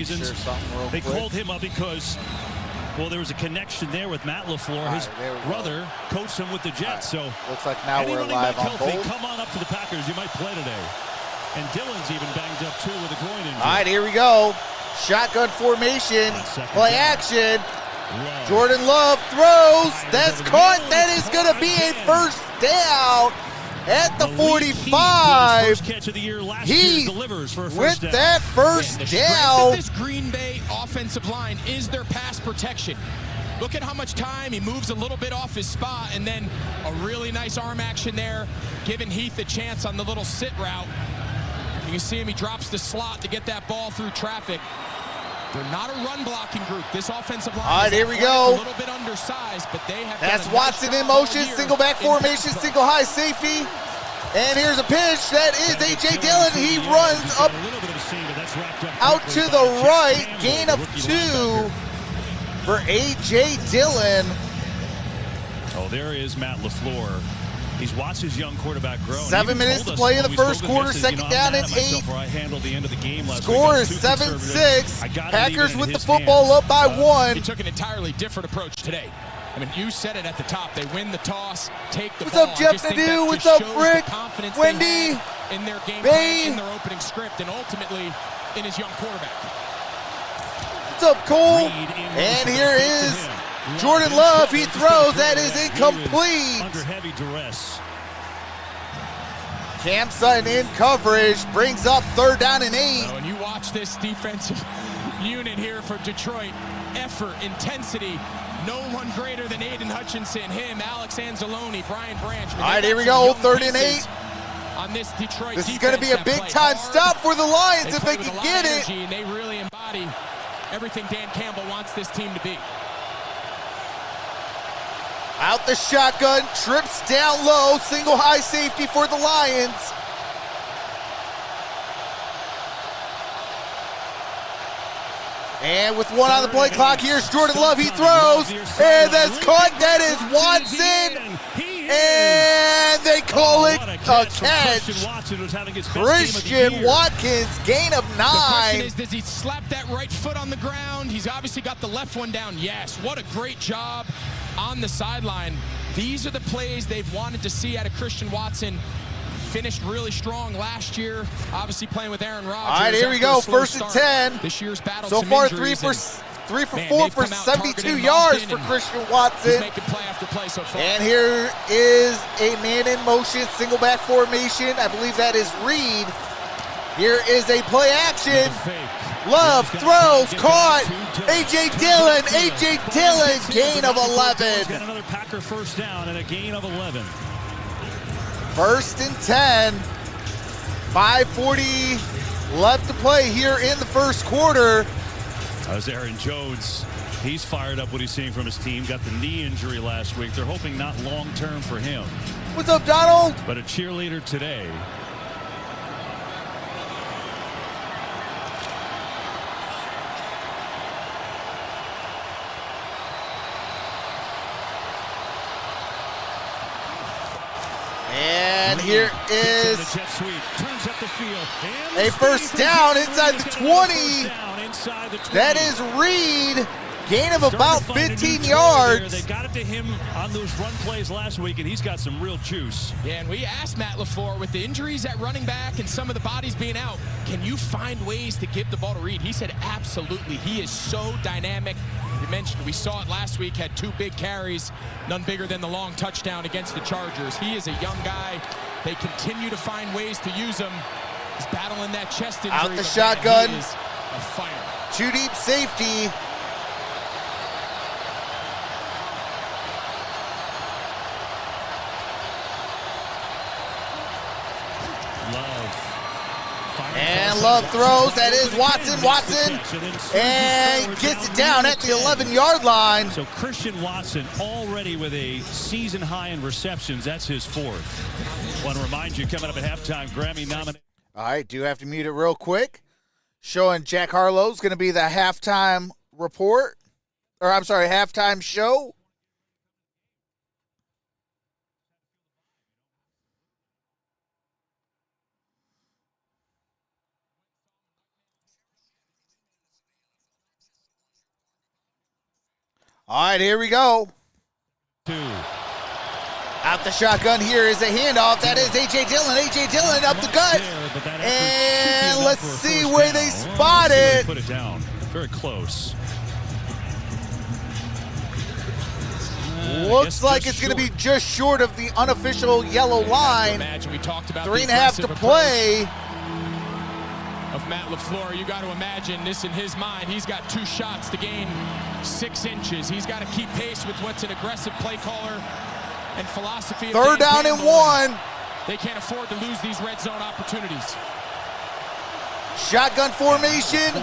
reasons. They called him up because, well, there was a connection there with Matt LaFleur. His brother coached him with the Jets. So looks like now we're live on both. Come on up to the Packers. You might play today. And Dylan's even banged up too with a groin injury. All right, here we go. Shotgun formation. Play action. Jordan Love throws. That's caught. That is going to be a first down at the 45. He with that first down. This Green Bay offensive line is their pass protection. Look at how much time he moves a little bit off his spot, and then a really nice arm action there, giving Heath a chance on the little sit route. You can see him, he drops the slot to get that ball through traffic. They're not a run-blocking group. This offensive line all right, here we go. A little bit undersized, but they have. That's Watson in motion, single back formation, single high safety. And here's a pitch. That is A.J. Dillon. He runs up out to the right. Gain of 2 for A.J. Dillon. Oh, there is Matt LaFleur. He's watched his young quarterback grow. 7 minutes to play in the first quarter. Second down and 8. Score is 7-6. Packers with the football up by 1. He took an entirely different approach today. I mean, you said it at the top. They win the toss, take the ball. What's up, Jeff Nadeau? What's up, Rick? Wendy? In their game plan, in their opening script, and ultimately in his young quarterback. What's up, Cole? And here is Jordan Love. He throws. That is incomplete. Under heavy duress. Cam Sutton in coverage. Brings up 3rd down and 8. Oh, and you watch this defensive unit here for Detroit. Effort, intensity. No one greater than Aiden Hutchinson, him, Alex Anzalone, Brian Branch. All right, here we go, 3rd and 8. On this Detroit this is going to be a big-time stop for the Lions if they can get it. And they really embody everything Dan Campbell wants this team to be. Out the shotgun, trips down low, single high safety for the Lions. And with 1 on the play clock, here's Jordan Love. He throws, and that's caught. That is Watson. And they call it a catch. Christian Watkins, gain of 9. The question is, does he slap that right foot on the ground? He's obviously got the left one down. Yes, what a great job on the sideline. These are the plays they've wanted to see out of Christian Watson. Finished really strong last year, obviously playing with Aaron Rodgers. All right, here we go, 1st and 10. This year's battle so far, 3 for 4 for 72 yards for Christian Watson. He's making play after play so far. And here is a man in motion, single back formation. I believe that is Reed. Here is a play action. Love throws, caught. A.J. Dillon, A.J. Dillon, gain of 11. Got another Packer first down and a gain of 11. 1st and 10. 5:40 left to play here in the first quarter. As Aaron Jones, he's fired up what he's seeing from his team. Got the knee injury last week. They're hoping not long-term for him. What's up, Donald? But a cheerleader today. And here is a first down inside the 20. That is Reed. Gain of about 15 yards. They got it to him on those run plays last week, and he's got some real juice. Yeah, and we asked Matt LaFleur, with the injuries at running back and some of the bodies being out, can you find ways to give the ball to Reed? He said absolutely. He is so dynamic. You mentioned, we saw it last week, had 2 big carries, none bigger than the long touchdown against the Chargers. He is a young guy. They continue to find ways to use him. He's battling that chest injury. Out the shotgun. He is a fire. 2 deep safety. And Love throws. That is Watson. Watson. And gets it down at the 11-yard line. So Christian Watson already with a season high in receptions. That's his 4th. Want to remind you, coming up at halftime, Grammy nominated. All right, do have to mute it real quick. Showing Jack Harlow's going to be the halftime report. Or I'm sorry, halftime show. All right, here we go. 2. Out the shotgun here is a handoff. That is A.J. Dillon. A.J. Dillon up the gut. And let's see where they spot it. Put it down. Very close. Looks like it's going to be just short of the unofficial yellow line. Imagine we talked about 3.5 to play. Of Matt LaFleur, you got to imagine this in his mind. He's got 2 shots to gain 6 inches. He's got to keep pace with what's an aggressive play caller and philosophy. 3rd down and 1. They can't afford to lose these red zone opportunities. Shotgun formation.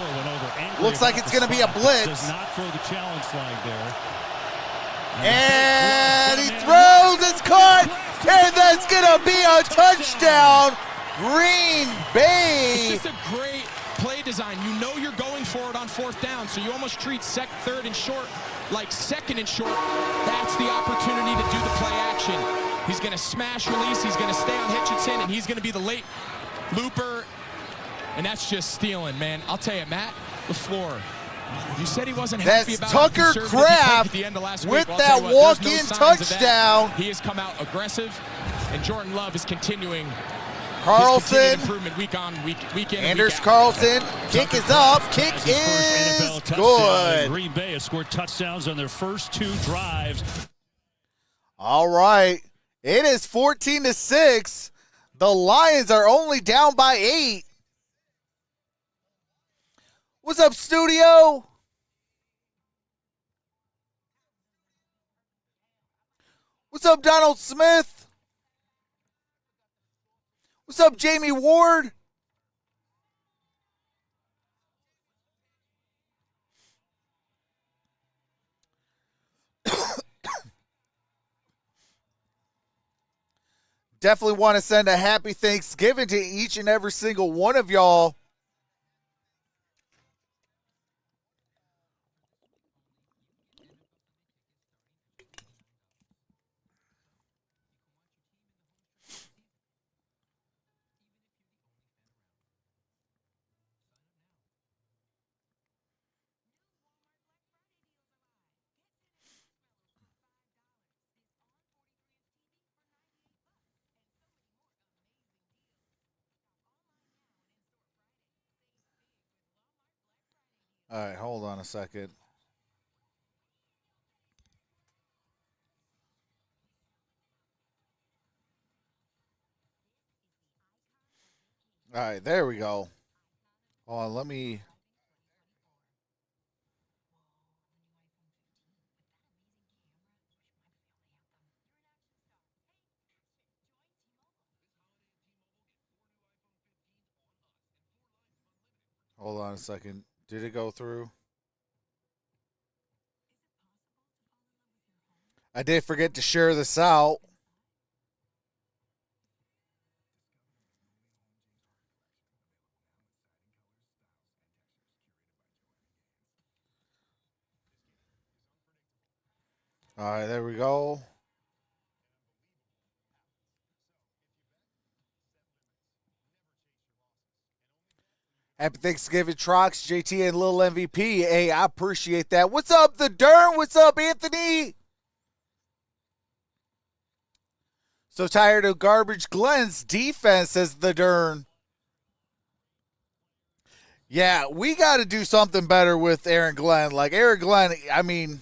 Looks like it's going to be a blitz. Does not throw the challenge flag there. And he throws, it's caught, and that's going to be a touchdown. Green Bay. It's just a great play design. You know you're going for it on 4th down, so you almost treat 3rd and short like 2nd and short. That's the opportunity to do the play action. He's going to smash release, he's going to stay on Hitchinson, and he's going to be the late looper. And that's just stealing, man. I'll tell you, Matt LaFleur, you said he wasn't happy about Tucker Kraft with that walk-in touchdown. He has come out aggressive, and Jordan Love is continuing Carlson, improvement week in. Anders Carlson, kick is up, kick is good. Green Bay has scored touchdowns on their first 2 drives. All right, it is 14-6. The Lions are only down by 8. What's up, studio? What's up, Donald Smith? What's up, Jamie Ward? Definitely want to send a happy Thanksgiving to each and every single one of y'all. All right, hold on a second. All right, there we go. Hold on, let me... Hold on a second. Did it go through? I did forget to share this out. All right, there we go. Happy Thanksgiving, Trox, JT, and Lil MVP. Hey, I appreciate that. What's up, the Dern? What's up, Anthony? So tired of garbage Glenn's defense, says the Dern. Yeah, we got to do something better with Aaron Glenn. Like, Aaron Glenn, I mean,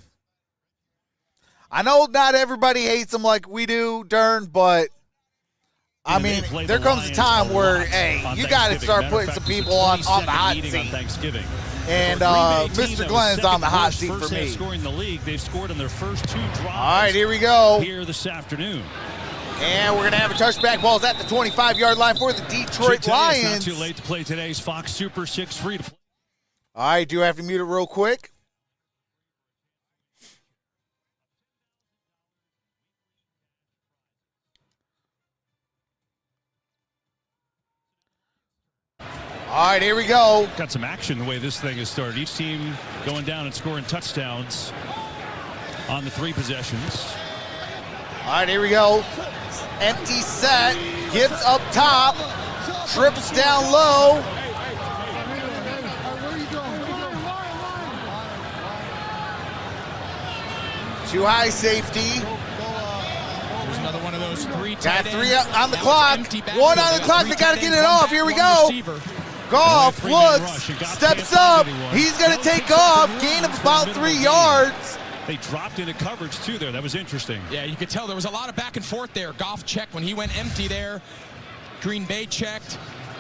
I know not everybody hates him like we do, Dern, but I mean, there comes a time where, hey, you got to start putting some people on the hot seat. And Mr. Glenn's on the hot seat for me. Scoring the league, they've scored in their first 2 drives. All right, here we go. Here this afternoon. And we're going to have a touchback. Ball's at the 25-yard line for the Detroit Lions. Not too late to play today's Fox Super 6 free to play. All right, do have to mute it real quick. All right, here we go. Got some action the way this thing has started. Each team going down and scoring touchdowns on the 3 possessions. All right, here we go. Empty set. Gibbs up top. Trips down low. Too high safety. There's another one of those three Got tight three ends. on the Now clock. it's empty back One field. on the They got clock. three They got to tight get it ends, one off. back, Here we one go. receiver. Goff Three-man looks, rush, and Goff steps can't find up. anyone. He's going to take off. Gain of about 3 yards. They dropped into coverage, too, there. That was interesting. Yeah, you could tell there was a lot of back and forth there. Goff checked when he went empty there. Green Bay checked.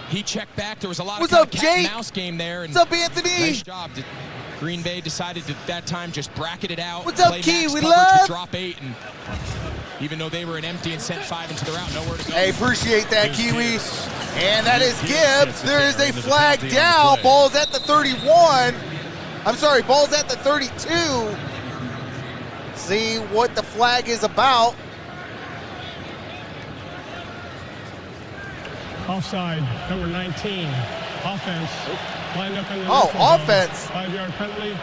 He checked back. There was a lot What's of up, cat and Jake? mouse game there. And What's up, Anthony? nice job. Green Bay decided to, that time, just bracket it out. What's up, play Key? max We coverage love. with drop 8. And even though they were in empty and sent 5 into the route, nowhere to go. Hey, appreciate that, Here's Kiwi. Gibbs. And that is Gibbs. There is a Into the flag penalty on the down. play. Ball's at the 31. I'm sorry, ball's at the 32. See what the flag is about. Offside, number 19, offense, lined up in the Oh, neutral zone. offense. 5-yard penalty,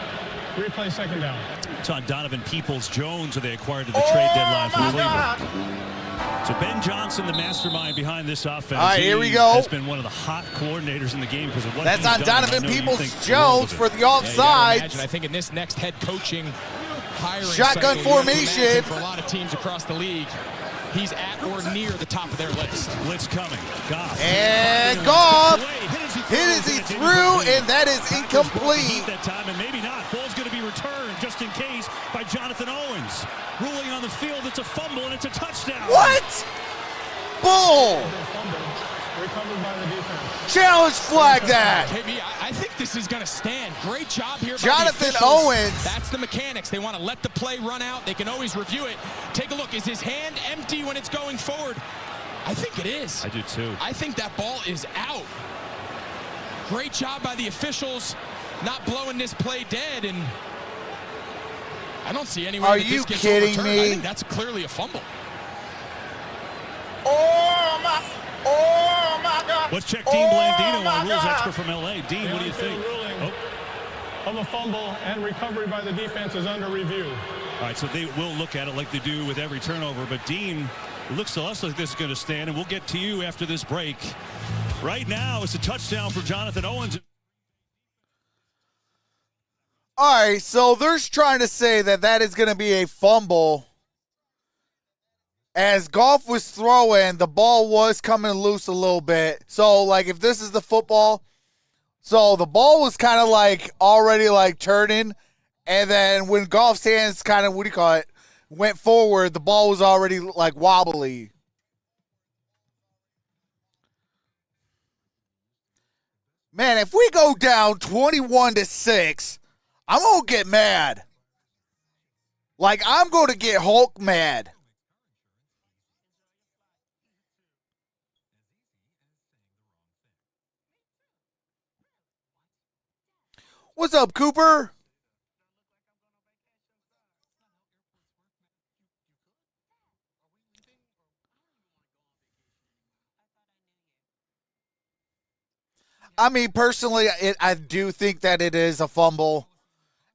replay second down. It's on Donovan Peoples-Jones, who they acquired at the trade deadline from Cleveland. So Ben Johnson, the mastermind behind this offense. All right, here we He go. has been one of the hot coordinators in the game because of what That's he's on done. I Donovan know you think Peoples-Jones the world of for it. the Yeah, you gotta offside. imagine, I think in this next head coaching hiring Shotgun cycle, you have to formation. imagine for a lot of teams across the league, he's at or near the top of their list. Blitz coming. Goff. And Goff hit as he That's threw, incomplete. and that is Packers incomplete. that time, and maybe not. Ball's going to be returned just in case by Jonathan Owens. Ruling on the field, it's a fumble and it's a touchdown. What? Bull! Fumble, recovered by the defense. Challenge flag that. KB, I think this is going to stand. Great job here by the Jonathan officials. Owens. That's the mechanics. They want to let the play run out. They can always review it. Take a look. Is his hand empty when it's going forward? I think it is. I do too. I think that ball is out. Great job by the officials not blowing this play dead, and I don't see any way Are that you this gets kidding overturned. me? I think that's clearly a fumble. Let's check Dean Blandino, our rules expert from LA. Dean, what do you think? Ruling Oh. of a fumble and recovery by the defense is under review. All right, so they will look at it like they do with every turnover, but Dean, it looks to us like this is going to stand, and we'll get to you after this break. Right now, it's a touchdown for Jonathan Owens. All right, so they're trying to say that that is going to be a fumble. As Goff was throwing, the ball was coming loose a little bit. So, like, if this is the football, so the ball was kind of like already like turning, and then when Goff's hands kind of, went forward, the ball was already like wobbly. Man, if we go down 21-6, I'm going to get mad. Like, I'm going to get Hulk mad. What's up, Cooper? I mean, personally, I do think that it is a fumble,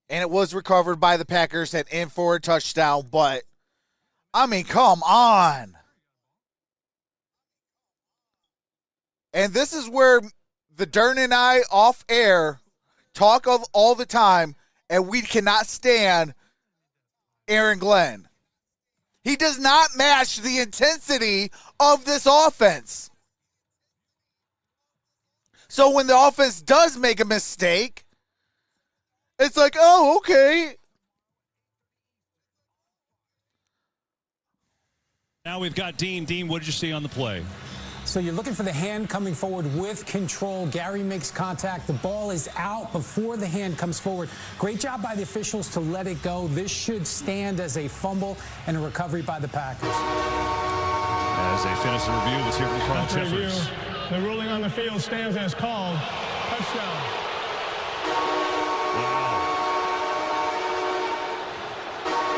and it was recovered by the Packers and in for a touchdown, but, I mean, come on. And this is where the Dern and I off air talk of all the time, and we cannot stand Aaron Glenn. He does not match the intensity of this offense. So when the offense does make a mistake, it's like, oh, okay. Now we've got Dean. Dean, what did you see on the play? So you're looking for the hand coming forward with control. Gary makes contact. The ball is out before the hand comes forward. Great job by the officials to let it go. This should stand as a fumble and a recovery by the Packers. As they finish the review, let's hear from Carl After review, Jeffers. the ruling on the field stands as called. Touchdown.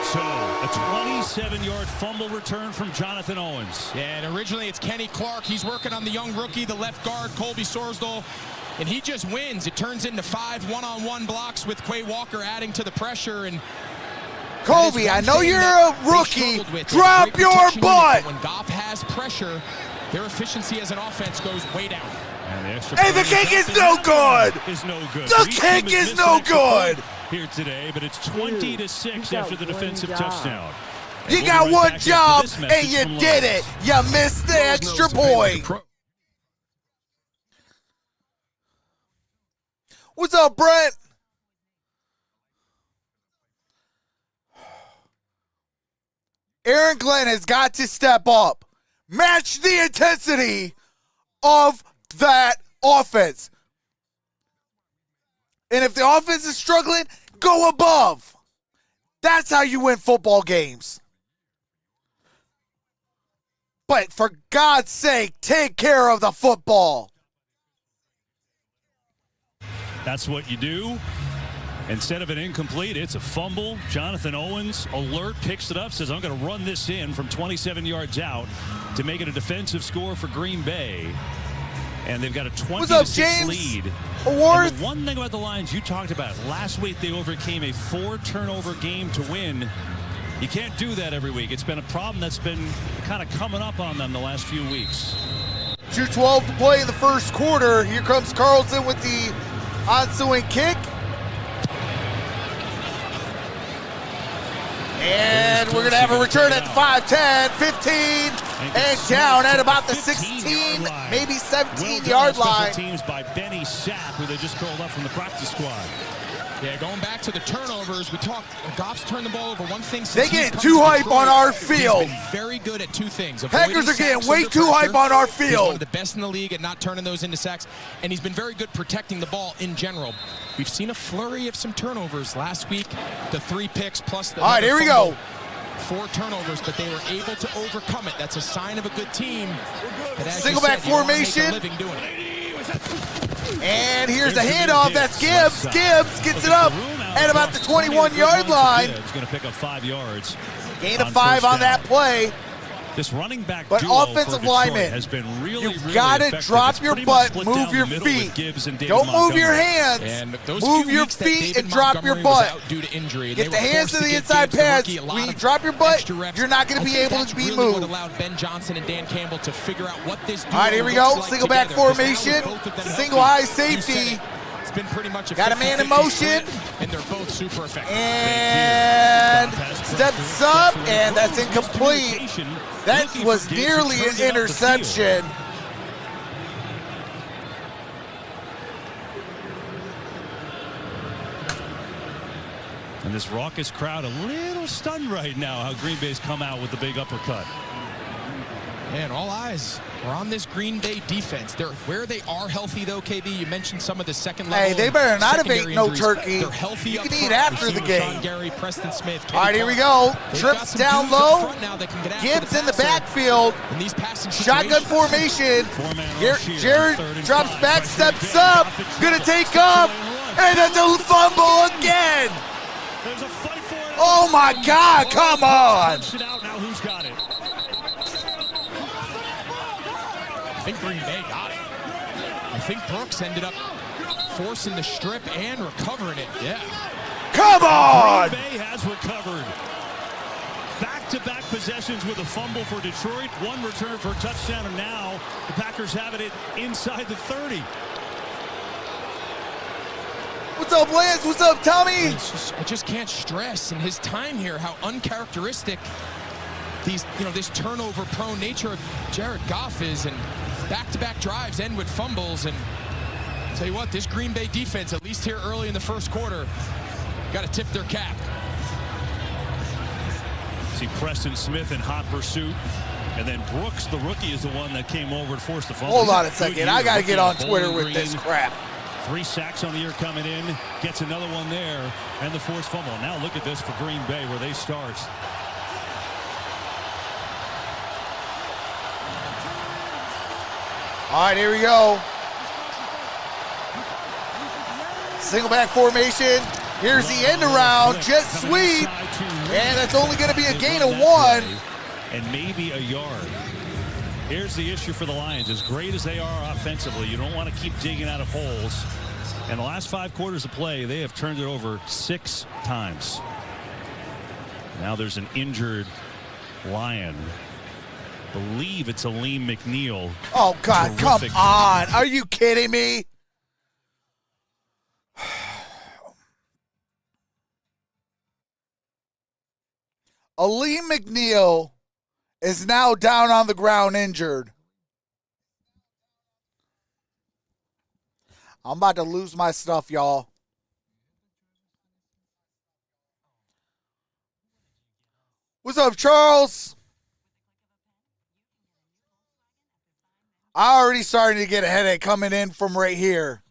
So, a 27-yard fumble return from Jonathan Owens. Yeah, and originally it's Kenny Clark. He's working on the young rookie, the left guard, Colby Sorsdal, and he just wins. It turns into 5 one-on-one blocks with Quay Walker adding to the pressure. And Colby, I know you're a rookie. Drop your butt. When Goff has pressure, their efficiency as an offense goes way down. And the extra Hey, the point kick is no good. Is no good. The Each kick team has is missed no an extra good. point. here today, but it's 20-6 after the defensive touchdown. You got one job, and you did it. You missed the extra point. What's up, Brent? Aaron Glenn has got to step up. Match the intensity of that offense. And if the offense is struggling, go above. That's how you win football games. But for God's sake, take care of the football. That's what you do. Instead of an incomplete, it's a fumble. Jonathan Owens, alert, picks it up, says, I'm going to run this in from 27 yards out to make it a defensive score for Green Bay. And they've got a 20-6 lead. Award. The one thing about the Lions you talked about, last week they overcame a 4-turnover game to win. You can't do that every week. It's been a problem that's been kind of coming up on them the last few weeks. 2:12 to play in the first quarter. Here comes Carlson with the ensuing kick. And we're going to have a return at the 5, 10, 15, and down at about the 16, maybe 17-yard line. Teams by Benny Sapp, who they just called up from the practice squad. Yeah, going back to the turnovers, we talked, Goff's turned the ball over. One thing since they get too hype on our field. He's been very good at two things. Packers are getting way too hype on our field. He's one of the best in the league at not turning those into sacks, and he's been very good protecting the ball in general. We've seen a flurry of some turnovers last week, the 3 picks plus the all right, here we go. 4 turnovers, but they were able to overcome it. That's a sign of a good team. Single back formation. And here's a handoff. That's Gibbs. Gibbs gets it up at about the 21-yard line. It's going to pick up 5 yards. Gain of 5 on that play. This running back but duo offensive for lineman has been really gotta drop your butt, move your feet. Don't move your hands. And move your feet and drop your butt. Due to injury. Get the hands to the inside pads. When you drop your butt, you're not going to be able to be moved. Allowed Ben Johnson and Dan Campbell to figure out what this duo all right, here we go. Like single back formation. Single high safety. It's been pretty much a got a man in motion. And they're both super effective. And steps up, and that's incomplete. That was nearly an interception. And this raucous crowd a little stunned right now how Green Bay's come out with the big uppercut. And all eyes are on this Green Bay defense. They're where they are healthy, though, KB. You mentioned some of the second level. Hey, they better not have ate no turkey. They're healthy. You can eat after the game. Gary, Preston Smith, all right, here we go. Trips down low. Gibbs in the backfield. Shotgun formation. Jared drops back, steps up. Gonna take off. And that's a fumble again. Oh, my God. Come on. Now who's got it? I think Green Bay got it. I think Brooks ended up forcing the strip and recovering it. Yeah. Come on! Green Bay has recovered. Back-to-back possessions with a fumble for Detroit. One return for a touchdown, and now the Packers have it inside the 30. What's up, Lance? What's up, Tommy? I just can't stress in his time here how uncharacteristic this turnover-prone nature of Jared Goff is, and back-to-back drives end with fumbles. And I'll tell you what, this Green Bay defense, at least here early in the first quarter, got to tip their cap. See Preston Smith in hot pursuit, and then Brooks, the rookie, is the one that came over to force the fumble. Hold on a second. I got to get on Twitter with this crap. 3 sacks on the year coming in, gets another one there, and the forced fumble. Now look at this for Green Bay where they start. All right, here we go. Single back formation. Here's the end around, jet sweep, and that's only going to be a gain of 1. And maybe a yard. Here's the issue for the Lions. As great as they are offensively, you don't want to keep digging out of holes. In the last 5 quarters of play, they have turned it over 6 times. Now there's an injured Lion. Believe it's Aleem McNeil. Oh, God, terrific. Come on. Are you kidding me? Aleem McNeil is now down on the ground injured. I'm about to lose my stuff, y'all. What's up, Charles? I already starting to get a headache coming in from right here.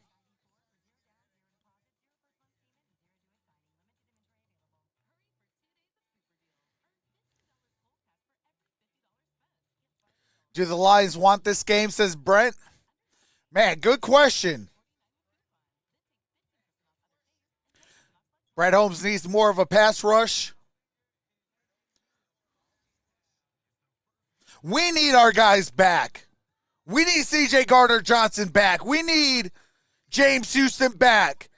Do the Lions want this game, says Brent? Man, good question. Brett Holmes needs more of a pass rush. We need our guys back. We need C.J. Gardner-Johnson back. We need James Houston back.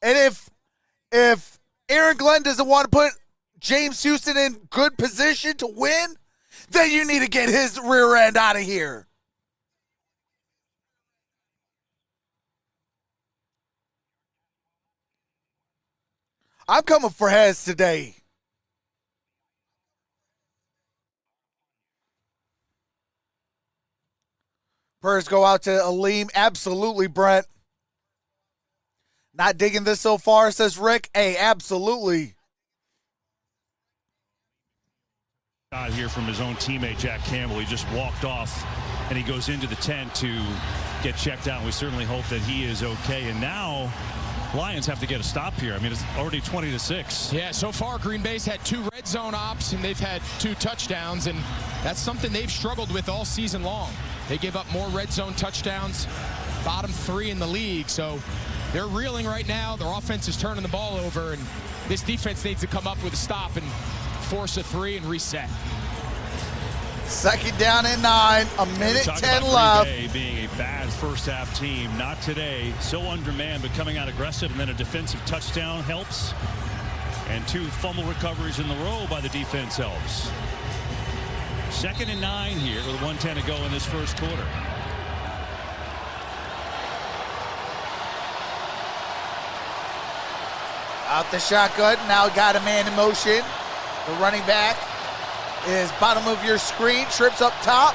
And if Aaron Glenn doesn't want to put James Houston in good position to win, then you need to get his rear end out of here. I'm coming for heads today. Prayers go out to Aleem. Absolutely, Brent. Not digging this so far, says Rick. Hey, absolutely. Out here from his own teammate, Jack Campbell. He just walked off, and he goes into the tent to get checked out. We certainly hope that he is okay. And now Lions have to get a stop here. I mean, it's already 20-6. Yeah, so far Green Bay's had 2 red zone ops, and they've had 2 touchdowns, and that's something they've struggled with all season long. They give up more red zone touchdowns, bottom 3 in the league, so they're reeling right now. Their offense is turning the ball over, and this defense needs to come up with a stop and force a 3 and reset. Second down and 9, a minute 10 left. Green Bay being a bad first half team, not today. So undermanned, but coming out aggressive, and then a defensive touchdown helps. And 2 fumble recoveries in the row by the defense helps. Second and 9 here with 1:10 to go in this first quarter. Out the shotgun, now got a man in motion. The running back is bottom of your screen, trips up top.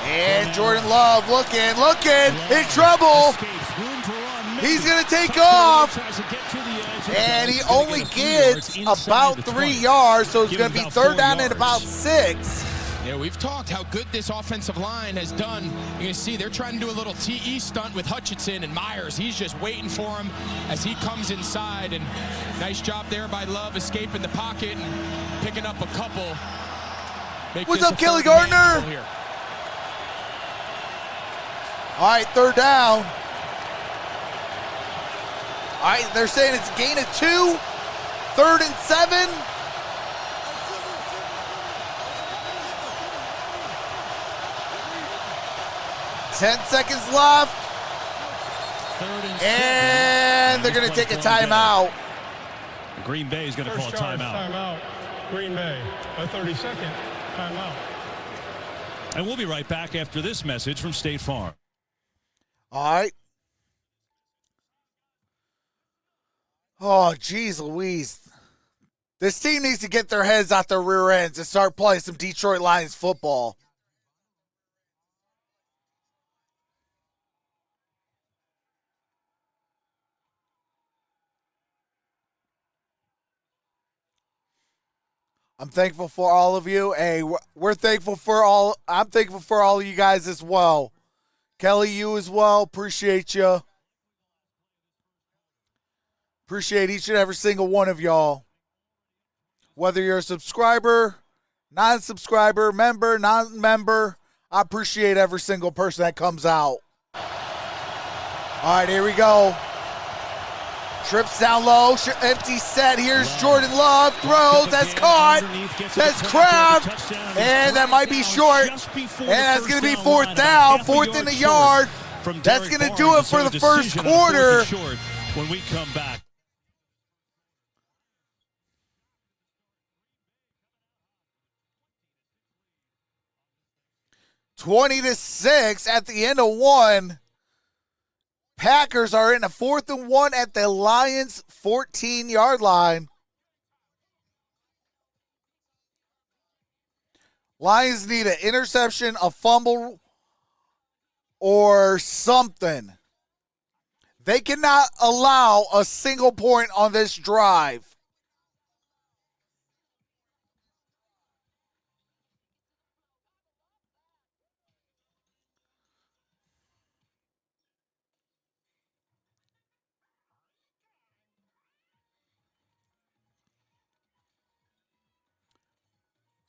And Jordan Love looking, in trouble. He's going to take off. And he only gets about 3 yards, so it's going to be third down and about 6. Yeah, we've talked how good this offensive line has done. You're going to see they're trying to do a little TE stunt with Hutchinson and Myers. He's just waiting for him as he comes inside. And nice job there by Love escaping the pocket and picking up a couple. What's up, Kelly Gardner? All right, third down. All right, they're saying it's a gain of 2. 3rd and 7. Ten seconds left. And they're going to take a timeout. Green Bay is going to call a timeout. Timeout. Green Bay, a 30-second timeout. And we'll be right back after this message from State Farm. All right. Oh, geez Louise. This team needs to get their heads out their rear ends and start playing some Detroit Lions football. I'm thankful for all of you. Hey, we're thankful for all. I'm thankful for all of you guys as well. Kelly, you as well. Appreciate you. Appreciate each and every single one of y'all. Whether you're a subscriber, non-subscriber, member, non-member, I appreciate every single person that comes out. All right, here we go. Trips down low, empty set. Here's Jordan Love, throws, that's caught, that's Kraft, and that might be short. And that's going to be 4th down, 4th in the yard. That's going to do it for the first quarter. When we come back. (20-6) at the end of 1. Packers are in a 4th and 1 at the Lions' 14-yard line. Lions need an interception, a fumble, or something. They cannot allow a single point on this drive.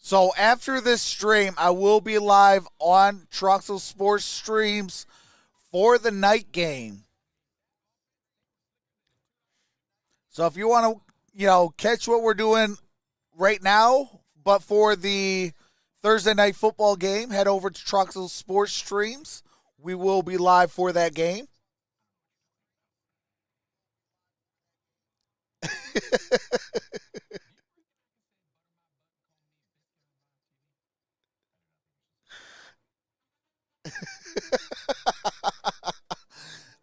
So after this stream, I will be live on Troxel Sports Streams for the night game. So if you want to, catch what we're doing right now, but for the Thursday night football game, head over to Troxel Sports Streams. We will be live for that game.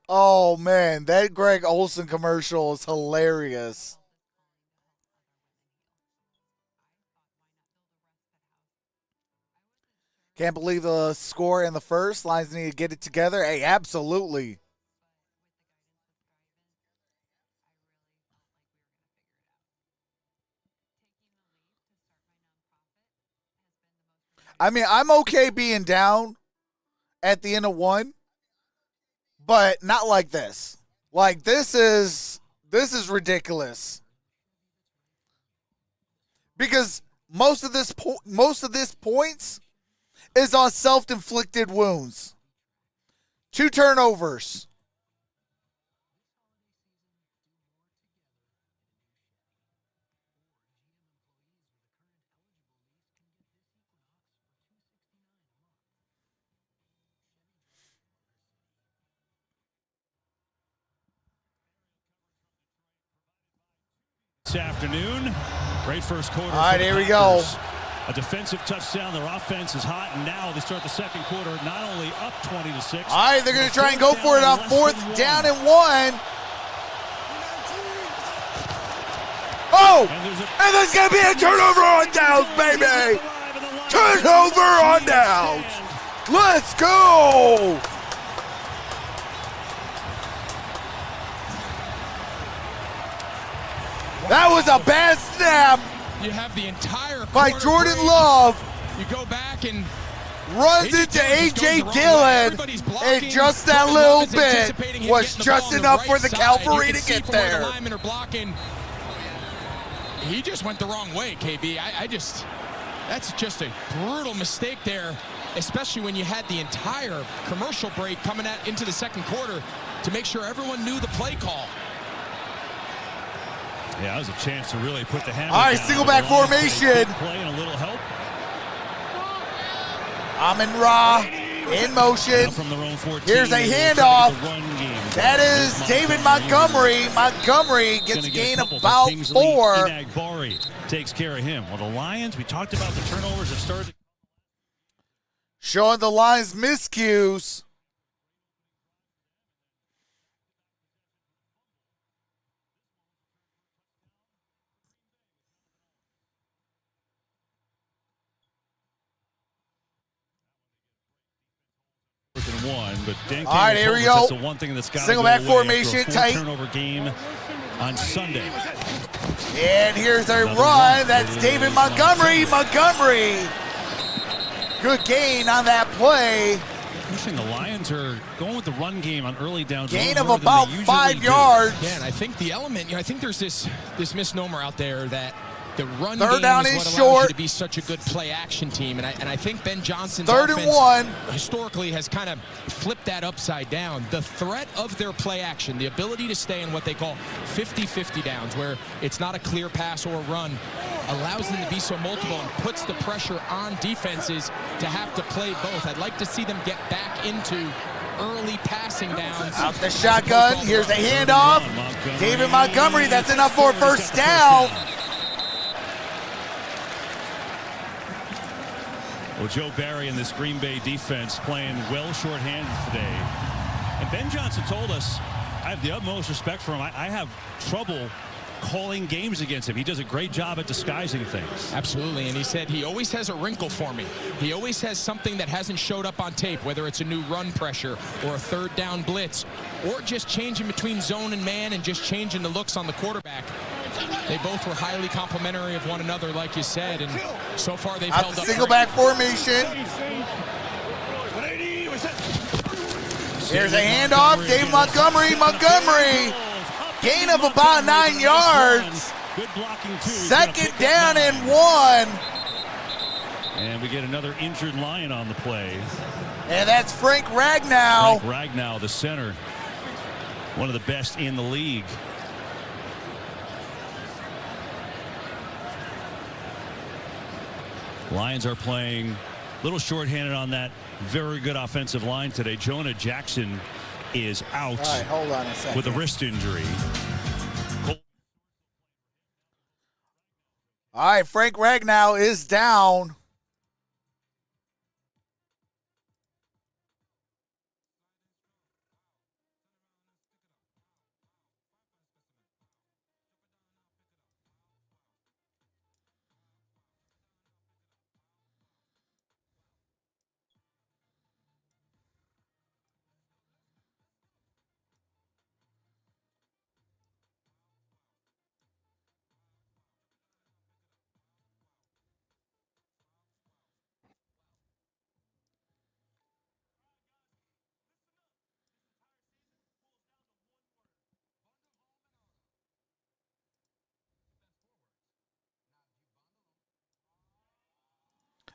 Oh, man, that Greg Olsen commercial is hilarious. Can't believe the score in the first. Lions need to get it together. Hey, absolutely. I mean, I'm okay being down at the end of one, but not like this. Like, this is ridiculous. Because most of this points is on self-inflicted wounds. 2 turnovers. This afternoon, great first quarter. All right, here we go. A defensive touchdown. Their offense is hot, and now they start the second quarter not only up 20-6. All right, they're going to try and go for it on 4th down and 1. Oh, and there's going to be a turnover on downs, baby. Turnover on downs. Let's go. That was a bad snap. You have the entire by Jordan Love. You go back and runs into A.J. Dillon, and just that little bit was just enough for the Cavalry to get there. The linemen are blocking. He just went the wrong way, KB. That's just a brutal mistake there, especially when you had the entire commercial break coming into the second quarter to make sure everyone knew the play call. Yeah, that was a chance to really put the hammer down. All right, single back formation. Play and a little help. Amon-Ra in motion. From their own 14, here's a handoff. That is David Montgomery. Montgomery gets a gain of about 4. Bari takes care of him. Well, the Lions, we talked about the turnovers that started. Showing the Lions miscues. But Dan all right, here we go. That's the one thing that's got single back formation, tight. Turnover game on Sunday. And here's a run. That's David Montgomery. Montgomery. Good gain on that play. The Lions are going with the run game on early downs. Gain of about 5 yards. Yeah, and I think the element, I think there's this misnomer out there that the run third game down is is what allows short. you to be such a good play action team, and I think Ben Johnson's 3rd offense and 1 historically has kind of flipped that upside down. The threat of their play action, the ability to stay in what they call 50-50 downs, where it's not a clear pass or run, allows them to be so multiple and puts the pressure on defenses to have to play both. I'd like to see them get back into early passing downs. Out the shotgun. Here's a handoff. David Montgomery. That's enough for a first down. Well, Joe Barry and this Green Bay defense playing well shorthanded today. And Ben Johnson told us, I have the utmost respect for him. I have trouble calling games against him. He does a great job at disguising things. Absolutely, and he said he always has a wrinkle for me. He always has something that hasn't showed up on tape, whether it's a new run pressure or a third down blitz, or just changing between zone and man and just changing the looks on the quarterback. They both were highly complimentary of one another, like you said, and so far they've held up. Single back formation. Here's a handoff. Dave Montgomery. Gain of about 9 yards. Good blocking too. Second down and 1. And we get another injured Lion on the play. And that's Frank Ragnow. Frank Ragnow, the center. One of the best in the league. Lions are playing a little shorthanded on that very good offensive line today. Jonah Jackson is out. All right, hold on a second. With a wrist injury. All right, Frank Ragnow is down.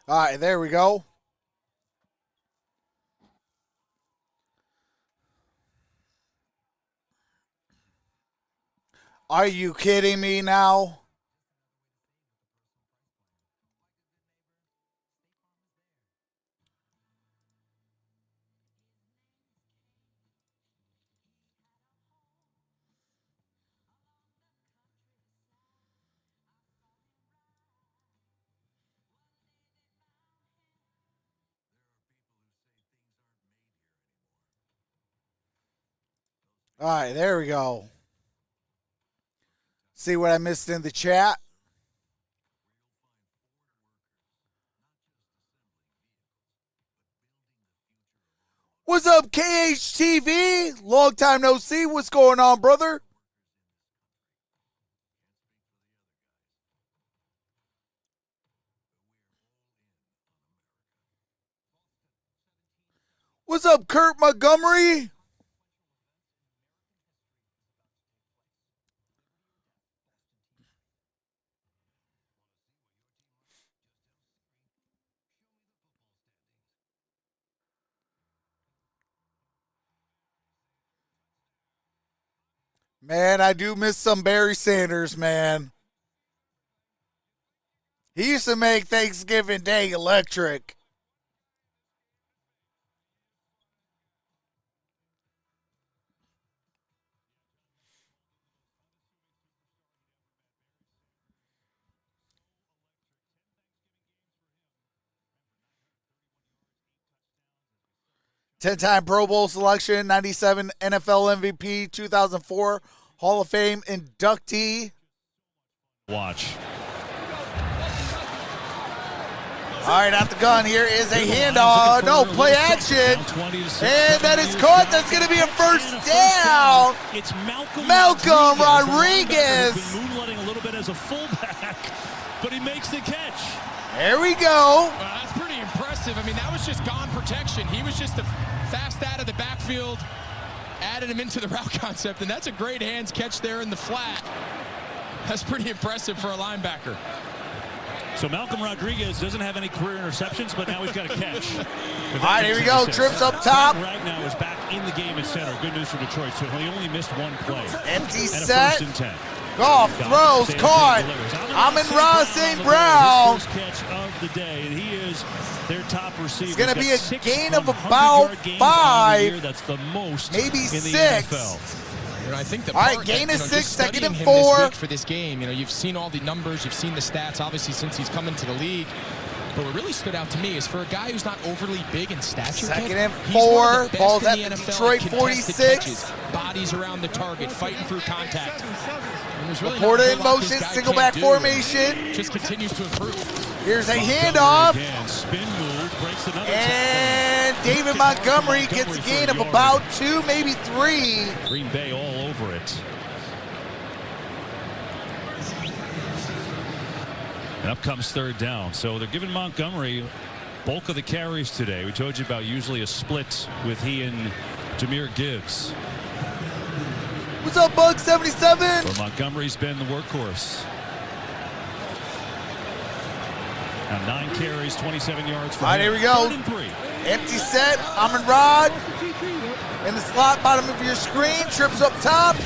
All right, there we go. Are you kidding me now? All right, there we go. See what I missed in the chat? What's up, KHTV? Long time no see. What's going on, brother? What's up, Kurt Montgomery? Man, I do miss some Barry Sanders, man. He used to make Thanksgiving Day electric. Ten-time Pro Bowl selection, 97 NFL MVP, 2004 Hall of Fame inductee. Watch. All right, at the gun here is a handoff. No, play action. And that is caught. That's going to be a first down. It's Malcolm Rodriguez. Moonlighting a little bit as a fullback, but he makes the catch. There we go. Well, that's pretty impressive. I mean, that was just gone protection. He was just fast out of the backfield, added him into the route concept, and that's a great hands catch there in the flat. That's pretty impressive for a linebacker. So Malcolm Rodriguez doesn't have any career interceptions, but now he's got a catch. All right, here we go. Trips up top. Ragnow is back in the game at center. Good news for Detroit. So he only missed one play. Empty and set. A 1st and 10. Goff throws, caught. Amon-Ra St. Brown. His first catch of the day, and he is their top receiver. It's going to be a gain of about 5. That's the most, maybe in 6. the NFL. You know, I think the all right, gain is 6, second and 4 for this game. You know, you've seen all the numbers, you've seen the stats. Obviously, since he's come into the league, But what really stood out to me is for a guy who's not overly big in stature, Second and he's 4. one of the best Ball's in at the the NFL Detroit at contested 46. catches, bodies around the target, fighting through contact. And there's really Laporta not a in whole lot this motion, guy single can't back do. formation. Just continues to improve. Here's a handoff. Again, spin move, breaks another And David Montgomery gets a gain of about 2, maybe 3. Green Bay all over it. And up comes third down. So they're giving Montgomery bulk of the carries today. We told you about usually a split with he and Jahmyr Gibbs. What's up, Bug 77? But Montgomery's been the workhorse. Now 9 carries, 27 yards for All right, him. here we go. 3rd and 3. Empty set. Amon Rod in the slot bottom of your screen. Trips up top.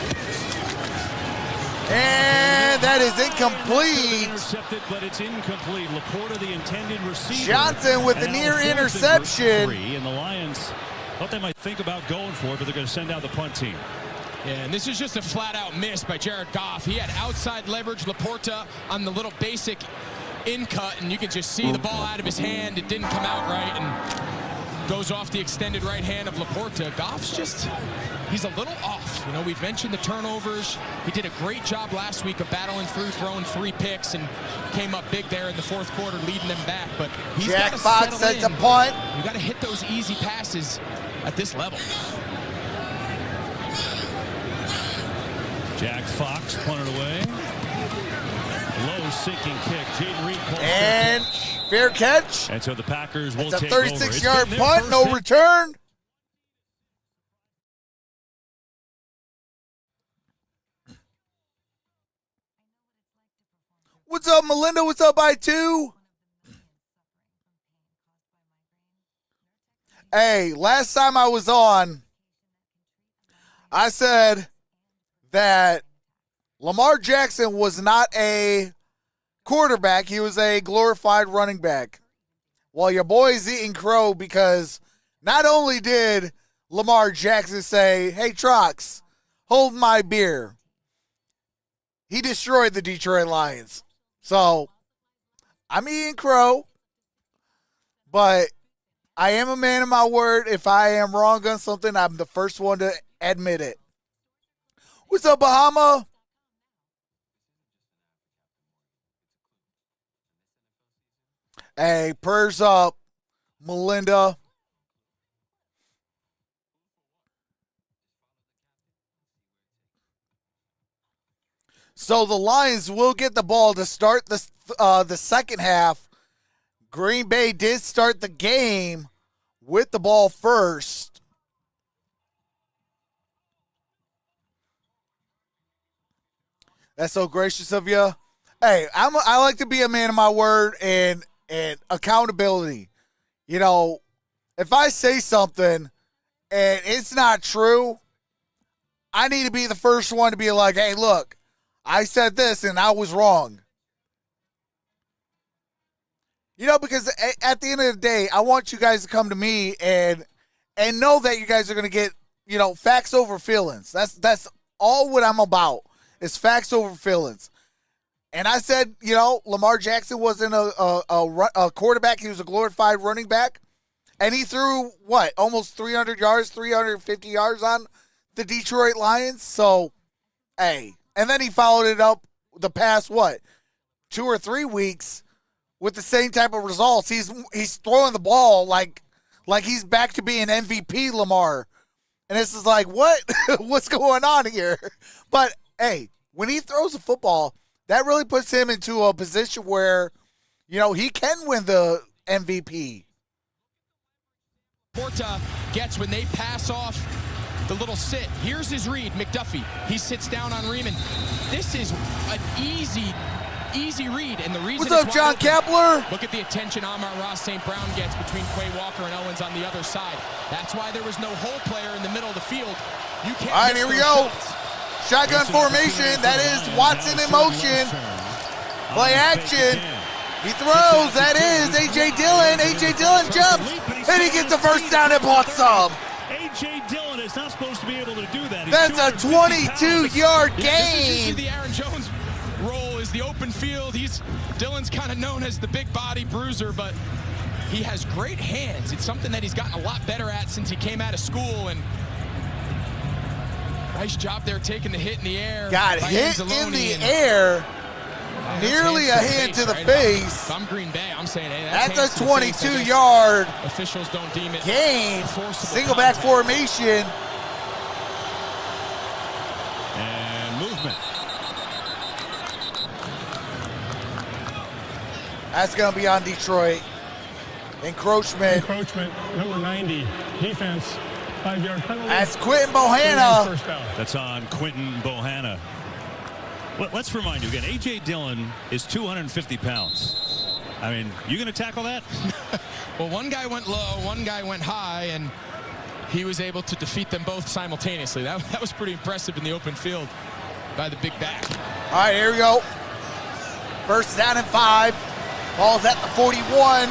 And that is incomplete. Intercepted, but it's incomplete. Laporta, the intended receiver. Johnson with the And now near 4th and interception. 3, and the Lions thought they might think about going for it, but they're going to send out the punt team. Yeah, and this is just a flat-out miss by Jared Goff. He had outside leverage. Laporta on the little basic in cut, and you can just see the ball out of his hand. It didn't come out right, and goes off the extended right hand of Laporta. Goff's just, he's a little off. You know, we've mentioned the turnovers. He did a great job last week of battling through, throwing 3 picks, and came up big there in the 4th quarter, leading them back. But he's got Jack to Fox settle sets a in. punt. You got to hit those easy passes at this level. Jack Fox punted away. Low sinking kick. Jaden Reed calls And fair catch. and so the Packers will It's a take over. 36-yard It's been their punt, first no hit. return. What's up, Melinda? What's up, I2? Hey, last time I was on, I said that Lamar Jackson was not a quarterback. He was a glorified running back. Well, your boy's eating crow because not only did Lamar Jackson say, hey, Trox, hold my beer, he destroyed the Detroit Lions. So, I'm eating crow, but I am a man of my word. If I am wrong on something, I'm the first one to admit it. What's up, Bahama? Hey, prayers up, Melinda. So the Lions will get the ball to start the second half. Green Bay did start the game with the ball first. That's so gracious of you. Hey, I like to be a man of my word and accountability. You know, if I say something and it's not true, I need to be the first one to be like, hey, look, I said this and I was wrong. You know, because at the end of the day, I want you guys to come to me and know that you guys are going to get, you know, facts over feelings. That's all what I'm about is facts over feelings. And I said, you know, Lamar Jackson wasn't a quarterback. He was a glorified running back. And he threw, what, almost 300 yards, 350 yards on the Detroit Lions. So, hey. And then he followed it up the past, 2 or 3 weeks with the same type of results. He's throwing the ball like he's back to being MVP Lamar. And this is like, what? What's going on here? But, hey, when he throws the football, that really puts him into a position where, you know, he can win the MVP. Porta gets when they pass off the little sit. Here's his read, McDuffie. He sits down on Riemann. This is an easy read, and the reason. What's up, John Kepler? Look at the attention Amon-Ra St. Brown gets between Quay Walker and Owens on the other side. That's why there was no hole player in the middle of the field. You can't. All right, here we go. Shots. Shotgun formation. That is Watson in motion. Play action. He throws. That is A.J. Dillon. A.J. Dillon jumps. And he gets the first down and blocks up. A.J. Dillon is not supposed to be able to do that. That's a 22-yard This is gain. the Aaron Jones role is the open field. Dylan's kind of known as the big body bruiser, but he has great hands. It's something that he's gotten a lot better at since he came out of school, and nice job there taking the hit in the air. Got hit in the air. Nearly a hand to the face. If I'm Green Bay, I'm saying, hey, that's a 22-yard officials don't deem it gain. Single back formation. And movement. That's going to be on Detroit. Encroachment. Encroachment, number 90. Defense, 5-yard penalty. That's Quentin Bohanna. First down. That's on Quentin Bohanna. Let's remind you again, A.J. Dillon is 250 pounds. I mean, you going to tackle that? Well, one guy went low, one guy went high, and he was able to defeat them both simultaneously. That was pretty impressive in the open field by the big back. All right, here we go. First down and 5. Ball's at the 41.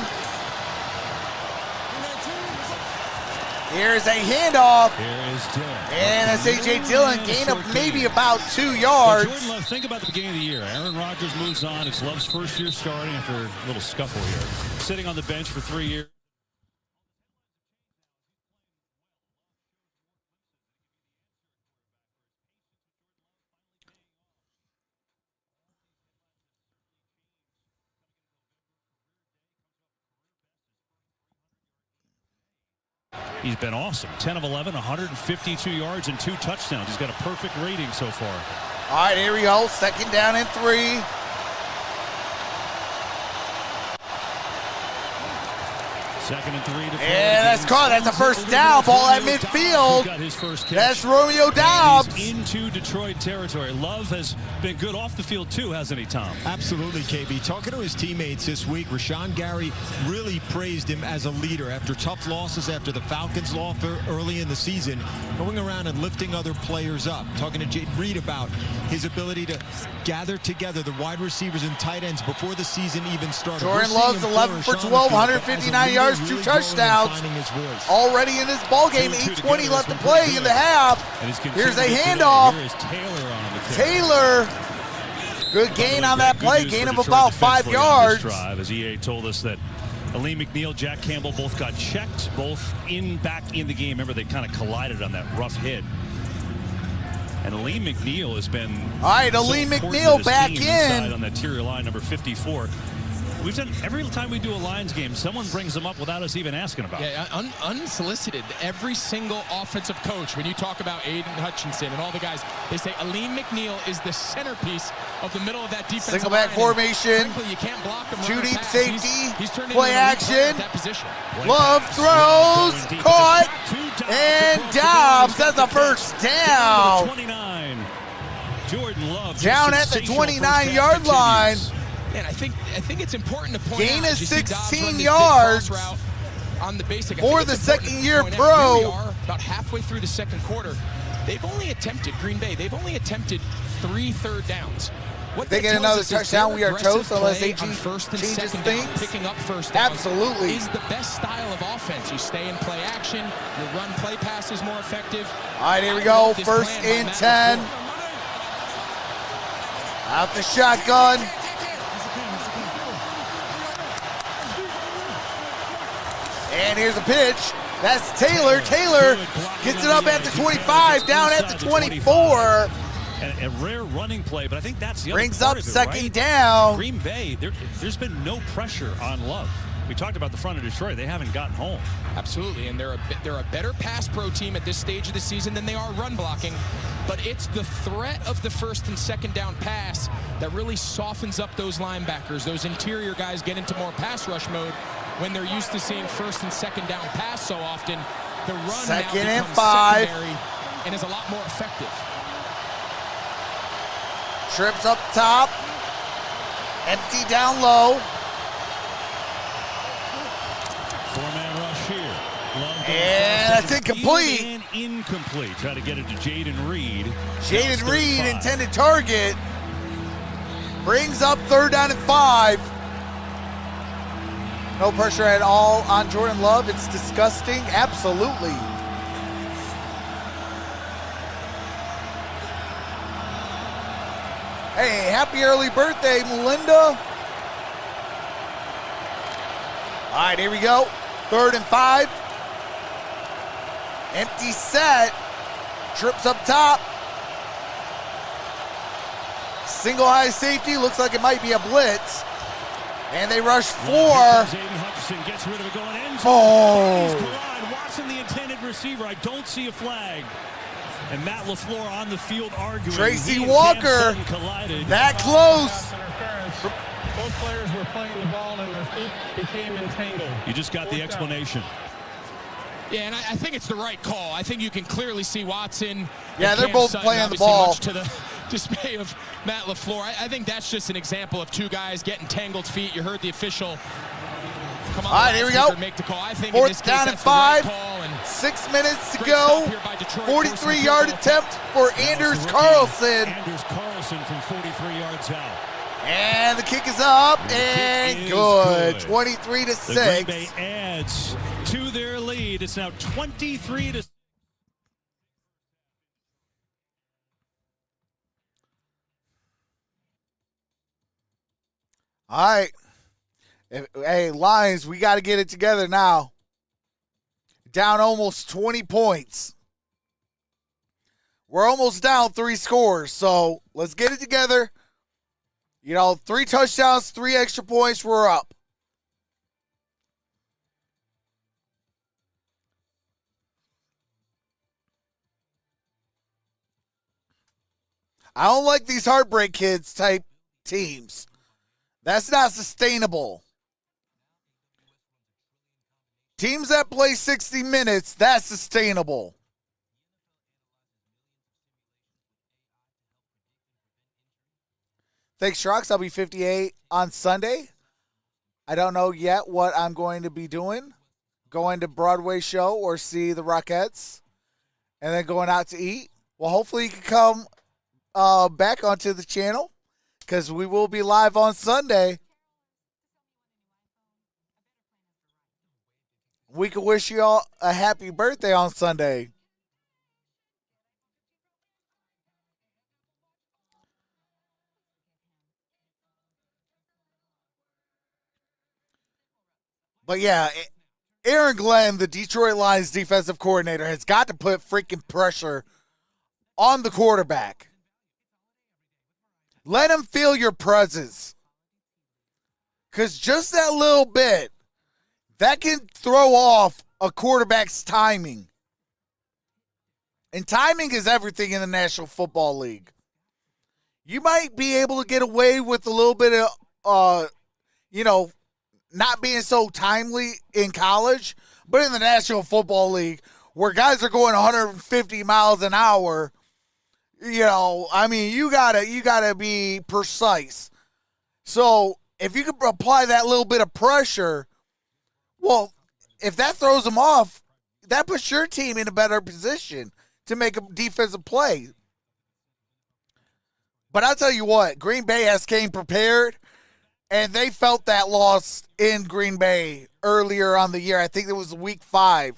Here's a handoff. Here is Dillon. And that's A.J. Dillon, gain of maybe about 2 yards. Jordan Love, think about the beginning of the year. Aaron Rodgers moves on. It's Love's first year starting after a little scuffle here. Sitting on the bench for 3 years. He's been awesome. 10 of 11, 152 yards and 2 touchdowns. He's got a perfect rating so far. All right, here we go. Second down and 3. Second and 3 to And that's caught. That's a first down. Ball at midfield. That's Romeo Doubs. Into Detroit territory. Love has been good off the field too, hasn't he, Tom? Absolutely, KB. Talking to his teammates this week, Rashawn Gary really praised him as a leader after tough losses after the Falcons loss early in the season, going around and lifting other players up. Talking to Jade Reed about his ability to gather together the wide receivers and tight ends before the season even started. Jordan Love's 11 for 12, 159 yards, 2 touchdowns. Already in this ball game, 8:20 left to play in the half. Here's a handoff. Taylor, good gain on that play, gain of about 5 yards. As EA told us that Aleem McNeil, Jack Campbell both got checked, both back in the game. Remember, they kind of collided on that rough hit. And Aleem McNeil has been Aleem McNeil back in on that interior line, number 54. We've done every time we do a Lions game, someone brings them up without us even asking about it. Yeah, unsolicited. Every single offensive coach, when you talk about Aiden Hutchinson and all the guys, they say Aleem McNeil is the centerpiece of the middle of that defense. Single back formation. Frankly, you can't block him. Two deep safety. He's turned play into action. That position. Love throws. Caught. And Doubs has a first down. 29. Jordan Love down at the 29-yard line. And I think it's important to point gain out. Gain is 16 yards on the basic. for the second-year pro. We are about halfway through the second quarter. They've only attempted, Green Bay, they've only attempted 3 third downs. What they get another touchdown, we are toast unless AG changes things. Picking up first downs absolutely is the best style of offense. You stay in play action, your run play pass is more effective. All right, here we go. First and 10. Out the shotgun. And here's a pitch. That's Taylor. Taylor gets it up at the 25, down at the 24. A rare running play, but I think that's the other brings part up of it, second right? down. Green Bay, there's been no pressure on Love. We talked about the front of Detroit. They haven't gotten home. Absolutely, and they're a better pass pro team at this stage of the season than they are run blocking. But it's the threat of the first and second down pass that really softens up those linebackers. Those interior guys get into more pass rush mode when they're used to seeing first and second down pass so often. The run second now and becomes 5 secondary and is a lot more effective. Trips up top. Empty down low. 4-man rush here. And that's incomplete. And incomplete. Try to get it to Jaden Reed. Jaden Reed, intended target. Brings up third down and 5. No pressure at all on Jordan Love. It's disgusting. Absolutely. Hey, happy early birthday, Melinda. All right, here we go. 3rd and 5. Empty set. Trips up top. Single high safety. Looks like it might be a blitz. And they rush 4. Hutchinson gets rid of it going in. Oh. Watching the intended receiver. I don't see a flag. And Matt LaFleur on the field arguing. Tracy Walker. That close. Both players were playing the ball and their feet became entangled. You just got the explanation. Yeah, and I think it's the right call. I think you can clearly see Watson. Yeah, they're both Sutton, playing the ball. Much to the dismay of Matt LaFleur. I think that's just an example of two guys getting tangled feet. You heard the official come on. All right, here we go. Make the call. I think 4th down and 5. 6 minutes to go. 43-yard attempt for Anders Carlson. Anders Carlson from 43 yards out. And the kick is up and good. 23 to 6. The Green Bay adds to their lead. It's now 23 to 6. All right. Hey, Lions, we got to get it together now. Down almost 20 points. We're almost down 3 scores, so let's get it together. 3 touchdowns, 3 extra points, we're up. I don't like these heartbreak kids type teams. That's not sustainable. Teams that play 60 minutes, that's sustainable. Thanks, Trox. I'll be 58 on Sunday. I don't know yet what I'm going to be doing. Going to Broadway show or see the Rockettes. And then going out to eat. Well, hopefully you can come back onto the channel because we will be live on Sunday. We can wish you all a happy birthday on Sunday. But yeah, Aaron Glenn, the Detroit Lions defensive coordinator, has got to put freaking pressure on the quarterback. Let him feel your presence. Because just that little bit, that can throw off a quarterback's timing. And timing is everything in the National Football League. You might be able to get away with a little bit of, not being so timely in college, but in the National Football League, where guys are going 150 miles an hour, you gotta be precise. So if you can apply that little bit of pressure, well, if that throws them off, that puts your team in a better position to make a defensive play. But I'll tell you what, Green Bay has came prepared. And they felt that loss in Green Bay earlier on the year. I think it was week 5.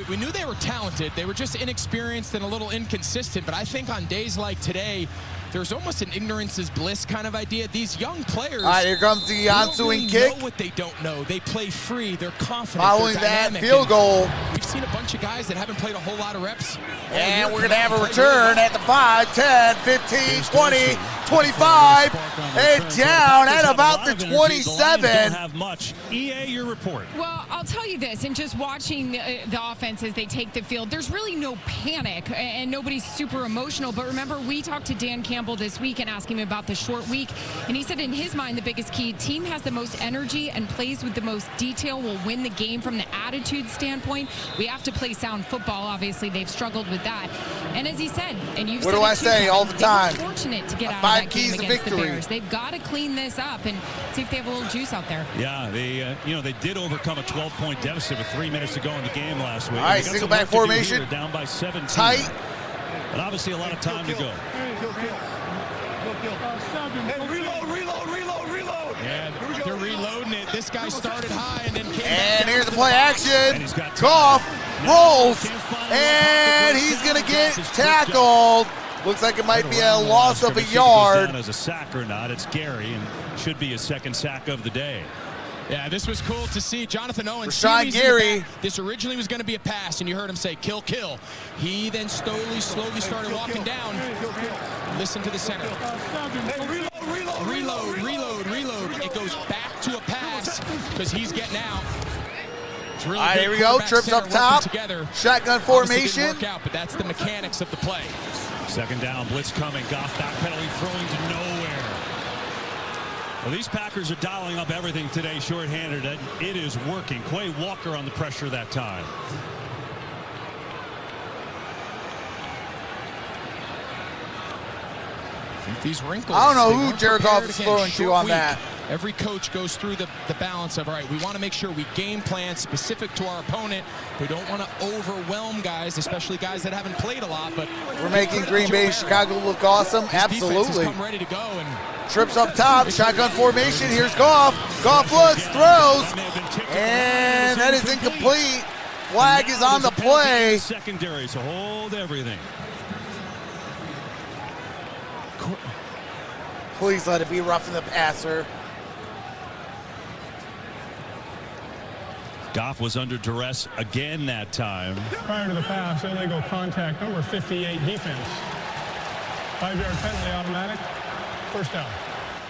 We knew they were talented. They were just inexperienced and a little inconsistent. But I think on days like today, there's almost an ignorance is bliss kind of idea. These young players. All right, here comes the ensuing kick. They don't know what they don't know. They play free. They're confident. Following that field goal. We've seen a bunch of guys that haven't played a whole lot of reps. And we're going to have a return at the 5, 10, 15, 20, 25, and down at about the 27. Don't have much. EA, your report. Well, I'll tell you this, and just watching the offense as they take the field, there's really no panic, and nobody's super emotional. But remember, we talked to Dan Campbell this week and asked him about the short week, and he said in his mind the biggest key, team has the most energy and plays with the most detail will win the game from the attitude standpoint. We have to play sound football. Obviously, they've struggled with that. And as he said, and you've what said do I say all the time? They were fortunate to get out of that game against the Bears. They've got to clean this up and see if they have a little juice out there. Yeah, they did overcome a 12-point deficit with 3 minutes to go in the game last week. All right, single back formation. Down by 17. Tight. But obviously a lot of time to go. And they're reloading it. This guy started high and then came And back here's down the play action. Goff rolls. And he's going to get get tackled. Looks like it might be a loss of a yard. As a sack or not, it's Gary, and should be his second sack of the day. Yeah, this was cool to see. Jonathan Owens. Rashawn Gary. This originally was going to be a pass, and you heard him say, kill, kill. He then slowly started walking down. Listen to the center. Reload. It goes back to a pass because he's getting out. Really all right, here we go. Trips up top. Shotgun formation. Didn't work out, but that's the mechanics of the play. Second down, blitz coming. Goff back penalty, throwing to nowhere. Well, these Packers are dialing up everything today, shorthanded. It is working. Quay Walker on the pressure that time. I think these wrinkles. I don't know who Jared Goff is throwing to on that. Every coach goes through the balance of, all right, we want to make sure we game plan specific to our opponent. We don't want to overwhelm guys, especially guys that haven't played a lot. But we're making Green Bay and Chicago look awesome. Absolutely. Come ready to go. And trips up top, shotgun formation. Here's Goff. Goff looks, throws, and that is incomplete. Flag is on the play. Secondary, so hold everything. Please let it be roughing the passer. Goff was under duress again that time. Prior to the pass, illegal contact, number 58 defense. 5-yard penalty automatic. First down.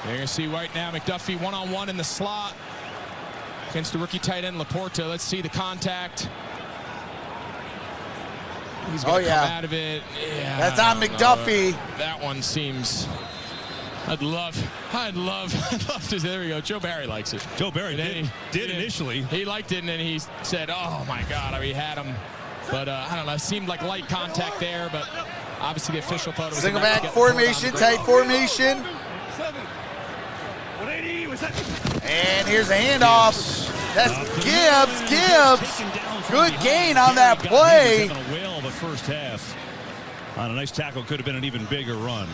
You're going to see right now McDuffie one-on-one in the slot against the rookie tight end Laporta. Let's see the contact. He's going to come out of it. Yeah, that's on McDuffie. That one seems... I'd love to. There we go. Joe Barry likes it. Joe Barry did initially. He liked it, and then he said, oh, my God, we had him. But, I don't know, it seemed like light contact there, but obviously the official thought it was single back formation, tight formation. And here's a handoff. That's Gibbs. Good gain on that play. A whale the first half. On a nice tackle, could have been an even bigger run.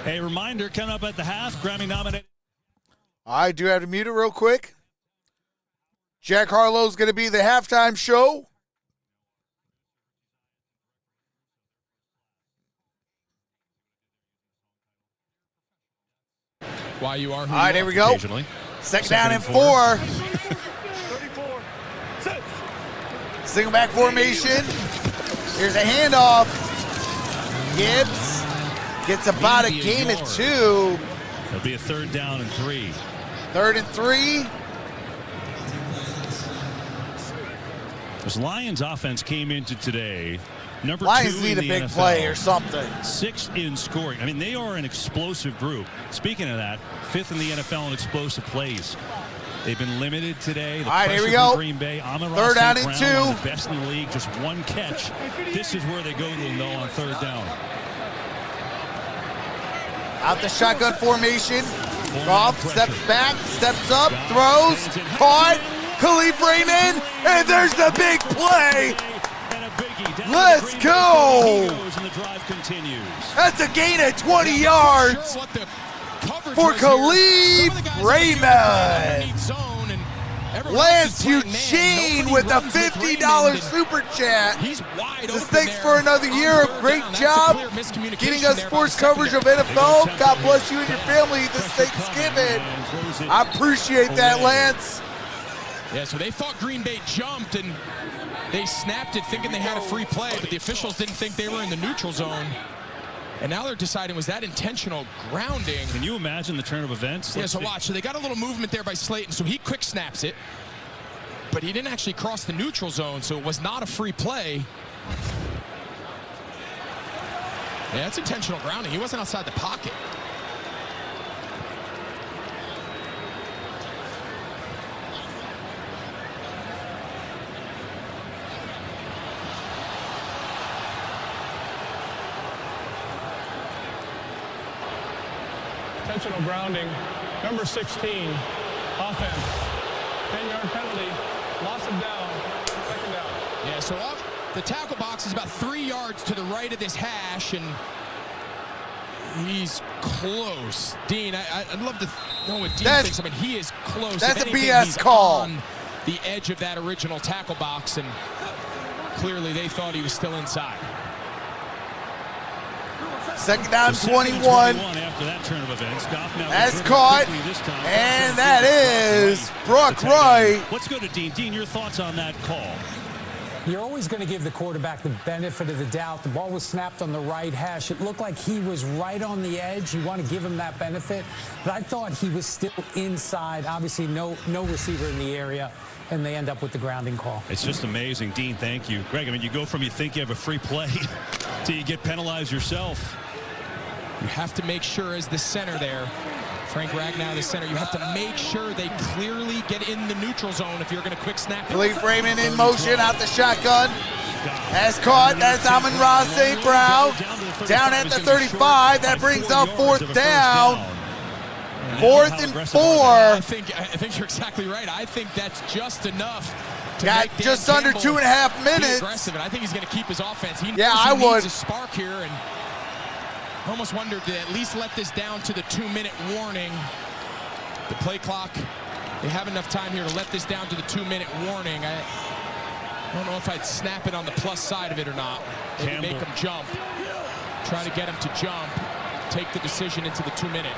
A reminder, coming up at the half, Grammy nominated. I do have to mute it real quick. Jack Harlow's going to be the halftime show. Why you are who all right, here we go. Second down and 4. Single back formation. Here's a handoff. Gibbs gets about a gain of 2. It'll be a 3rd down and 3. 3rd and 3. This Lions offense came into today. Number Lions 2 need in a the big NFL. play or something. 6 in scoring. I mean, they are an explosive group. Speaking of that, 5th in the NFL in explosive plays. They've been limited today. All right, here we go. Green Bay. 3rd down and 2. One of the best in the league. Just one catch. This is where they go to them, though, on 3rd down. Out the shotgun formation. Goff steps back, steps up, throws, caught. Khalif Raymond, and there's the big play. Let's go. That's a gain of 20 yards for Khalif Raymond. Lance Eugene with a $50 super chat. Just thanks for another year of great job getting us sports coverage of NFL. God bless you and your family this Thanksgiving. I appreciate that, Lance. Yeah, so they thought Green Bay jumped and they snapped it thinking they had a free play, but the officials didn't think they were in the neutral zone. And now they're deciding, was that intentional grounding? Can you imagine the turn of events? Yeah, so watch. So they got a little movement there by Slayton, so he quick snaps it. But he didn't actually cross the neutral zone, so it was not a free play. Yeah, that's intentional grounding. He wasn't outside the pocket. Intentional grounding, number 16, offense. 10-yard penalty, loss of down, 2nd down. Yeah, so the tackle box is about 3 yards to the right of this hash, and he's close. Dean, I'd love to know what Dean thinks. I mean, he is close. That's a BS call. On the edge of that original tackle box, and clearly they thought he was still inside. Second down, 21. After that turn of events. That's caught, and that is Brock Wright. Let's go to Dean. Dean, your thoughts on that call? You're always going to give the quarterback the benefit of the doubt. The ball was snapped on the right hash. It looked like he was right on the edge. You want to give him that benefit. But I thought he was still inside. Obviously, no receiver in the area, and they end up with the grounding call. It's just amazing. Dean, thank you. Greg, I mean, you go from you think you have a free play to you get penalized yourself. You have to make sure as the center there, Frank Ragnow, the center, you have to make sure they clearly get in the neutral zone if you're going to quick snap. Khalif Raymond in motion out the shotgun. That's caught. That's Amon-Ra St. Brown. Down at the 35. That brings up fourth down. 4th and 4. I think you're exactly right. I think that's just enough. Got just under 2.5 minutes. Aggressive, and I think he's going to keep his offense. He would. Needs a spark here, and I almost wondered to at least let this down to the 2-minute warning. The play clock, they have enough time here to let this down to the 2-minute warning. I don't know if I'd snap it on the plus side of it or not. Maybe make him jump. Try to get him to jump. Take the decision into the 2-minute.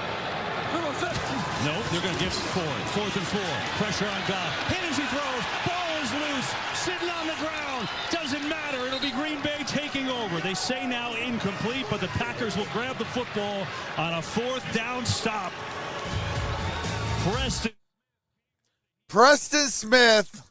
No, they're going to give it 4th and 4. Pressure on Goff. Hit as he throws. Ball is loose. Sitting on the ground. Doesn't matter. It'll be Green Bay taking over. They say now incomplete, but the Packers will grab the football on a 4th down stop. Preston Smith.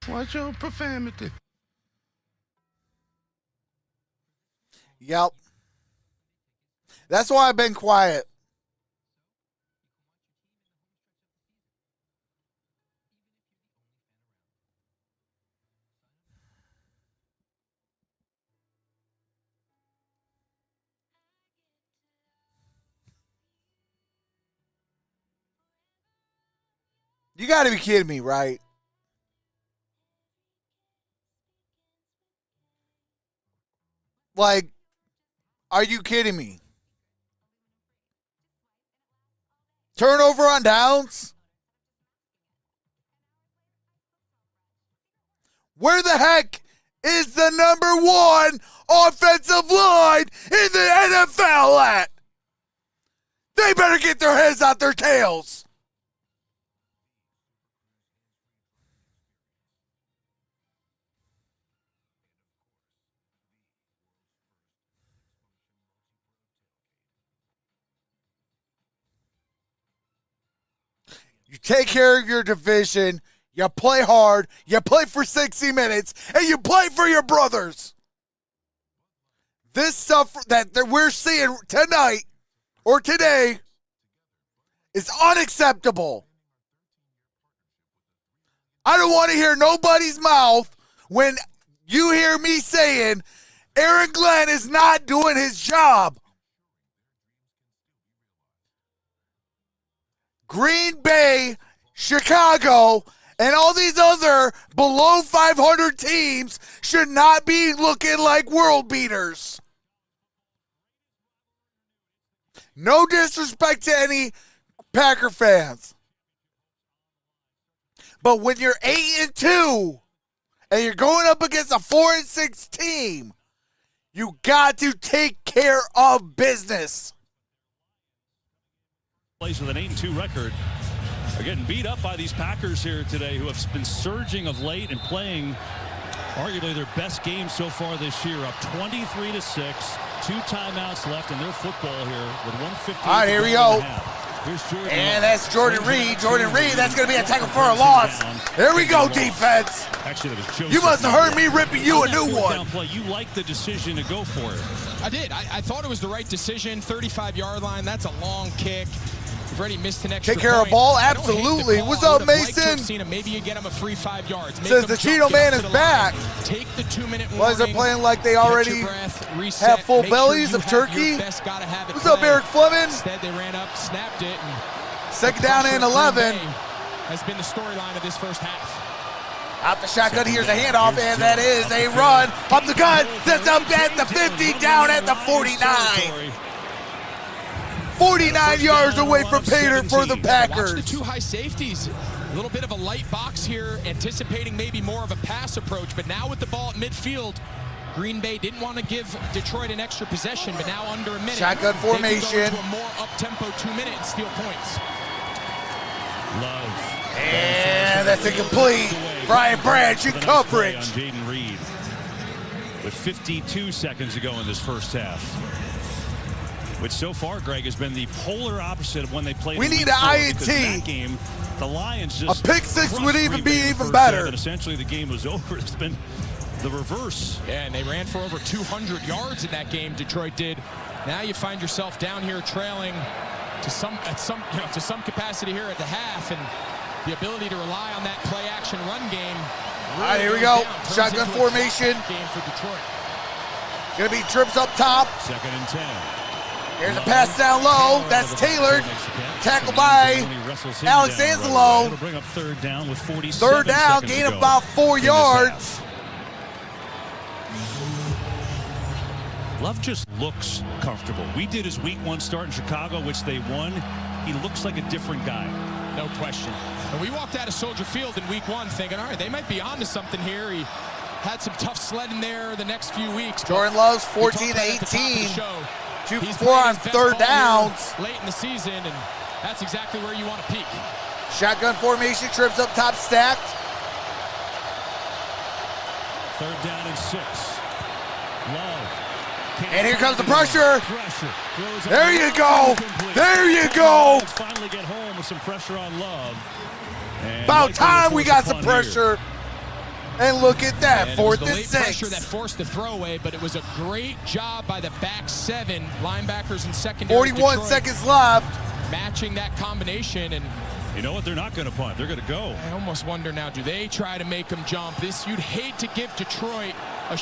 Watch your profanity. Yep. That's why I've been quiet. You got to be kidding me, right? Like, are you kidding me? Turnover on downs? Where the heck is the number 1 offensive line in the NFL at? They better get their heads out their tails. You take care of your division, you play hard, you play for 60 minutes, and you play for your brothers. This stuff that we're seeing tonight or today is unacceptable. I don't want to hear nobody's mouth when you hear me saying Aaron Glenn is not doing his job. Green Bay, Chicago, and all these other below 500 teams should not be looking like world beaters. No disrespect to any Packer fans. But when you're 8-2 and you're going up against a 4-6 team, you got to take care of business. Plays with an 8-2 record are getting beat up by these Packers here today, who have been surging of late and playing arguably their best game so far this year, up 23-6, 2 timeouts left in their football here with 1:50. All right, here we go. Here's Jordan. And that's Jordan Reed. Jordan Reed, that's going to be a tackle for a loss. There we go, defense. Actually, that was Joseph. You must have heard me ripping you a new one. Play. You like the decision to go for it. I did. I thought it was the right decision. 35-yard line. That's a long kick. already missed an extra Take care of point. ball, I don't hate the absolutely. call. What's I up, would've liked to Mason? have seen him. Maybe you get him a free 5 yards. Make Says him the jump, Cheeto get Man up to is the line. back. Take the 2-minute warning. Why is it playing like they already Catch your breath, reset, have full make sure bellies you of have your turkey? best, gotta have it What's up, play. Eric Fleming? Instead, they ran up, snapped it, and Second down and 11. has been the storyline of this first half. Out the shotgun, here's a handoff, and that is a run. Up the gun, that's up at the 50, down at the 49. 49 yards away from Pater for the Watch the Packers. two high safeties. A little bit of a light box here, anticipating maybe more of a pass approach, but now with the ball at midfield, Green Bay didn't want to give Detroit an extra possession, but now under a minute. Shotgun formation. They can go into a more up-tempo 2 minute and steal points. Love. And that's incomplete. Brian Branch in coverage. On Jaden Reed with 52 seconds to go in this first half. Which so far, Greg, has been the polar opposite of when they played. We need an INT. INT. Game, the Lions just A pick six would even be even first better. half, and essentially, the game was over. It's been the reverse. Yeah, and they ran for over 200 yards in that game. Detroit did. Now you find yourself down here trailing to some capacity here at the half, and the ability to rely on that play-action run game. All right, here we go. Shotgun formation. Game for Detroit. Gonna be trips up top. 2nd and 10. Here's a pass down low. That's tailored. Tackled by Alex Anzalo. It'll bring up third down with 47 Third down, seconds gain to of go about 4 in this yards. half. Love just looks comfortable. We did his week 1 start in Chicago, which they won. He looks like a different guy. No question. And we walked out of Soldier Field in week 1 thinking, all right, they might be onto something here. He had some tough sledding there the next few weeks. Jordan Love's 14-18. 2 for 4 on third downs. Late in the season, and that's exactly where you want to peak. Shotgun formation, trips up top stacked. Third down and 6. Love. And here comes the pressure. There you go. There you go. Finally get home with some pressure on Love. About time we got some pressure. And look at that, And 4th it was the and late 6. pressure that forced the throwaway, but it was a great job by the back 7 linebackers and secondary. 41 Detroit, seconds left. matching that combination, and you know what? They're not going to punt. They're going to go. I almost wonder now, do they try to make them jump? You'd hate to give Detroit a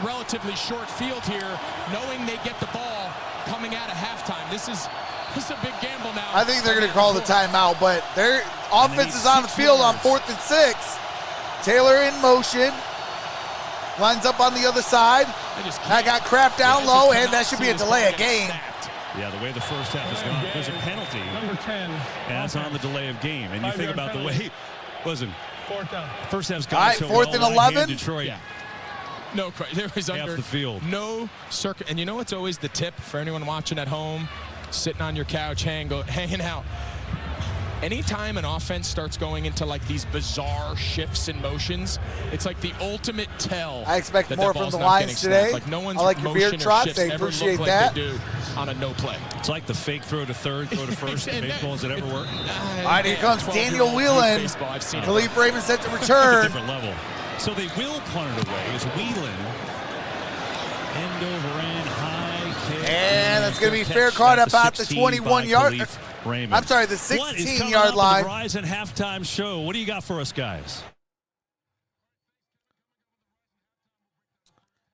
relatively short field here, knowing they get the ball coming out of halftime. This is a big gamble now. I think they're going to call the timeout, but their offense is on the field on 4th and 6. Taylor in motion. Lines up on the other side. I got Kraft down low, and that should be a delay of game. Yeah, the way the first half has gone, there's a penalty. Number 10. And that's on the delay of game. And you think about the way, listen, 4th down. first half's gone All right, so 4th well, and I hand 11. Detroit. Yeah. No, there was Half under the field. no circuit. And you know what's always the tip for anyone watching at home, sitting on your couch, hanging out? Anytime an offense starts going into like these bizarre shifts and motions, it's like the ultimate tell. I expect that more the from ball's the not Lions getting snapped. today. Like no one's I like your beard, motion or Trox. shifts I ever appreciate look that. like they do on a no play. It's like the fake throw to third, throw to first in baseball. Does it ever work? All right, here comes Daniel Whelan. I've seen it. Khalif Raymond set to It's a return. different level. So they will punt it away as Whelan. End over end, high kick. And that's going to be Catch fair caught at about the 16 by 21-yard. Khalif Raymond. I'm sorry, the What is coming 16-yard up line. on the Verizon halftime show? What do you got for us, guys?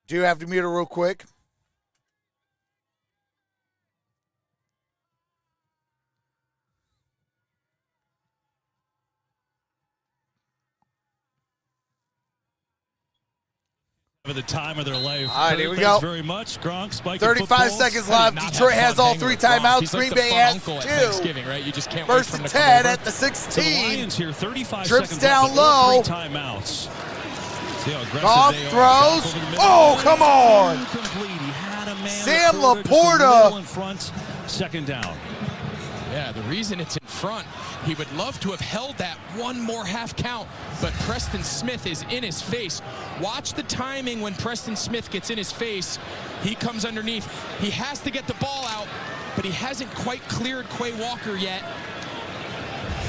Do you have to mute her real quick? At the time of their life. All right, here we Thanks go. very much, Gronk. Spiking 35 footballs. seconds left. Detroit has all 3 timeouts. He's Green like the Bay fun has uncle at 2. Thanksgiving, right? You just can't wait First for him and to come 10 over. at the So the 16. Lions here, 35 Trips seconds down left, all low. 3 timeouts. See how aggressive Goff they are. throws. Goff over the middle. Oh, come on. Incomplete. He had a man. Sam Laporta just a Laporta. little in front. 2nd down. Yeah, the reason it's in front, he would love to have held that one more half count, but Preston Smith is in his face. Watch the timing when Preston Smith gets in his face. He comes underneath. He has to get the ball out, but he hasn't quite cleared Quay Walker yet.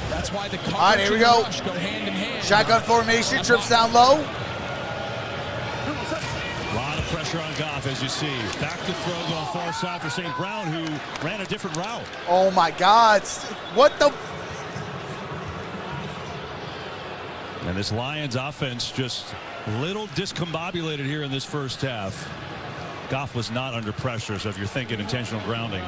That's why the coverage All right, here we and the go. rush go hand in hand. Shotgun formation, trips down low. A lot of pressure on Goff, as you see. Back to throw on the far side for St. Brown, who ran a different route. Oh, my God. What the? And this Lions offense just a little discombobulated here in this first half. Goff was not under pressure, so if you're thinking intentional grounding.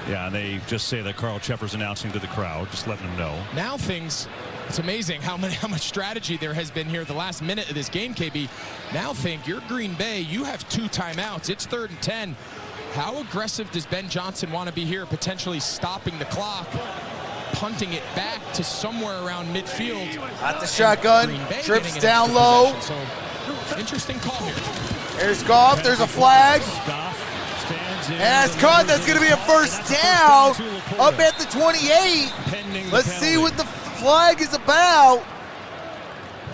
Yeah, and they just say that Carl Cheffers announcing to the crowd, just letting them know. Now it's amazing how much strategy there has been here the last minute of this game, KB. Now you're Green Bay, you have 2 timeouts. It's 3rd and 10. How aggressive does Ben Johnson want to be here, potentially stopping the clock, punting it back to somewhere around midfield? At the shotgun, trips down low. So, interesting call here. There's Goff, there's a flag. And that's caught. That's going to be a first down up at the 28. Let's see what the flag is about.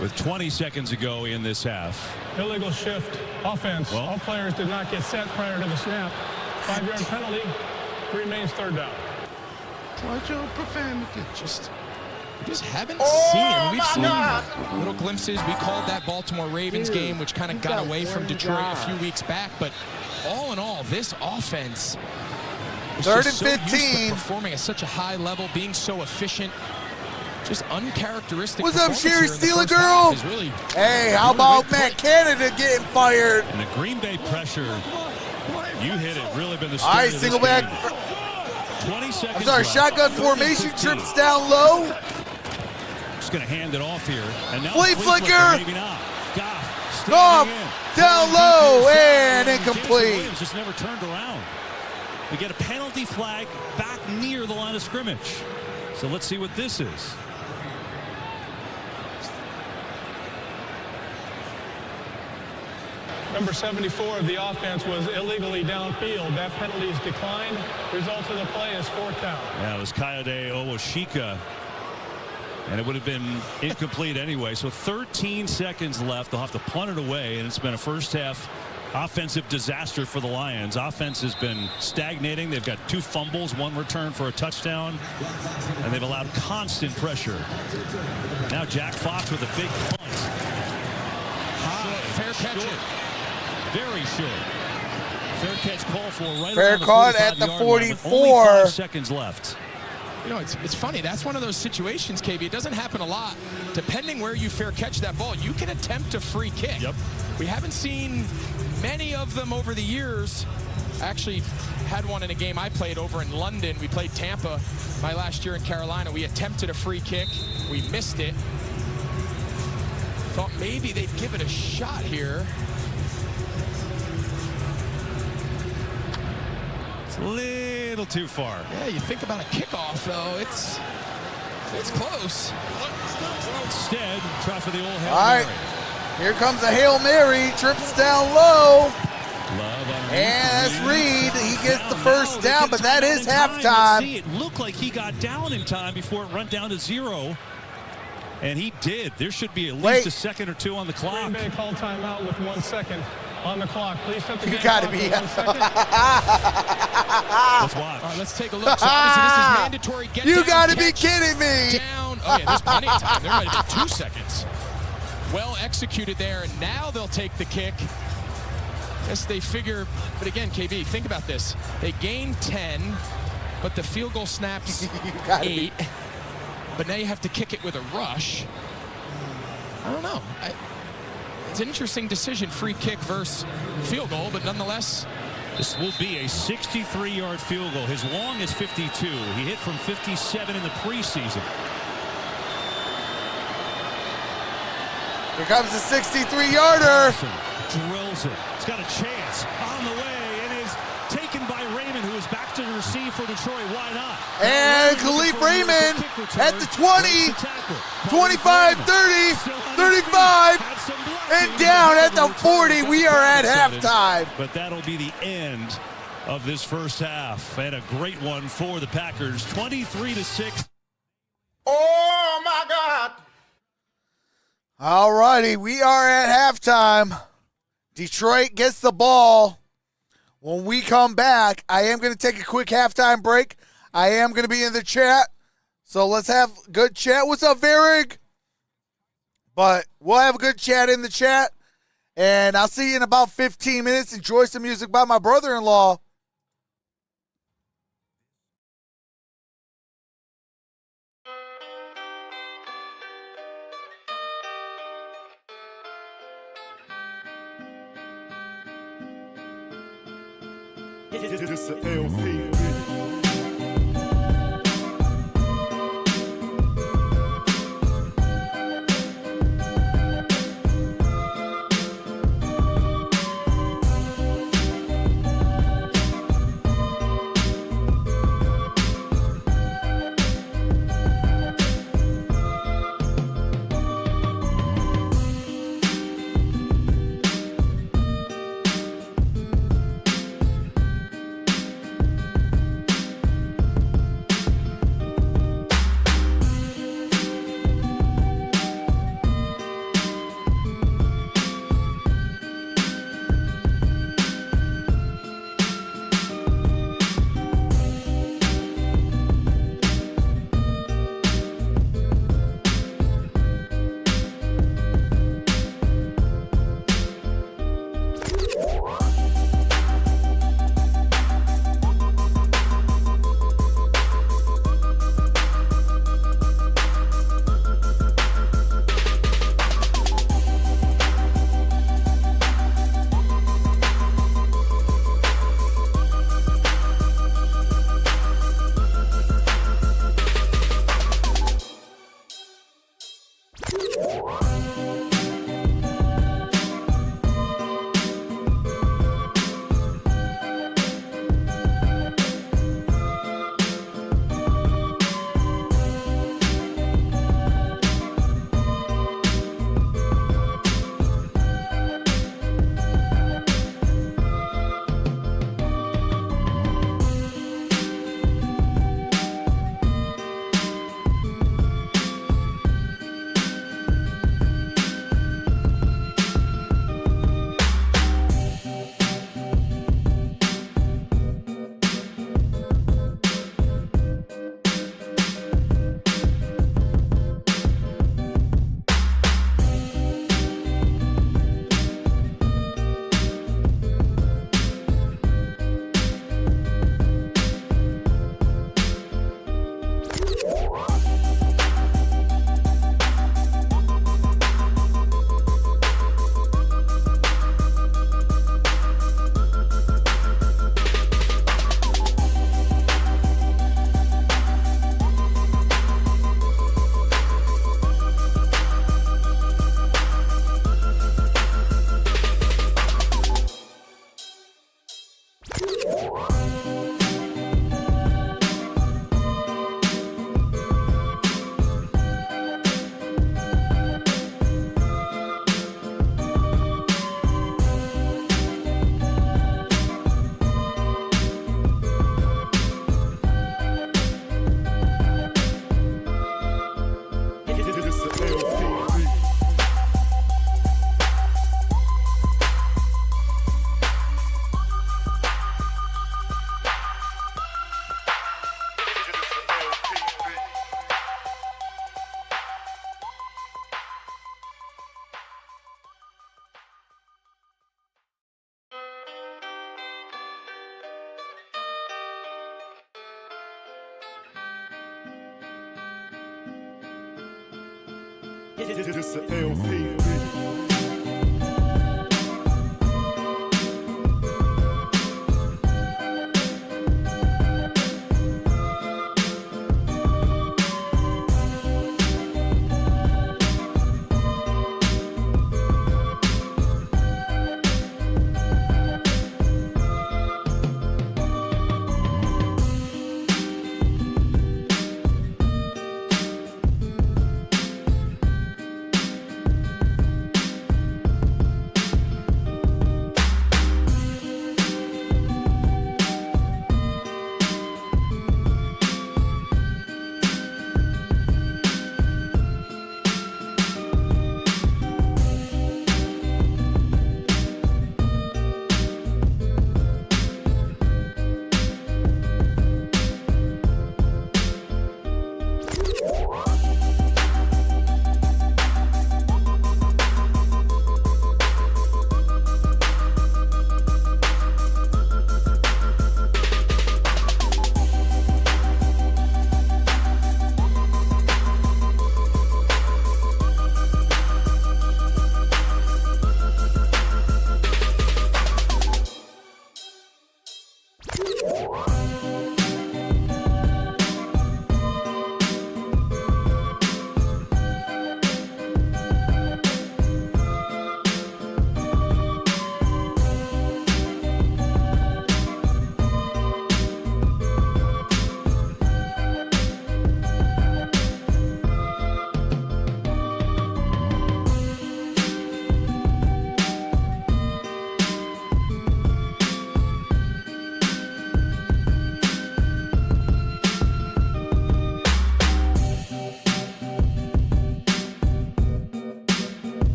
With 20 seconds to go in this half. Illegal shift offense. All players did not get set prior to the snap. 5-yard penalty. Remains 3rd down. Watch your profanity. Just haven't seen. We've seen little glimpses. We called that Baltimore Ravens game, which kind of got away from Detroit a few weeks back. But all in all, this offense is 3rd just and so used to 15. performing at such a high level, being so efficient. Just uncharacteristic. What's up, Sherry Steeler Girl? Really, hey, how about Matt Canada getting fired? And the Green Bay pressure, you hit it, really been the All right, single back. 20 seconds I'm sorry, left. shotgun formation, trips down low. Just going to hand it off here. And now Flea flicker. maybe not. Goff down low and incomplete. Just never turned around. We get a penalty flag back near the line of scrimmage. So let's see what this is. Number 74 of the offense was illegally downfield. That penalty is declined. Result of the play is 4th down. Yeah, it was Kayode Owoshika. And it would have been incomplete anyway. So 13 seconds left. They'll have to punt it away. And it's been a first half offensive disaster for the Lions. Offense has been stagnating. They've got 2 fumbles, 1 return for a touchdown. And they've allowed constant pressure. Now Jack Fox with a big punt. fair catch. Very short. Fair catch call for right fair caught at the 44. Only 5 seconds left. You know, it's funny. That's one of those situations, KB. It doesn't happen a lot. Depending where you fair catch that ball, you can attempt a free kick. Yep. We haven't seen many of them over the years. Actually had one in a game I played over in London. We played Tampa my last year in Carolina. We attempted a free kick. We missed it. Thought maybe they'd give it a shot here. It's a little too far. Yeah, you think about a kickoff, though. It's close. Instead, try for the old Hail All right. Mary. Here comes a Hail Mary. Trips down low. And that's Reed. He gets the first down, but that is halftime. It looked like he got down in time before it went down to 0. And he did. There should be at least a second or 2 on the clock. Green Bay call timeout with 1 second on the clock. Please set the game You got to clock be. for 1 second. Let's watch. All right, let's take a look. So obviously this is mandatory. Get You down, got to be catch kidding me. down. Oh, yeah, there's plenty of time. There might have been 2 seconds. Well executed there, and now they'll take the kick. Yes, they figure, but again, KB, think about this. They gain 10, but the field goal snaps 8. But now you have to kick it with a rush. I don't know. It's an interesting decision, free kick versus field goal, but nonetheless. This will be a 63-yard field goal. His long is 52. He hit from 57 in the preseason. Here comes the 63-yarder. Drills it. It's got a chance on the way. It is taken by Raymond, who is back to receive for Detroit. Why not? And Khalif Raymond at the 20, 25, 30, 35, and down at the 40. We are at halftime. But that'll be the end of this first half. And a great one for the Packers. 23-6. Oh, my God. All righty, we are at halftime. Detroit gets the ball. When we come back, I am going to take a quick halftime break. I am going to be in the chat. So let's have good chat. What's up, Varig? But we'll have a good chat in the chat. And I'll see you in about 15 minutes. Enjoy some music by my brother-in-law. It's an LP. It's an LP.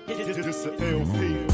This a LP.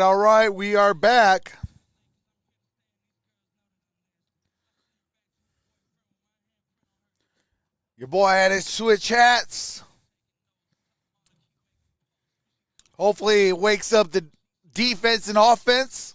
All right. We are back. Your boy had his switch hats. Hopefully it wakes up the defense and offense.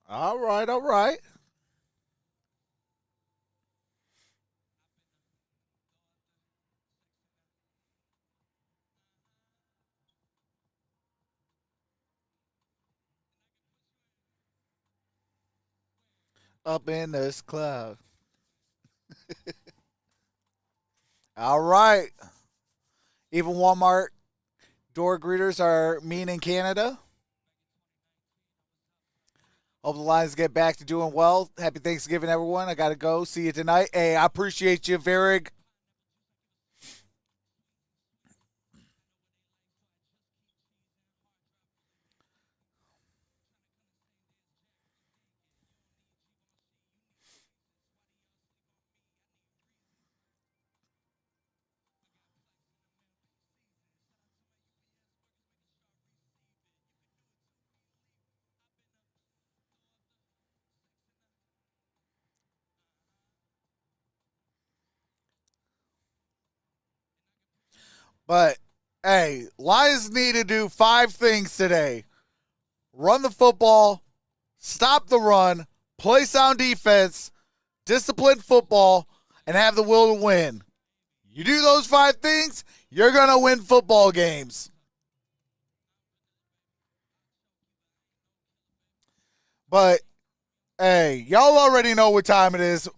All right. Up in this cloud. All right. Even Walmart door greeters are mean in Canada. Hope the Lions get back to doing well. Happy Thanksgiving, everyone. I got to go. See you tonight. Hey, I appreciate you, Varig. But, hey, Lions need to do 5 things today. Run the football, stop the run, play sound defense, discipline football, and have the will to win. You do those 5 things, you're going to win football games. But, hey, y'all already know what time it is.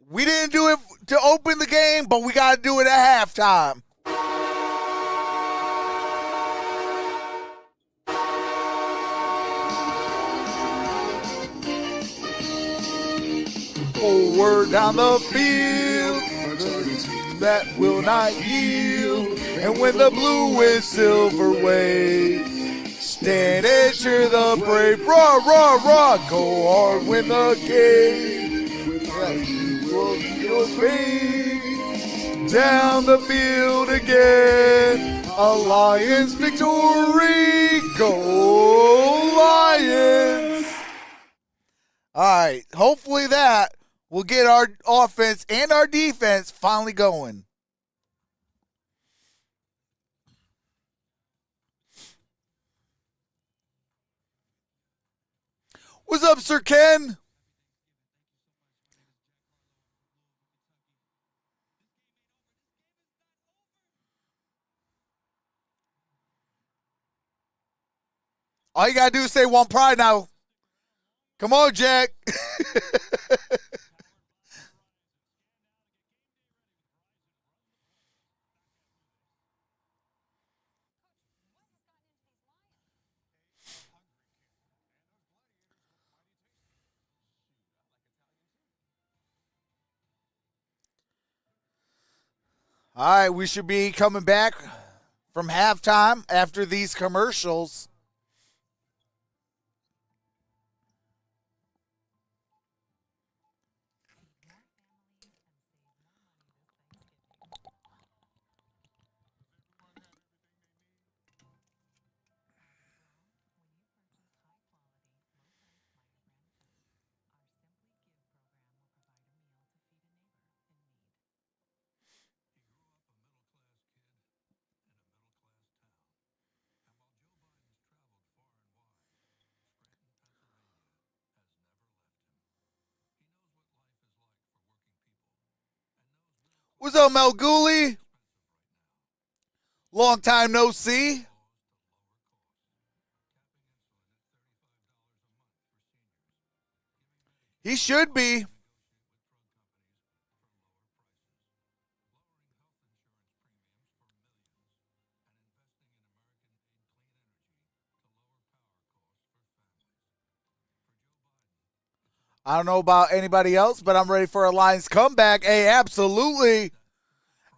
We didn't do it to open the game, but we got to do it at halftime. Forward down the field, that will not yield. And when the blue and silver wave, stand and cheer the brave. Rah, rah, rah, go hard, win the game. You'll be down the field again. A Lions victory, go Lions. All right. Hopefully that will get our offense and our defense finally going. What's up, Sir Ken? All you got to do is say one pride now. Come on, Jack. All right, we should be coming back from halftime after these commercials. What's up, Mel Gooley? Long time no see. He should be. I don't know about anybody else, but I'm ready for a Lions comeback. Hey, absolutely.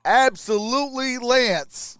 Absolutely, Lance.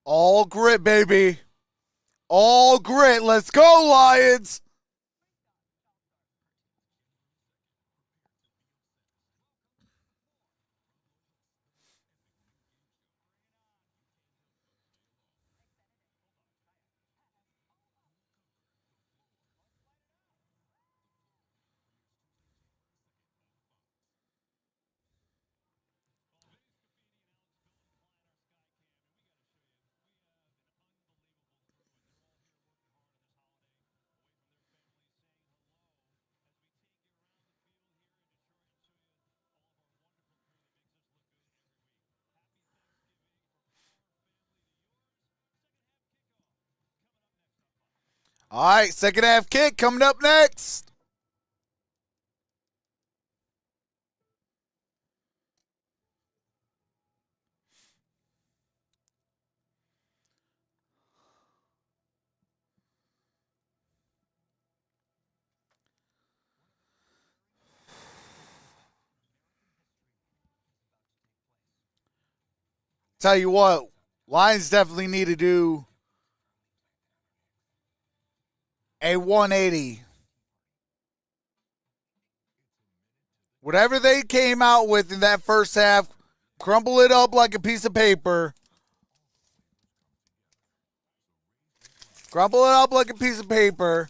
All grit, baby. All grit. Let's go, Lions. All right, second half kick coming up next. Tell you what, Lions definitely need to do a 180. Whatever they came out with in that first half, crumble it up like a piece of paper. Crumble it up like a piece of paper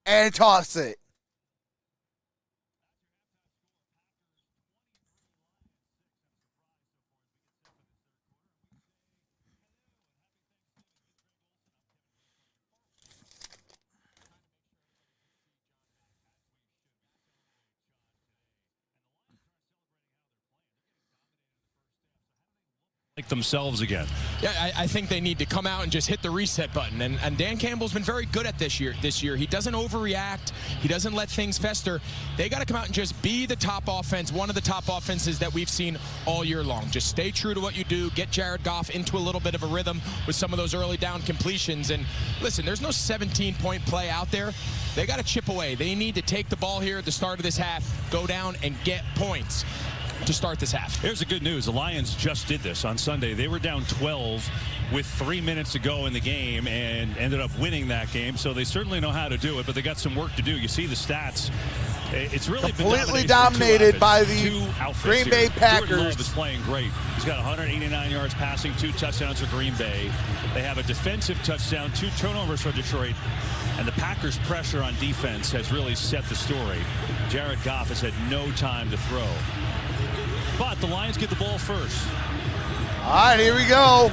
and toss it. themselves again. Yeah, I think they need to come out and just hit the reset button. And Dan Campbell's been very good at this year. He doesn't overreact. He doesn't let things fester. They got to come out and just be the top offense, one of the top offenses that we've seen all year long. Just stay true to what you do. Get Jared Goff into a little bit of a rhythm with some of those early down completions. And listen, there's no 17-point play out there. They got to chip away. They need to take the ball here at the start of this half, go down and get points to start this half. Here's the good news. The Lions just did this on Sunday. They were down 12 with 3 minutes to go in the game and ended up winning that game. So they certainly know how to do it, but they got some work to do. You see the stats. It's really completely dominated by the Green Bay Packers. Jordan Love is playing great. He's got 189 yards passing, 2 touchdowns for Green Bay. They have a defensive touchdown, 2 turnovers for Detroit. And the Packers' pressure on defense has really set the story. Jared Goff has had no time to throw. But the Lions get the ball first. All right, here we go.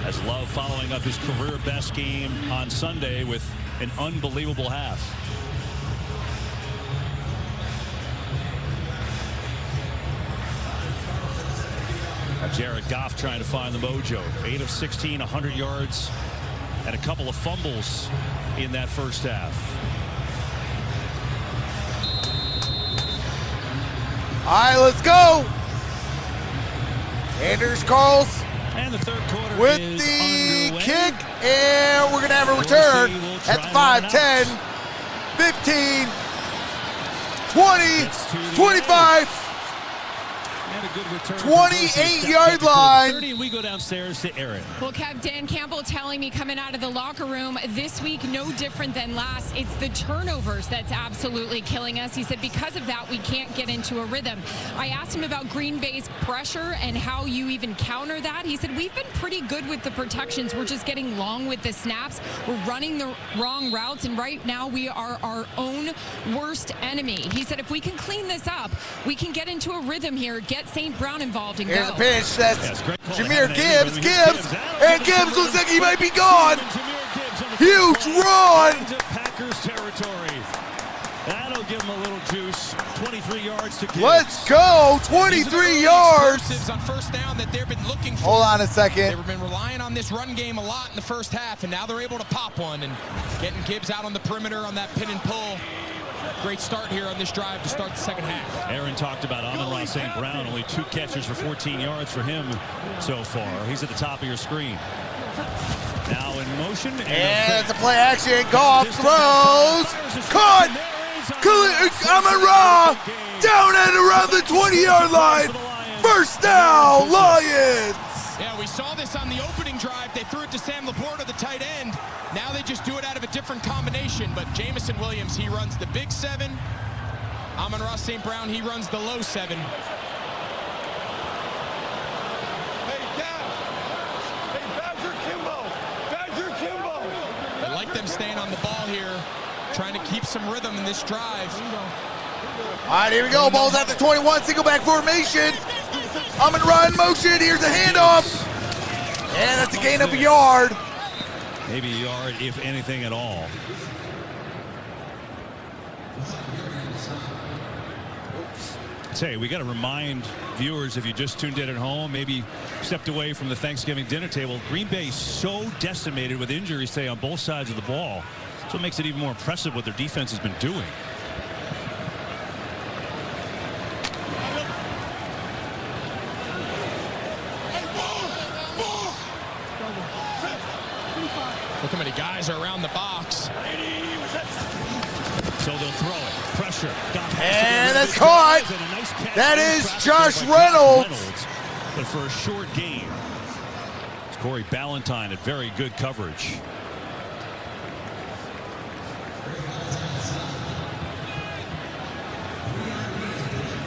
As Love following up his career best game on Sunday with an unbelievable half. Now Jared Goff trying to find the mojo. 8 of 16, 100 yards, and a couple of fumbles in that first half. All right, let's go. Anders Carls and the third quarter with is the underway. kick, and we're going to have a return at the 5, 10, 15, 20, 25, And a good return 28-yard line. 30, and we go downstairs to Aaron. Well, Kev, Dan Campbell telling me coming out of the locker room this week, no different than last. It's the turnovers that's absolutely killing us. He said because of that, we can't get into a rhythm. I asked him about Green Bay's pressure and how you even counter that. He said, we've been pretty good with the protections. We're just getting long with the snaps. We're running the wrong routes, and right now we are our own worst enemy. He said, if we can clean this up, we can get into a rhythm here, get St. Brown involved and Here's go. a pitch. That's Jahmyr Gibbs. And Gibbs looks like he might be gone. Huge run. Into Packers territory. That'll give him a little juice. 23 yards to Gibbs. Let's go. 23 yards. On first down that they've been looking for. Hold on a second. They've been relying on this run game a lot in the first half, and now they're able to pop one and getting Gibbs out on the perimeter on that pin and pull. Great start here on this drive to start the second half. Aaron talked about Amon-Ra St. Brown. Only 2 catches for 14 yards for him so far. He's at the top of your screen. Now in motion. And it's a play action. Goff throws. Caught. Amon-Ra down at around the 20-yard line. First down, Lions. Yeah, we saw this on the opening drive. They threw it to Sam Laporta, the tight end. Now they just do it out of a different combination. But Jamison Williams, he runs the big 7. Amon-Ra St. Brown, he runs the low 7. I like them staying on the ball here, trying to keep some rhythm in this drive. All right, here we go. Ball's at the 21, single back formation. Amon-Ra in motion. Here's a handoff. And that's a gain of a yard. Maybe a yard, if anything at all. Say, we got to remind viewers, if you just tuned in at home, maybe stepped away from the Thanksgiving dinner table, Green Bay so decimated with injuries, say, on both sides of the ball. So it makes it even more impressive what their defense has been doing. Look how many guys are around the box. So they'll throw it. Pressure. And that's caught. That is Josh Reynolds. But for a short game, it's Corey Ballantyne at very good coverage.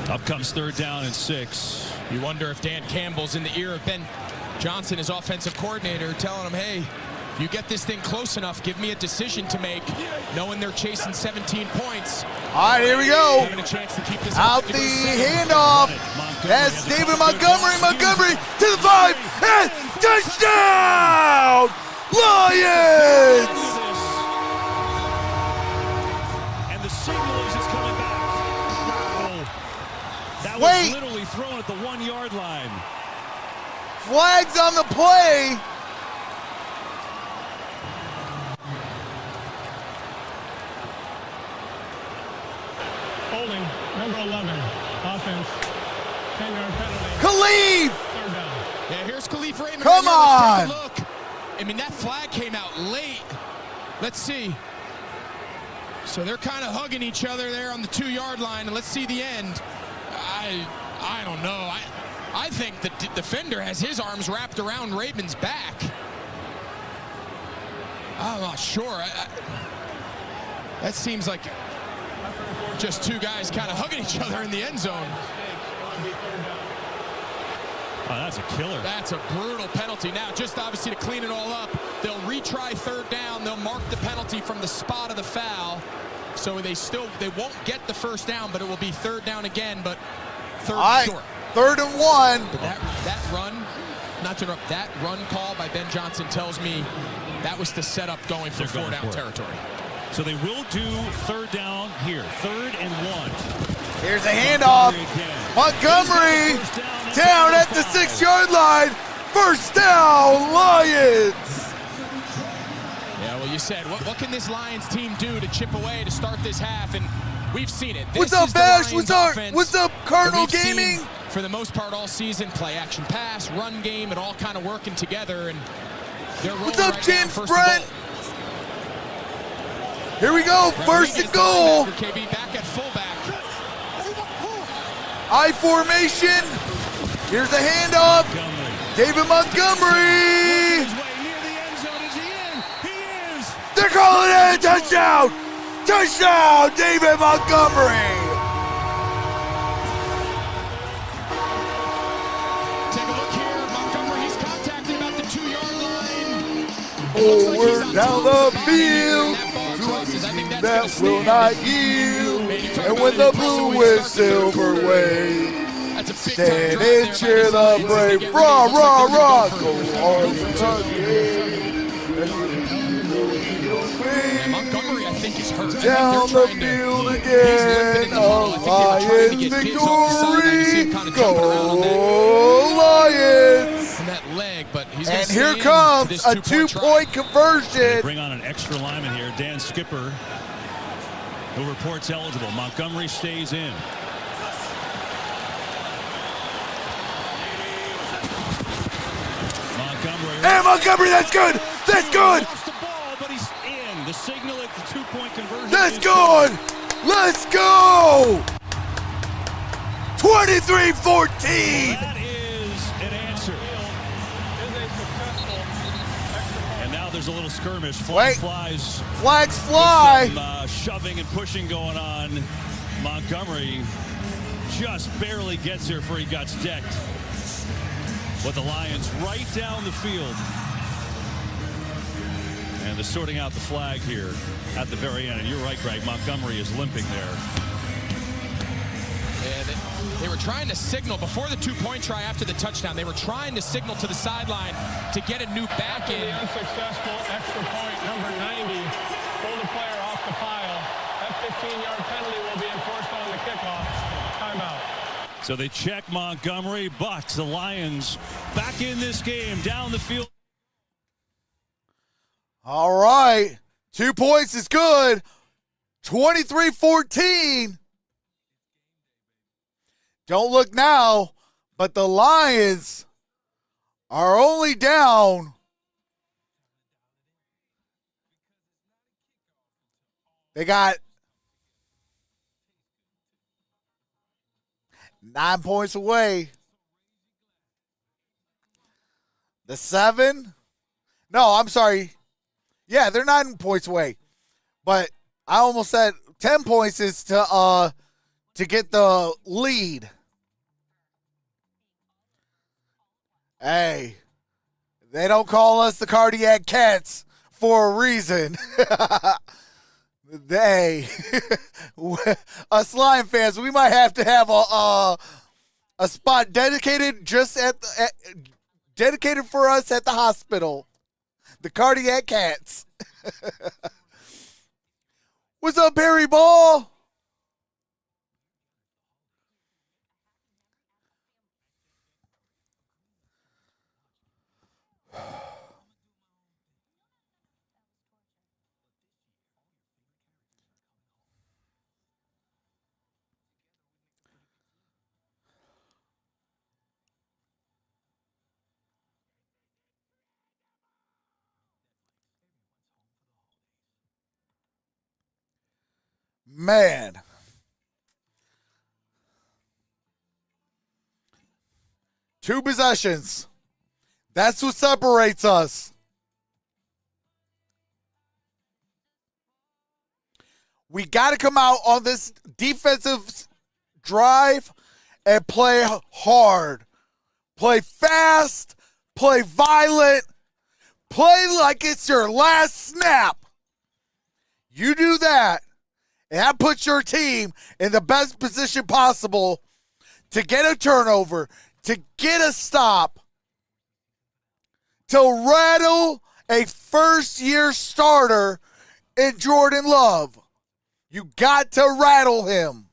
Up comes 3rd down and 6. You wonder if Dan Campbell's in the ear of Ben Johnson, his offensive coordinator, telling him, hey, if you get this thing close enough, give me a decision to make, knowing they're chasing 17 points. All right, here we go. Having a chance to keep this out the handoff. That's David Montgomery. Montgomery to the 5. And touchdown! Lions! And the signal is it's coming back. Wow. That was literally thrown at the 1-yard line. Flags on the play. Holding, number 11, offense, 10-yard penalty. Khalif! Third down. Yeah, here's Khalif Raymond. Come right on! here. Let's take a look. I mean, that flag came out late. Let's see. So they're kind of hugging each other there on the 2-yard line, and let's see the end. I don't know. I think the defender has his arms wrapped around Raymond's back. I'm not sure. That seems like just two guys kind of hugging each other in the end zone. Oh, that's a killer. That's a brutal penalty. Now, just obviously to clean it all up, they'll retry third down. They'll mark the penalty from the spot of the foul. So they won't get the first down, but it will be third down again, but short. 3rd and 1. But that run, not to interrupt, that run call by Ben Johnson tells me that was the setup going for 4-down territory. So they will do third down here. 3rd and 1. Here's a handoff. Montgomery down at the 6-yard line. First down, Lions. Yeah, well, you said, what can this Lions team do to chip away to start this half? And we've seen it. What's up, Bash? What's up, Cardinal Gaming? For the most part all season, play action pass, run game, and all kind of working together. And they're rolling. What's up, right James Brent? Here we go, first and goal. KB back at fullback. I formation. Here's a handoff. David Montgomery. They're calling it a touchdown. Touchdown, David Montgomery. Take a look here. Montgomery, he's contacted about the 2-yard line. Forward down the field. That will not yield. And when the blue and silver wave, stand and cheer the brave. Rah, rah, rah. Go on again. Montgomery, I think, is hurt. Down the field again. Lions victory. Go Lions. That leg, but he's and here comes a 2-point conversion. Bring on an extra lineman here, Dan Skipper, who reports eligible. Montgomery stays in. Montgomery, that's good. That's good. Lost the ball, but he's in. The signal at the 2-point conversion. That's good. Let's go. 23-14. That is an answer. And now there's a little skirmish. Flags fly. Some, shoving and pushing going on. Montgomery just barely gets here before he got decked. With the Lions right down the field. And they're sorting out the flag here at the very end. And you're right, Greg. Montgomery is limping there. Yeah, they were trying to signal before the 2-point try after the touchdown. They were trying to signal to the sideline to get a new back in. The unsuccessful extra point, number 90, pulled the player off the pile. That 15-yard penalty will be enforced on the kickoff. Timeout. So they check Montgomery, but the Lions back in this game down the field. All right. 2 points is good. 23-14. Don't look now, but the Lions are only down. They got 9 points away. The 7. No, I'm sorry. Yeah, they're 9 points away. But I almost said 10 points is to get the lead. Hey, they don't call us the Cardiac Cats for a reason. They, us Lion fans, we might have to have a spot dedicated just dedicated for us at the hospital. The Cardiac Cats. What's up, Barry Ball? Man. Two possessions. That's what separates us. We got to come out on this defensive drive and play hard. Play fast. Play violent. Play like it's your last snap. You do that, and that puts your team in the best position possible to get a turnover, to get a stop, to rattle a first-year starter in Jordan Love. You got to rattle him.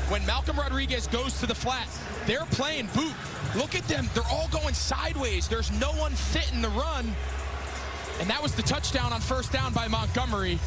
When Malcolm Rodriguez goes to the flat, they're playing boot. Look at them. They're all going sideways. There's no one fitting the run. And that was the touchdown on first down by Montgomery.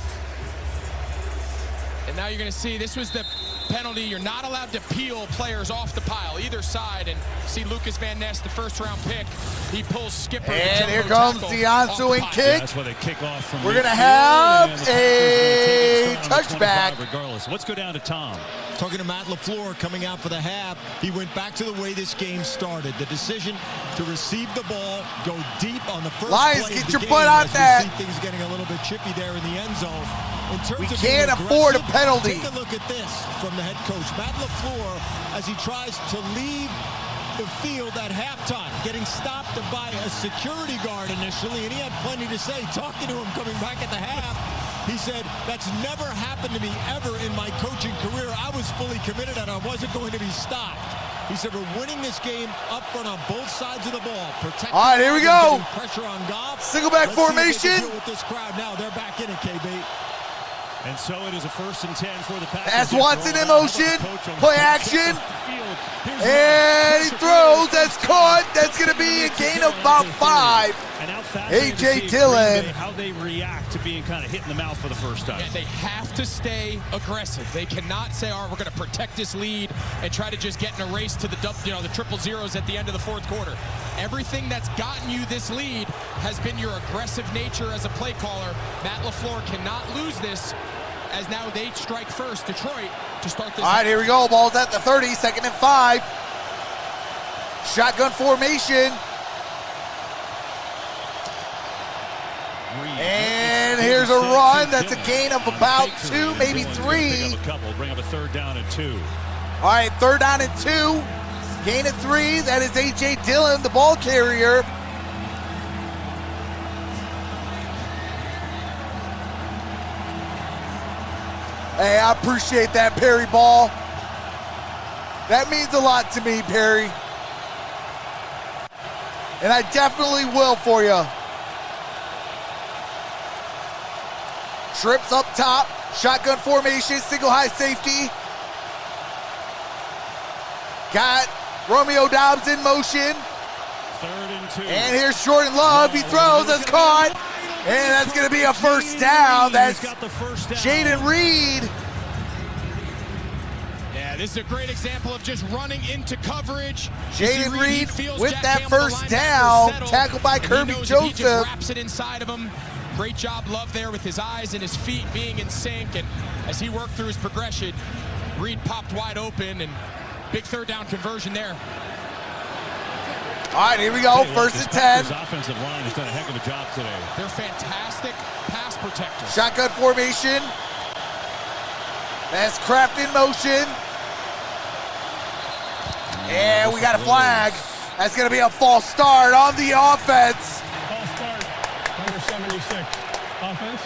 And now you're going to see this was the penalty. You're not allowed to peel players off the pile, either side. And see Lucas Van Ness, the first-round pick. He pulls Skipper. And here comes the ensuing kick. Yeah, that's where they kick off from. We're going to have a touchback. Regardless. Let's go down to Tom. Talking to Matt LaFleur coming out for the half. He went back to the way this game started. The decision to receive the ball, go deep on the first Lions, play get of the your game, butt out as there. we see things getting a little bit chippy there in the end zone. In terms We of can't being afford a aggressive, penalty. Take a look at this from the head coach, Matt LaFleur, as he tries to leave the field at halftime, getting stopped by a security guard initially, and he had plenty to say. Talking to him coming back at the half, he said, that's never happened to me ever in my coaching career. I was fully committed and I wasn't going to be stopped. He said, we're winning this game up front on both sides of the ball. All right, here we go. Pressure on Goff. Single back formation. Deal with this crowd now. They're back in it, KB. And so it is a 1st and 10 for the Packers. That's Watson in motion. Play action. And he throws. That's caught. That's going to be a gain of about 5. A.J. Dillon. How they react to being kind of hit in the mouth for the first time. Yeah, they have to stay aggressive. They cannot say, all right, we're going to protect this lead and try to just get in a race to the the triple zeros at the end of the fourth quarter. Everything that's gotten you this lead has been your aggressive nature as a play caller. Matt LaFleur cannot lose this, as now they strike first, Detroit, to start this. All right, here we go. Ball's at the 30, 2nd and 5. Shotgun formation. And here's a run. That's a gain of about 2, maybe 3. Bring up a 3rd down and 2. All right, 3rd down and 2. Gain of 3. That is A.J. Dillon, the ball carrier. Hey, I appreciate that, Perry Ball. That means a lot to me, Perry. And I definitely will for you. Trips up top. Shotgun formation, single high safety. Got Romeo Doubs in motion. 3rd and 2. And here's Jordan Love. He throws. That's caught. And that's going to be a first down. That's Jaden Reed. Yeah, this is a great example of just running into coverage. Jaden Reed with that first down. Tackled by Kirby Joseph. He just wraps it inside of him. Great job, Love, there with his eyes and his feet being in sync. And as he worked through his progression, Reed popped wide open, and big 3rd down conversion there. All right, here we go. 1st and 10. His offensive line has done a heck of a job today. They're fantastic pass protectors. Shotgun formation. That's Kraft in motion. And we got a flag. That's going to be a false start on the offense. False start, number 76. Offense,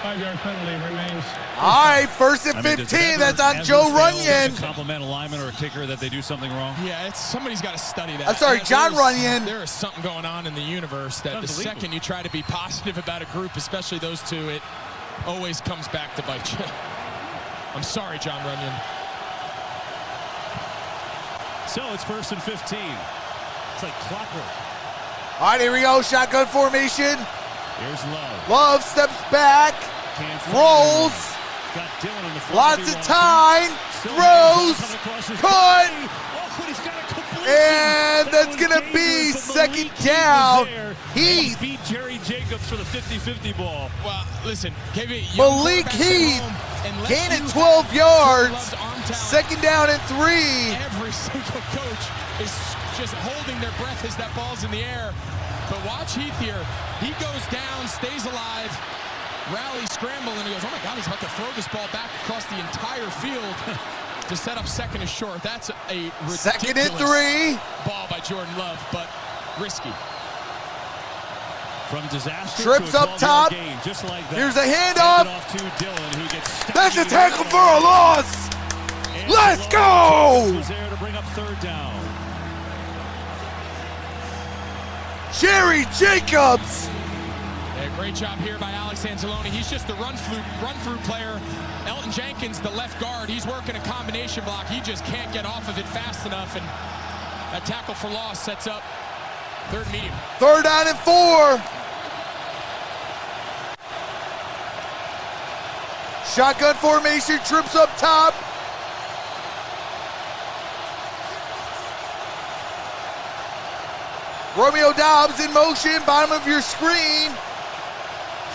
5-yard penalty remains. All right, 1st and 15. That's on Joe Runyon. Compliment a lineman or a kicker that they do something wrong. Yeah, somebody's got to study that. I'm sorry, John Runyon. There is something going on in the universe that the second you try to be positive about a group, especially those two, it always comes back to bite you. I'm sorry, John Runyon. So it's 1st and 15. It's like clockwork. All right, here we go. Shotgun formation. Here's Love. Love steps back. Rolls. Got Dillon in the front. Lots of time. Throws. Cut. And that's going to be second down. Heath. Beat Jerry Jacobs for the 50-50 ball. Well, listen, Malik Heath gaining 12 yards. Second down and 3. Every single coach is just holding their breath as that ball's in the air. But watch Heath here. He goes down, stays alive, rally, scramble, and he goes, oh my God, he's about to throw this ball back across the entire field to set up second and short. That's a ridiculous second and 3 ball by Jordan Love, but risky. From disaster trips to a up top. Gain, just like that. Here's a handoff. To Dillon, who gets that's a tackle for a loss. And let's go. Was there to bring up third down. Jerry Jacobs. Yeah, great job here by Alex Anzalone. He's just the run-through player. Elton Jenkins, the left guard, he's working a combination block. He just can't get off of it fast enough, and a tackle for loss sets up third medium. Third down and 4. Shotgun formation, trips up top. Romeo Doubs in motion, bottom of your screen.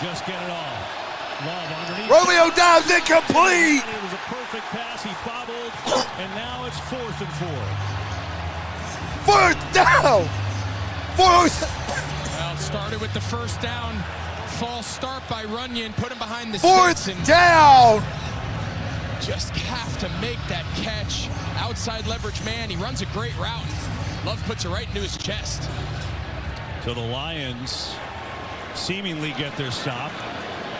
Just get it off. Love underneath. Romeo Doubs incomplete. It was a perfect pass. He bobbled, and now it's 4th and 4. Fourth down. Well, it started with the first down. False start by Runyon, put him behind the fourth sticks. Down. Just have to make that catch. Outside leverage man. He runs a great route. Love puts it right into his chest. So the Lions seemingly get their stop,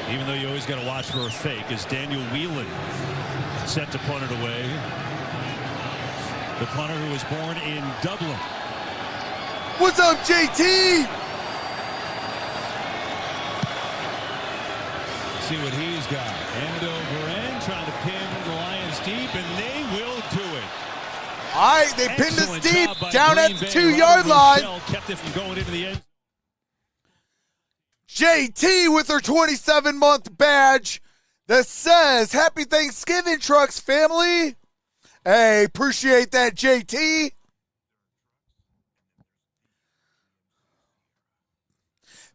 even though you always got to watch for a fake, as Daniel Whelan set to punt it away. The punter who was born in Dublin. What's up, JT? See what he's got. End over end, trying to pin the Lions deep, and they will do it. All right, they pinned us Excellent deep job by down Green at the Bay. 2-yard line. Kept it from going into the end. JT with her 27-month badge that says, Happy Thanksgiving, Trox family. Hey, appreciate that, JT.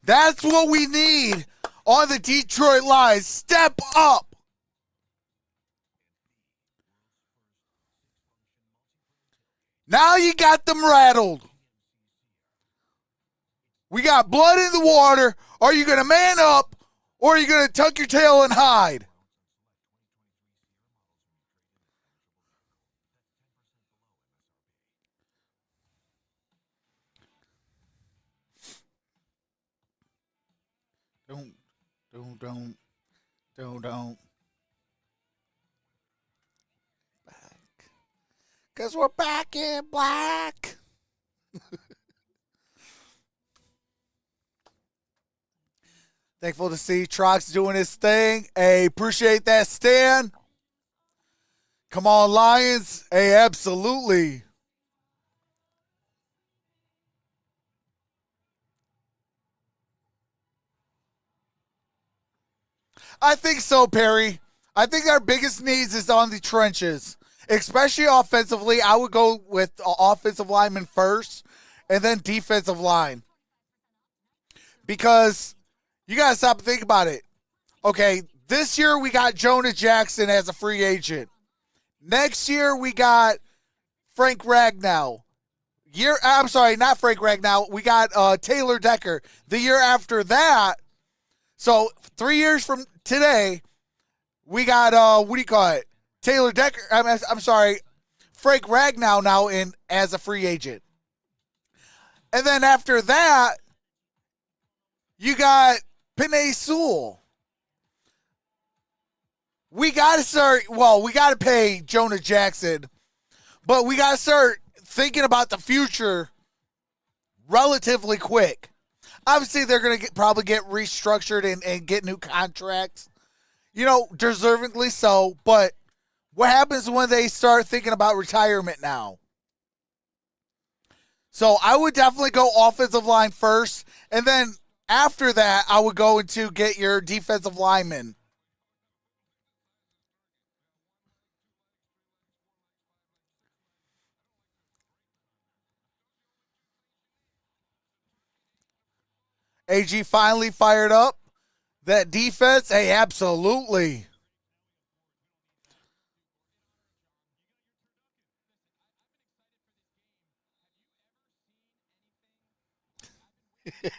That's what we need on the Detroit Lions. Step up. Now you got them rattled. We got blood in the water. Are you going to man up, or are you going to tuck your tail and hide? Don't. Back. Because we're back in black. Thankful to see Trox doing his thing. Hey, appreciate that, Stan. Come on, Lions. Hey, absolutely. I think so, Perry. I think our biggest needs is on the trenches, especially offensively. I would go with offensive lineman first and then defensive line. Because you got to stop and think about it. Okay, this year we got Jonah Jackson as a free agent. Next year we got Frank Ragnow. I'm sorry, not Frank Ragnow. We got Taylor Decker. The year after that, so 3 years from today, we got, Taylor Decker. I'm sorry, Frank Ragnow now in as a free agent. And then after that, you got Penei Sewell. We got to pay Jonah Jackson, but we got to start thinking about the future relatively quick. Obviously, they're going to probably get restructured and get new contracts, deservingly so. But what happens when they start thinking about retirement now? So I would definitely go offensive line first, and then after that, I would go into get your defensive lineman. AG finally fired up. That defense, hey, absolutely.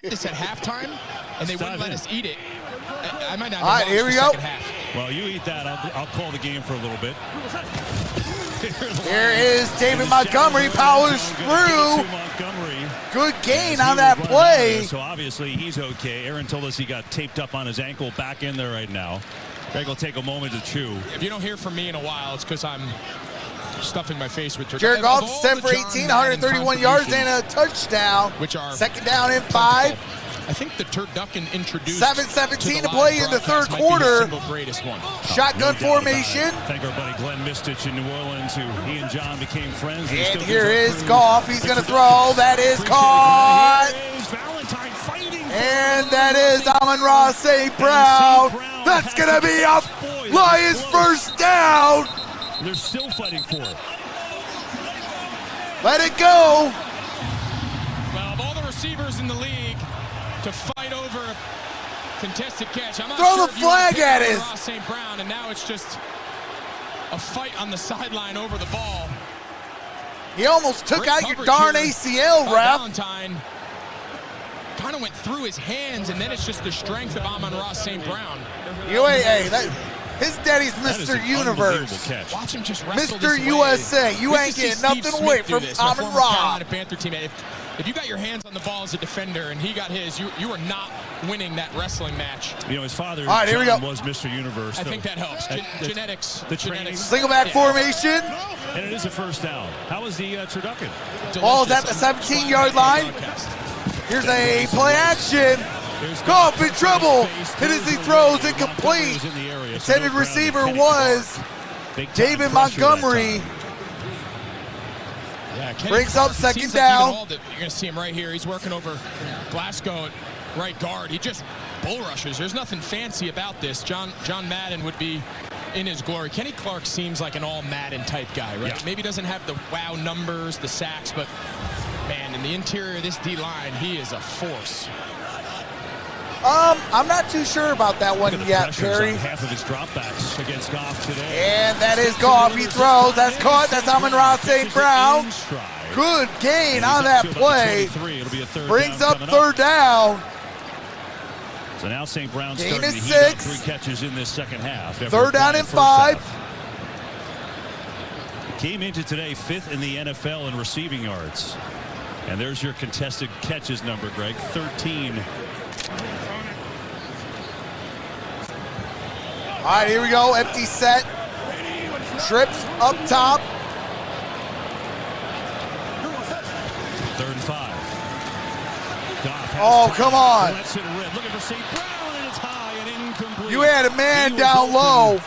This at halftime, and they wouldn't let us eat it. I might not. All right, here we go. Well, you eat that. I'll call the game for a little bit. Here is David Montgomery, powers through. Good gain on that play. So obviously he's okay. Aaron told us he got taped up on his ankle, back in there right now. Greg will take a moment to chew. If you don't hear from me in a while, it's because I'm stuffing my face with turkey. Jared Goff, 7 for 18, 131 yards and a touchdown. Which are second down and 5. I think the turducken introduced 7:17 to play in the third quarter. Greatest one. Shotgun formation. Thank our buddy Glenn Mistich in New Orleans, who he and John became friends. And here is Goff. He's going to throw. That is caught. And that is Amon-Ra St. Brown. That's going to be a Lions first down. They're still fighting for it. Let it go. Well, of all the receivers in the league to fight over a contested catch, I'm not throw sure the flag at it. St. Brown, and now it's just a fight on the sideline over the ball. He almost took out your darn ACL, ref. Valentine kind of went through his hands, and then it's just the strength of Amon-Ra St. Brown. His daddy's Mr. Universe. Watch him just wrestle Mr. this USA. Way. You ain't getting nothing away from Amon-Ra. Panther teammate. If you got your hands on the ball as a defender and he got his, you are not winning that wrestling match. You know, his father here we go. was Mr. Universe. I think that helps. Genetics. The training. Single back formation. And it is a first down. How was the turducken? Ball's at the 17-yard line. Here's a play action. Goff in trouble. Hit as he throws incomplete. Intended receiver was David Montgomery. Brings up second down. You're going to see him right here. He's working over Glasgow at right guard. He just bull rushes. There's nothing fancy about this. John Madden would be in his glory. Kenny Clark seems like an all Madden type guy, right? Yeah. Maybe doesn't have the wow numbers, the sacks, but man, in the interior of this D-line, he is a force. I'm not too sure about that one yet, Perry. Half of his dropbacks against Goff today. And that is Goff. He throws. That's caught. That's Amon-Ra St. Brown. Good gain on that play. Brings up third down. So now St. Brown's gain starting is to heat up 6. 3 catches in this second half. Third down and 5. Came into today 5th in the NFL in receiving yards. And there's your contested catches number, Greg. 13. All right, here we go. Empty set. Trips up top. 3rd and 5. Oh, come on. Looking for St. Brown, and it's high and incomplete. You had a man down low.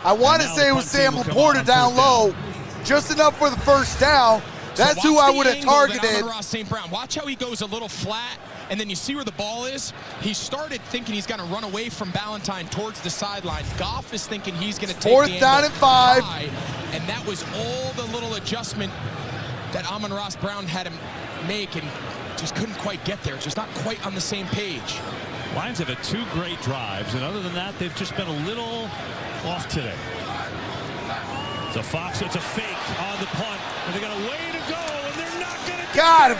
I want to say it was Sam Laporta down low. Just enough for the first down. That's who I would have targeted. St. Brown. Watch how he goes a little flat, and then you see where the ball is. He started thinking he's going to run away from Valentine towards the sideline. Goff is thinking he's going to take fourth down and 5. High, and that was all the little adjustment that Amon-Ra Brown had him make, and just couldn't quite get there. Just not quite on the same page. Lions have had 2 great drives, and other than that, they've just been a little off today. It's a Fox, it's a fake on the punt, and they got a way to go, and they're not going to got him.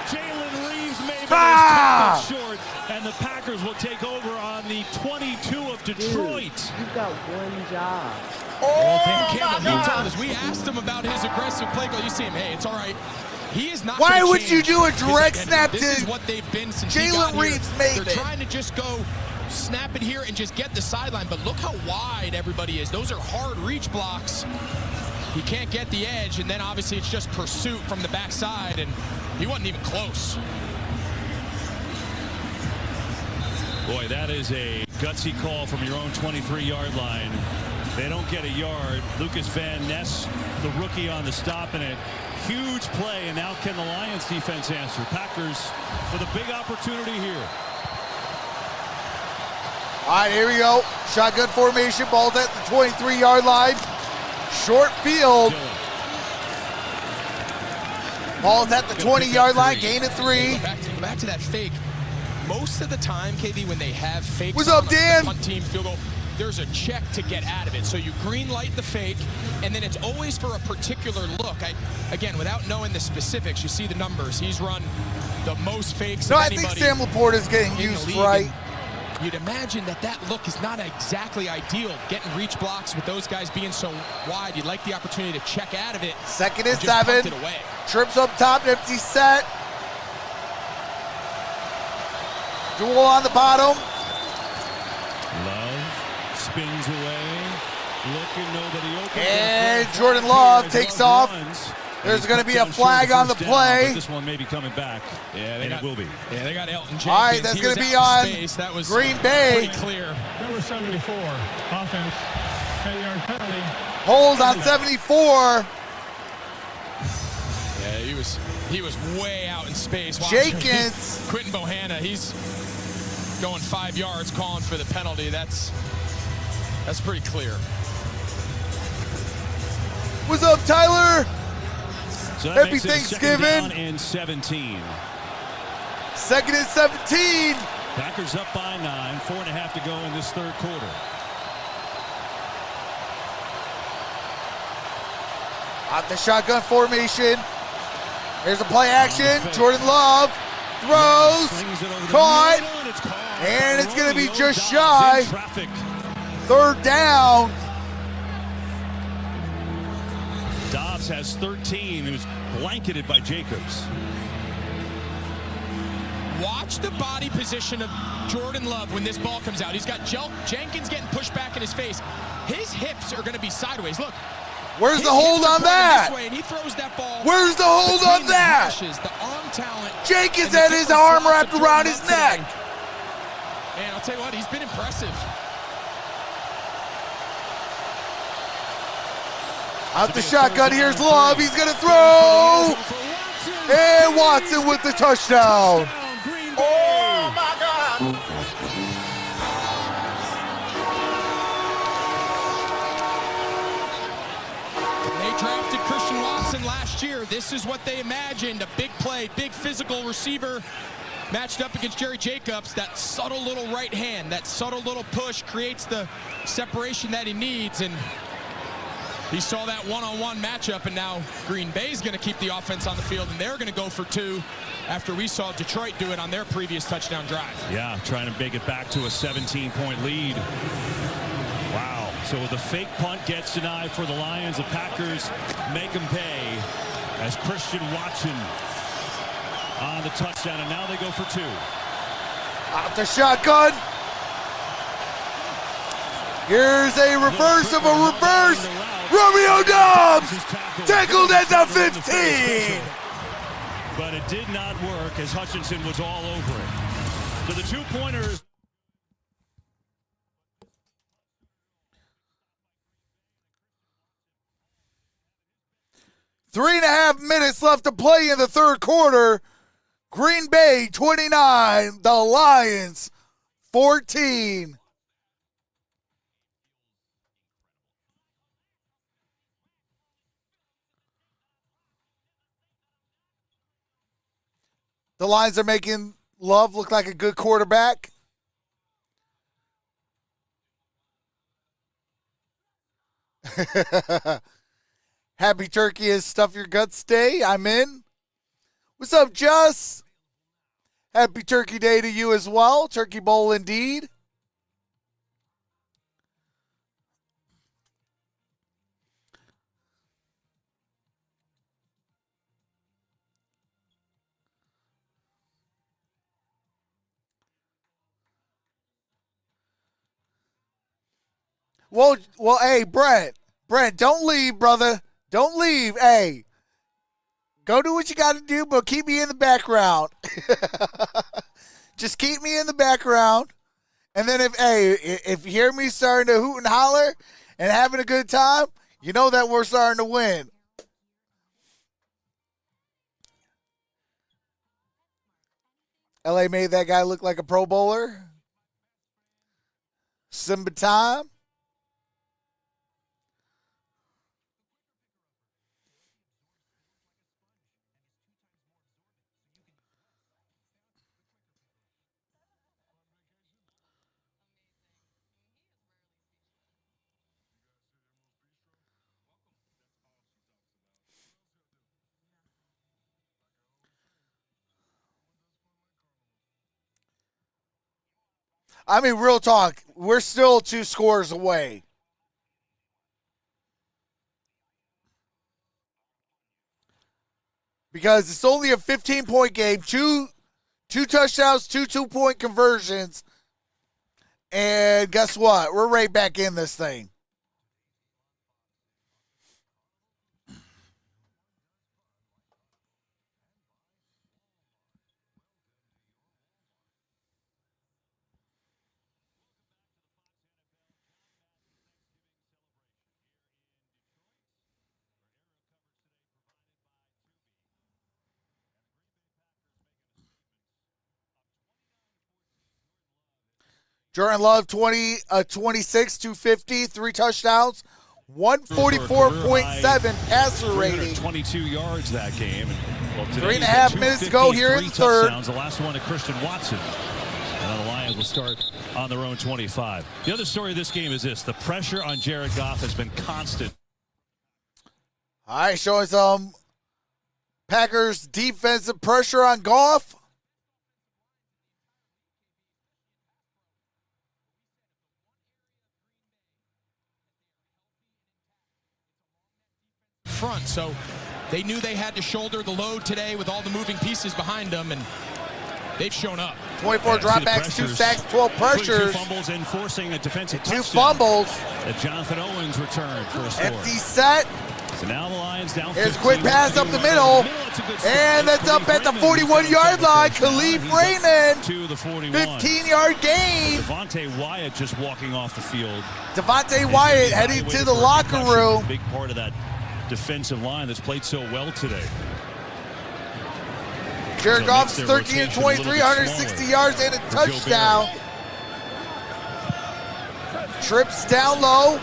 Jalen Reeves made short, and the Packers will take over on the 22 of Detroit. Dude, you've got one job. Oh, Dan Campbell, he told us. We asked him about his aggressive play call. You see him, hey, it's all right. He is not. Why would you do a direct snap to This is what they've been since Jalen Reeves made it. They're trying to just go snap it here and just get the sideline, but look how wide everybody is. Those are hard reach blocks. He can't get the edge, and then obviously it's just pursuit from the backside, and he wasn't even close. Boy, that is a gutsy call from your own 23-yard line. They don't get a yard. Lucas Van Ness, the rookie on the stop, and a huge play, and now can the Lions defense answer? Packers with a big opportunity here. All right, here we go. Shotgun formation, ball's at the 23-yard line. Short field. Ball's at the 20-yard line, gain of 3. Go back to that fake. most of the time, KB, when they have fakes What's up, Dan? punt team field goal, there's a check to get out of it. So you green light the fake, and then it's always for a particular look. Again, without knowing the specifics, you see the numbers. He's run the most fakes of anybody. I think Sam Laporta is getting used right. You'd imagine that look is not exactly ideal, getting reach blocks with those guys being so wide. You'd like the opportunity to check out of it. 2nd and 7. Away. Trips up top, empty set. Duel on the bottom. Love spins away. Looking, nobody open. And Jordan Love takes off. There's going to be a flag on the play. This one may be coming back. Yeah, it will be. Yeah, they got Elton Jenkins. All right, that's going to be on that was Green Bay. Pretty clear. Number 74, offense, 10-yard penalty. Hold on 74. Yeah, he was way out in space. Jenkins. Quentin Bohanna, he's going 5 yards, calling for the penalty. That's pretty clear. What's up, Tyler? So that Happy Thanksgiving. 2nd and 17. 2nd and 17. Packers up by 9. 4.5 to go in this third quarter. Out the shotgun formation. Here's a play action. Jordan Love throws. Caught. And it's going to be just shy. 3rd down. Dobbs has 13. He was blanketed by Jacobs. Watch the body position of Jordan Love when this ball comes out. He's got Jenkins getting pushed back in his face. His hips are going to be sideways. Look. Where's the hold on that? And he throws that ball. Where's the hold on that? The arm talent. Jenkins had his arm wrapped around his neck. And I'll tell you what, he's been impressive. Out the shotgun, here's Love. He's going to throw. And Watson with the touchdown. Oh, my God. They drafted Christian Watson last year. This is what they imagined. A big play, big physical receiver matched up against Jerry Jacobs. That subtle little right hand, that subtle little push creates the separation that he needs. And he saw that one-on-one matchup, and now Green Bay's going to keep the offense on the field, and they're going to go for 2 after we saw Detroit do it on their previous touchdown drive. Yeah, trying to make it back to a 17-point lead. Wow. So the fake punt gets denied for the Lions. The Packers make them pay as Christian Watson on the touchdown, and now they go for 2. Out the shotgun. Here's a reverse of a reverse. Romeo Dobbs tackled at the 15. But it did not work as Hutchinson was all over it. So the 2-pointers. Three and a half minutes left to play in the third quarter. Green Bay 29, the Lions 14. The Lions are making Love look like a good quarterback. Happy Turkey is Stuff Your Guts Day. I'm in. What's up, Jess? Happy Turkey Day to you as well. Turkey Bowl indeed. Well, hey, Brent, don't leave, brother. Don't leave. Hey, go do what you got to do, but keep me in the background. Just keep me in the background. And then if you hear me starting to hoot and holler and having a good time, you know that we're starting to win. LA made that guy look like a Pro Bowler. Simba time. I mean, real talk, we're still 2 scores away. Because it's only a 15-point game, two touchdowns, 2 2-point conversions. And guess what? We're right back in this thing. Jordan Love, 26, 250, 3 touchdowns, 144.7 passer rating. 22 yards that game. Well, 3.5 minutes to go here in the third. The last one to Christian Watson. And then the Lions will start on their own 25. The other story of this game is this. The pressure on Jared Goff has been constant. All right, showing some Packers defensive pressure on Goff. Front, so they knew they had to shoulder the load today with all the moving pieces behind them, and they've shown up. 24 dropbacks, 2 sacks, 12 pressures. 2 fumbles and forcing a defensive 2 touchdown. fumbles. That Jonathan Owens returned for a score. Empty set. So now the Lions down 15. Here's a quick pass up the middle. And that's up at the 41-yard line. Khalif Raymond. To the 41. 15-yard gain. Devontae Wyatt just walking off the field. Devontae Wyatt heading to the locker room. Big part of that defensive line that's played so well today. Jared Goff's 13 23, 160 yards and a touchdown. Trips down low.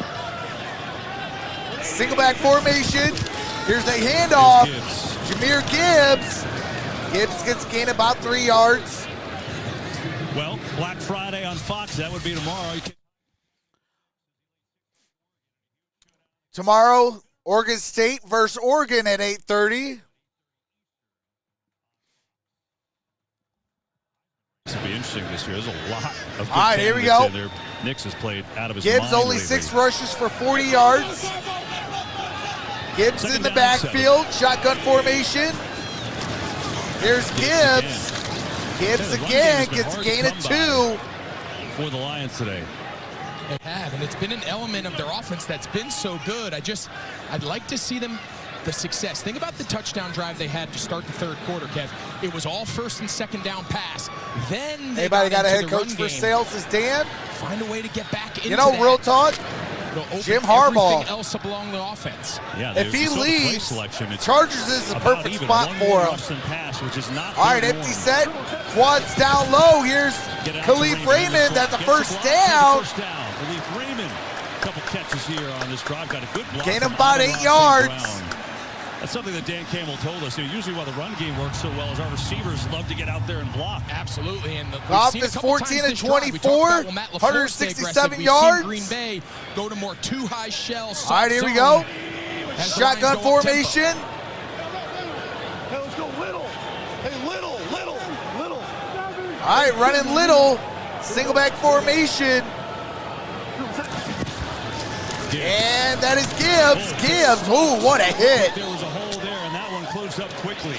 Single back formation. Here's a handoff. Jahmyr Gibbs. Gibbs gets a gain about 3 yards. Well, Black Friday on Fox, that would be tomorrow. Tomorrow, Oregon State versus Oregon at 8:30. This will be interesting this year. There's a lot of good All right, here we go. there. Nix has played out of his Gibbs mind only lately. 6 rushes for 40 yards. Gibbs in the backfield, shotgun formation. Here's Gibbs. Gibbs again gets a gain of 2. For the Lions today. They have, and it's been an element of their offense that's been so good. I'd like to see them, the success. Think about the touchdown drive they had to start the third quarter, Kev. It was all first and second down pass. Then they Anybody got a head into the coach run for game. sales is Dan? Find a way to get back into You know, that. real talk, Jim Harbaugh. Everything else up along the offense. Yeah, if he leaves, Chargers is the about perfect even. spot One for more him. rush than pass, which is not All right, their empty norm. set. Quads down low. Here's Get out Khalif to Raymond. That's a Gets the first block, down. First down. Khalif Raymond. A couple catches here on this drive. Got a good block. Gain from of about Amon-Ra 8 St. yards. Brown. That's something that Dan Campbell told us. Usually why the run game works so well is our receivers love to get out there and block. Absolutely. And Goff is 14 of 24, 167 yards. Green Bay go to more 2 high shells. All right, here we go. Shotgun formation. Hey, let's go little. Hey, little. All right, running little. Single back formation. And that is Gibbs. Gibbs, ooh, what a hit. There was a hole there, and that one closed up quickly.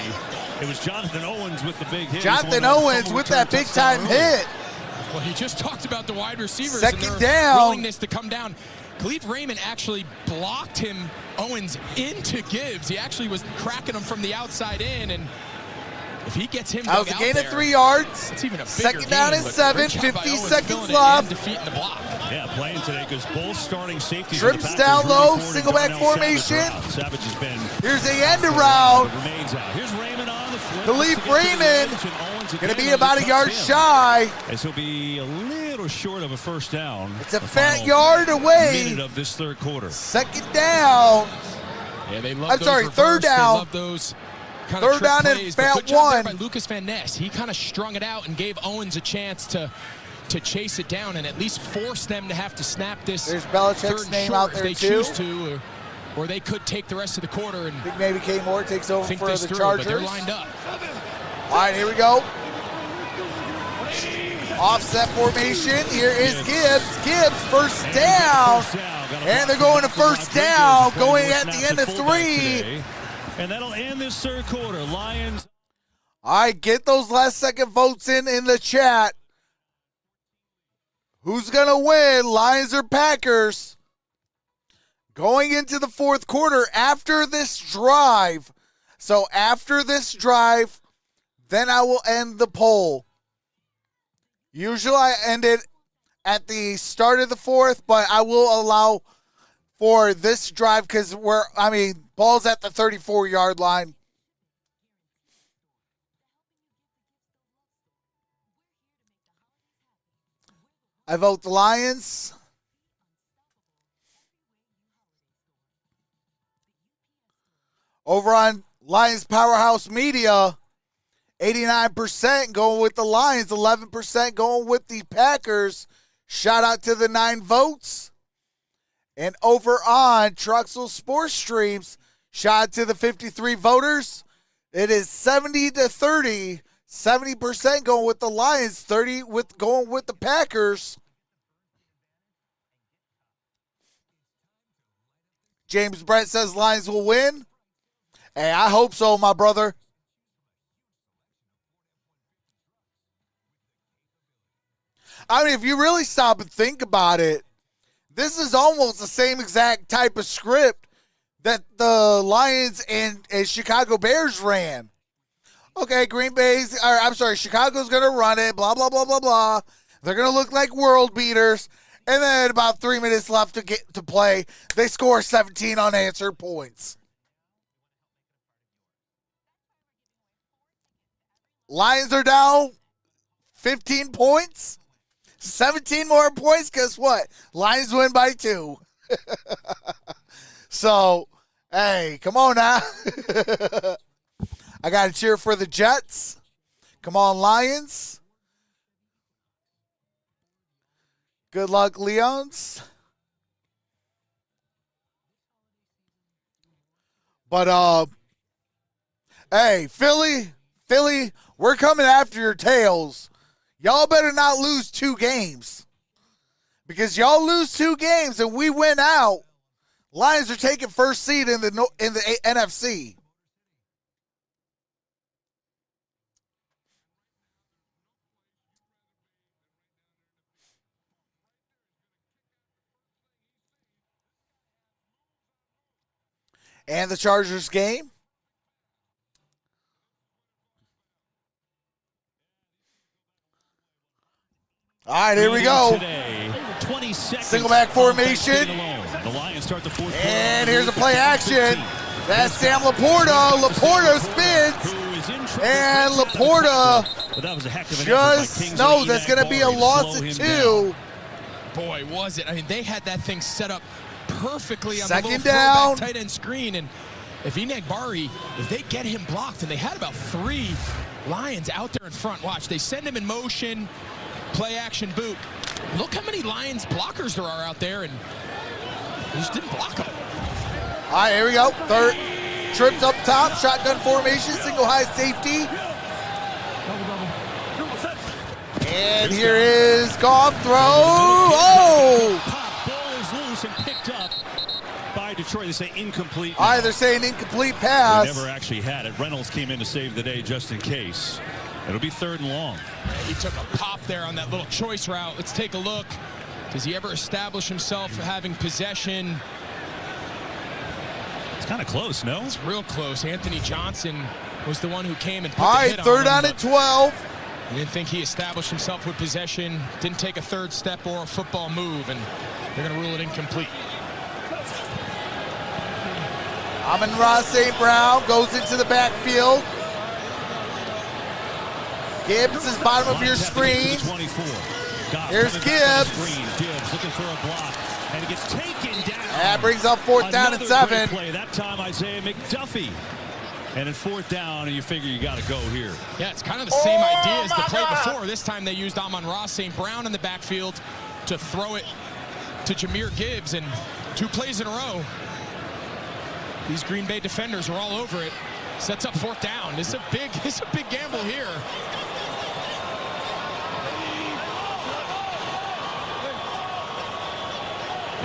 It was Jonathan Owens with the big hit. Jonathan Owens with that big-time hit. Well, he just talked about the wide receivers Second and their down. willingness to come down. Khalif Raymond actually blocked him, Owens, into Gibbs. He actually was cracking him from the outside in, and if he gets him That was a gain of 3 yards. it's even a bigger Second down gain, and but 7, great job by 50 Owens seconds filling it left. and defeating the block. Yeah, playing today because both starting safeties. Trips down low, single back formation. Savage has been. Here's the end around. Remains out. Here's Raymond on the flip. Khalif Raymond going to be about a yard shy. This will be a little short of a first down. It's a fat yard away. Minute of this third quarter. Second down. Yeah, they love I'm those sorry, reverse. third They down. love those kind Third of trick down and plays, but fat good job there one. by Lucas Van Ness. He kind of strung it out and gave Owens a chance to chase it down and at least force them to have to snap this. There's Belichick's third name short out there if they too. choose to, or they could take the rest of the quarter and I think maybe K. Moore takes over think for this the through, Chargers. but they're lined up. All right, here we go. Offset formation. Here is Gibbs. Gibbs, first down. And they're going to first down, going at the end of 3. And that'll end this third quarter. Lions. All right, get those last second votes in the chat. Who's going to win, Lions or Packers? Going into the fourth quarter after this drive. So after this drive, then I will end the poll. Usually I end it at the start of the fourth, but I will allow for this drive because ball's at the 34-yard line. I vote the Lions. Over on Lions Powerhouse Media, 89% going with the Lions, 11% going with the Packers. Shout out to the 9 votes. And over on Troxel Sports Streams, shout out to the 53 voters. It is 70-30. 70% going with the Lions, 30 going with the Packers. James Brett says Lions will win. Hey, I hope so, my brother. I mean, if you really stop and think about it, this is almost the same exact type of script that the Lions and Chicago Bears ran. Okay, Chicago's going to run it, blah, blah, blah, blah, blah. They're going to look like world beaters. And then about 3 minutes left to play, they score 17 unanswered points. Lions are down 15 points. 17 more points. Guess what? Lions win by 2. So, hey, come on now. I got to cheer for the Jets. Come on, Lions. Good luck, Leons. But, hey, Philly, we're coming after your tails. Y'all better not lose 2 games. Because y'all lose 2 games and we win out, Lions are taking first seed in the NFC. And the Chargers game. All right, here we go. Single back formation. The Lions start the fourth quarter. And here's a play action. That's Sam Laporta. Laporta spins. And Laporta just, no, that's going to be a loss of 2. Boy, was it. I mean, they had that thing set up perfectly on second the little down tight end screen, and if Enagbari, if they get him blocked, and they had about 3 Lions out there in front, watch, they send him in motion, play action boot. Look how many Lions blockers there are out there, and he just didn't block them. All right, here we go. Third, trips up top, shotgun formation, single high safety. And here is Goff throw. Oh! Ball is loose and picked up by Detroit. They say incomplete. All right, they're saying incomplete pass. They never actually had it. Reynolds came in to save the day just in case. It'll be 3rd and long. He took a pop there on that little choice route. Let's take a look. Does he ever establish himself having possession? It's kind of close, no? It's real close. Anthony Johnson was the one who came and put all the right, hit on 3rd him, down and 12. I didn't think he established himself with possession, didn't take a 3rd step or a football move, and they're going to rule it incomplete. Amon-Ra St. Brown goes into the backfield. Gibbs is bottom of your screen. Here's Gibbs. Gibbs looking for a block, and he gets taken down. That brings up 4th down and 7. Play. That time Isaiah McDuffie. And in 4th down, and you figure you got to go here. Yeah, it's kind of the same idea as the play before. This time they used Amon-Ra St. Brown in the backfield to throw it to Jahmyr Gibbs, and 2 plays in a row. These Green Bay defenders are all over it. Sets up 4th down. It's a big gamble here.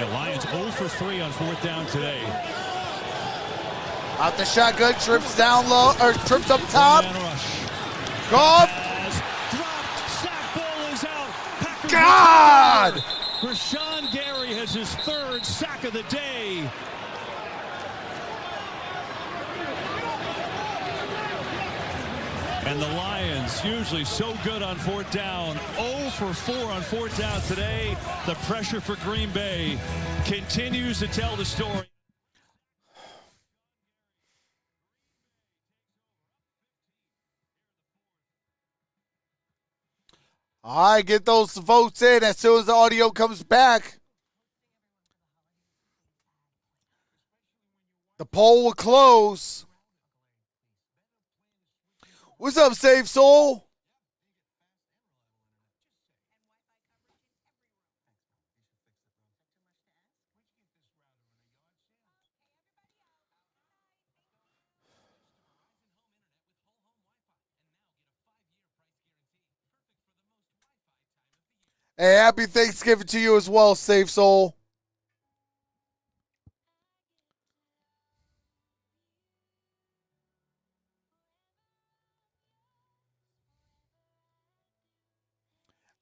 Yeah, Lions 0 for 3 on 4th down today. Out the shotgun, trips down low, or trips up top. Goff. Dropped, sack, ball is out. Packers God! Rashawn Gary has his 3rd sack of the day. And the Lions, usually so good on 4th down, 0 for 4 on 4th down today. The pressure for Green Bay continues to tell the story. All right, get those votes in as soon as the audio comes back. The poll will close. What's up, Save Soul? Hey, happy Thanksgiving to you as well, Save Soul.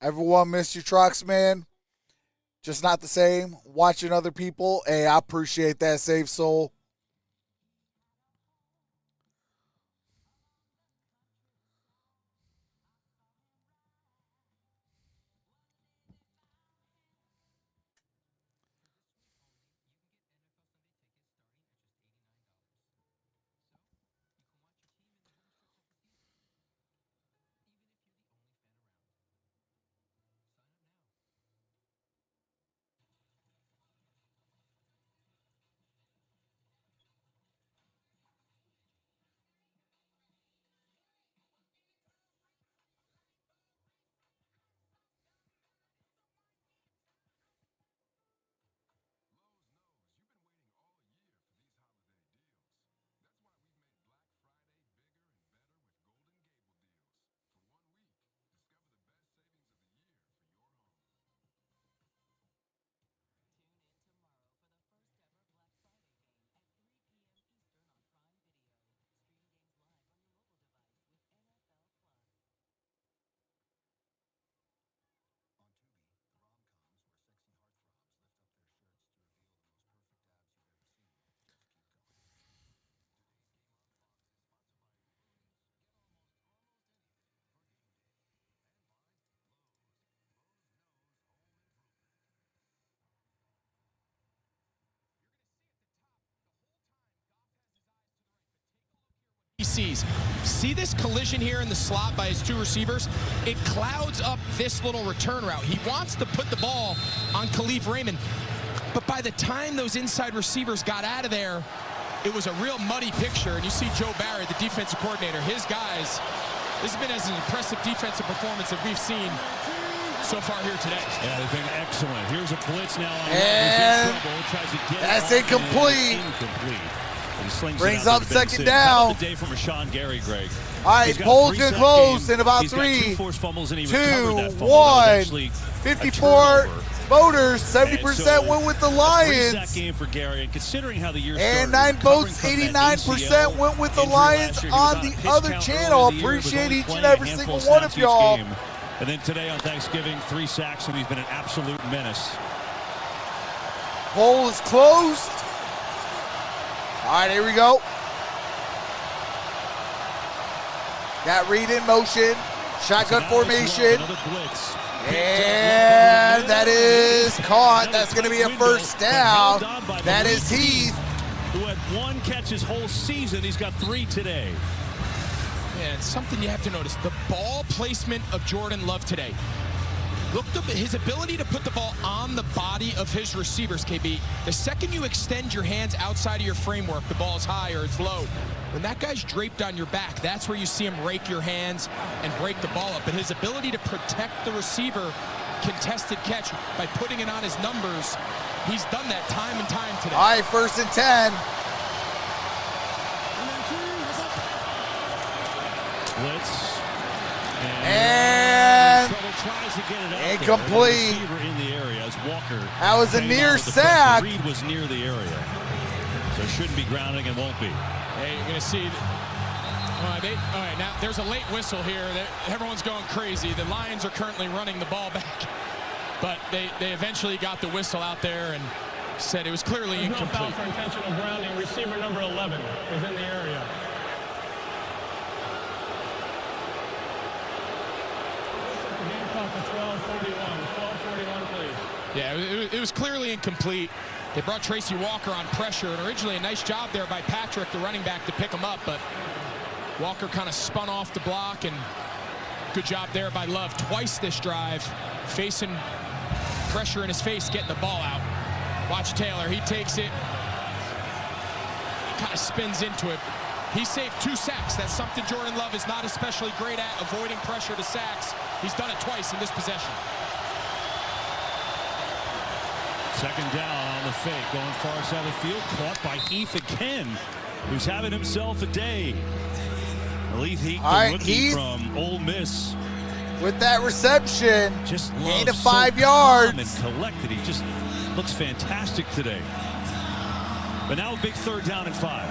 Everyone missed you, Trox, man. Just not the same. Watching other people. Hey, I appreciate that, Save Soul. He sees. See this collision here in the slot by his 2 receivers? It clouds up this little return route. He wants to put the ball on Khalif Raymond, but by the time those inside receivers got out of there, it was a real muddy picture. And you see Joe Barry, the defensive coordinator, his guys, this has been as an impressive defensive performance that we've seen so far here today. Yeah, they've been excellent. Here's a blitz now on and tries to get that's incomplete. Brings up 2nd down. Day from Rashawn Gary, Greg. All right, poll's going to close in about 3, 2, 1. 54 voters, 70% went with the Lions. Game for Gary, and considering how the year and 9 votes, 89% went with the Lions on the other channel. Appreciate each and every single one of y'all. And then today on Thanksgiving, 3 sacks, and he's been an absolute menace. Poll is closed. All right, here we go. Got read in motion. Shotgun formation. And that is caught. That's going to be a 1st down. That is Heath. Who had 1 catch his whole season. He's got 3 today. Yeah, it's something you have to notice. The ball placement of Jordan Love today. Look at his ability to put the ball on the body of his receivers, KB. The second you extend your hands outside of your framework, the ball's high or it's low. When that guy's draped on your back, that's where you see him rake your hands and break the ball up. But his ability to protect the receiver, contested catch, by putting it on his numbers, he's done that time and time today. All right, 1st and 10. Blitz. And tries to get it out incomplete. There. In the area. As Walker. That was a came near out with the sack. pressure. Reed was near the area. So shouldn't be grounding and won't be. Hey, you're going to see. All right, now there's a late whistle here. Everyone's going crazy. The Lions are currently running the ball back. But they eventually got the whistle out there and said it was clearly incomplete. No foul for intentional grounding. Receiver number 11 is in the area. Game clock at 12:41. 12:41, please. Yeah, it was clearly incomplete. They brought Tracy Walker on pressure, and originally a nice job there by Patrick, the running back, to pick him up, but Walker kind of spun off the block, and good job there by Love twice this drive, facing pressure in his face, getting the ball out. Watch Taylor, he takes it, he kind of spins into it. He saved 2 sacks. That's something Jordan Love is not especially great at, avoiding pressure to sacks. He's done it twice in this possession. Second down on the fake, going far side of the field, caught by Heath again, who's having himself a day. Heath, the rookie from Ole Miss. With that reception, Just gain of so 5 calm yards. and collected. He just looks fantastic today. But now a big 3rd down and 5.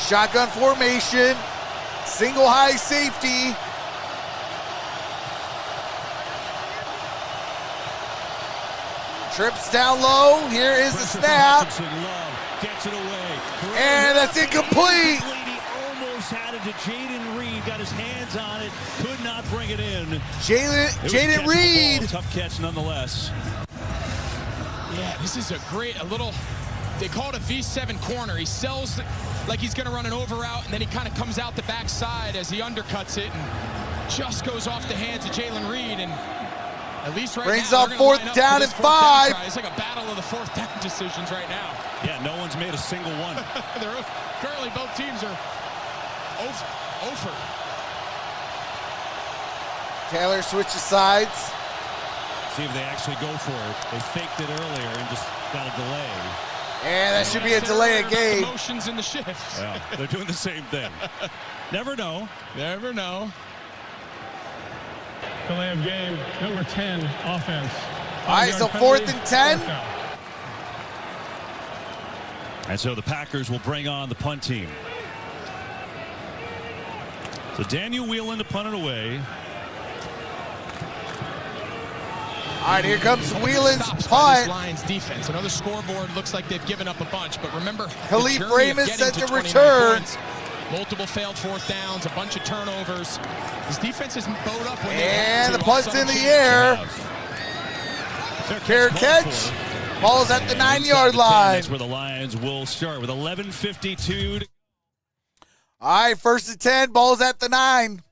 Shotgun formation, single high safety. Trips down low. Here is the snap. Gets it away. And that's incomplete. He almost had it to Jaden Reed. Got his hands on it. Could not bring it in. Jaden Reed. Tough catch nonetheless. Yeah, this is a little, they call it a V7 corner. He sells like he's going to run an over route, and then he kind of comes out the backside as he undercuts it and just goes off the hands of Jalen Reed. And at least right brings now, up 4th down and 5. It's like a battle of the 4th down decisions right now. Yeah, no one's made a single one. Currently, both teams are over. Taylor switches sides. See if they actually go for it. They faked it earlier and just got a delay. And that should be a delay of game. Motions in the shifts. Yeah, they're doing the same thing. Never know. Never know. Delay of game, number 10, offense. All right, so 4th and 10. And so the Packers will bring on the punt team. So Daniel Whelan to punt it away. All right, here comes Whelan's punt. Lions defense. Another scoreboard looks like they've given up a bunch, but remember, Khalif Raymond set to return. Points, multiple failed 4th downs, a bunch of turnovers. His defense is bowed up when and the punt's in the air. Fair catch. Ball's at the 9-yard line. That's where the Lions will start with 11:52. All right, 1st and 10. Ball's at the 9.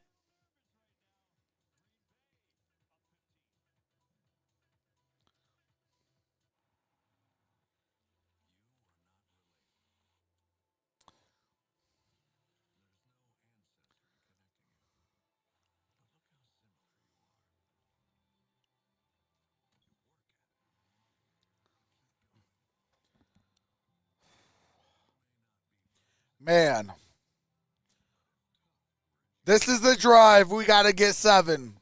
Man, this is the drive. We got to get 7.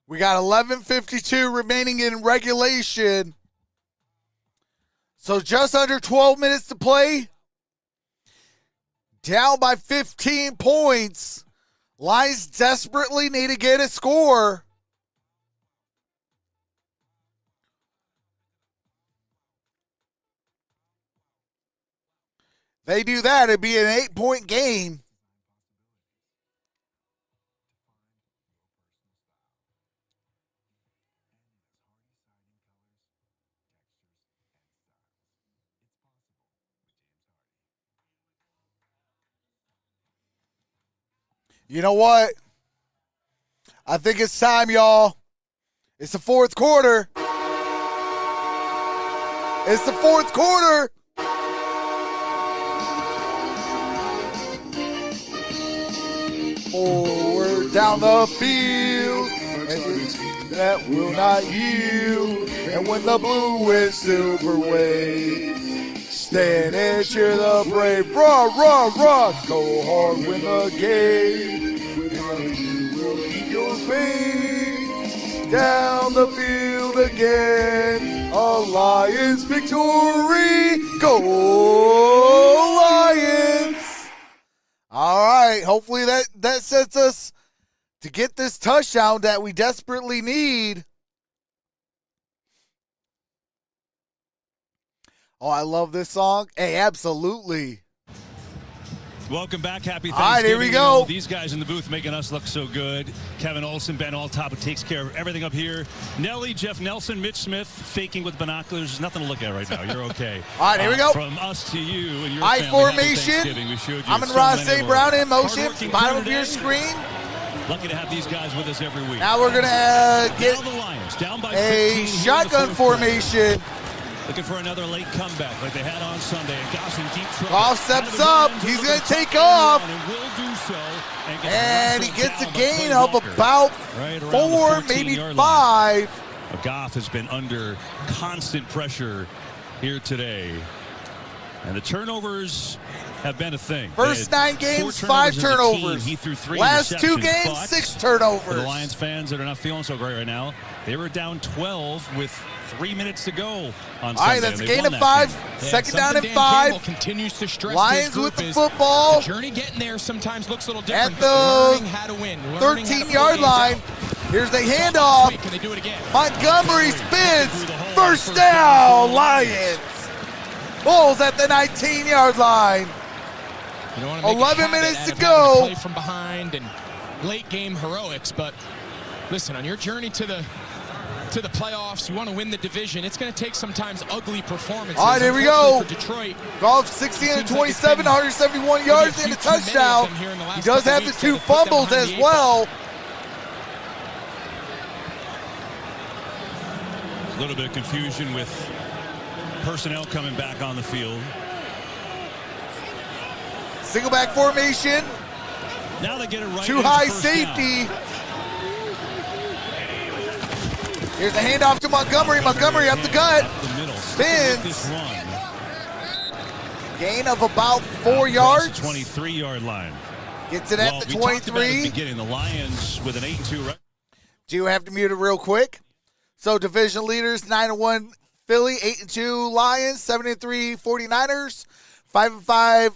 We got 11:52 remaining in regulation. So just under 12 minutes to play. Down by 15 points. Lions desperately need to get a score. They do that, it'd be an 8-point game. You know what? I think it's time, y'all. It's the 4th quarter. It's the 4th quarter. down the field, and that will not yield. And when the blue and silver wave, stand and cheer the brave. Rah, rah, rah, go hard, win the game. And you will keep your faith down the field again. A Lions victory. Go Lions. All right, hopefully that sets us to get this touchdown that we desperately need. Oh, I love this song. Hey, absolutely. Welcome back. Happy Thanksgiving. All right, here we go. These guys in the booth making us look so good. Kevin Olson, Ben Alltop, who takes care of everything up here. Nelly, Jeff Nelson, Mitch Smith, faking with binoculars. There's nothing to look at right now. You're okay. All right, here we go. From us to you and your I family. formation. We showed you Amon-Ra so St. Brown in motion. Bottom of your screen. Lucky to have these guys with us every week. Now we're going to get the Lions down by a shotgun formation. Looking for another late comeback like they had on Sunday. And Goff's in deep trouble. Goff steps up. He's going to take off. And will do so. And he gets a gain of about 4, maybe 5. Goff has been under constant pressure here today. And the turnovers have been a thing. First 9 games, 5 turnovers. He threw 3 Last 2 interceptions, games, 6 turnovers. For the Lions fans that are not feeling so great right now, they were down 12 with 3 minutes to go on Sunday. All right, that's a gain of 5. Second down and 5. Continues to stress Lions with the football. The journey getting there sometimes looks a little different. At the learning how to win. 13-yard line. Here's the handoff. Can they do it again? Montgomery spins. First down, Lions. Bulls at the 19-yard line. 11 minutes to go. Play from behind and late game heroics, but listen, on your journey to the playoffs, you want to win the division. It's going to take sometimes ugly performances. All right, here we go. For Detroit, Goff 16 to 27, 171 yards and a touchdown. He does have the 2 fumbles as well. A little bit of confusion with personnel coming back on the field. Single back formation. Now they get it right. Too high safety. Here's a handoff to Montgomery. Montgomery up the gut. Spins. Gain of about 4 yards. 23-yard line. Gets it at the 23. Beginning the Lions with an 8-2. Do you have to mute it real quick? So division leaders 9-1 Philly, 8-2 Lions, 7-3 49ers, 5-5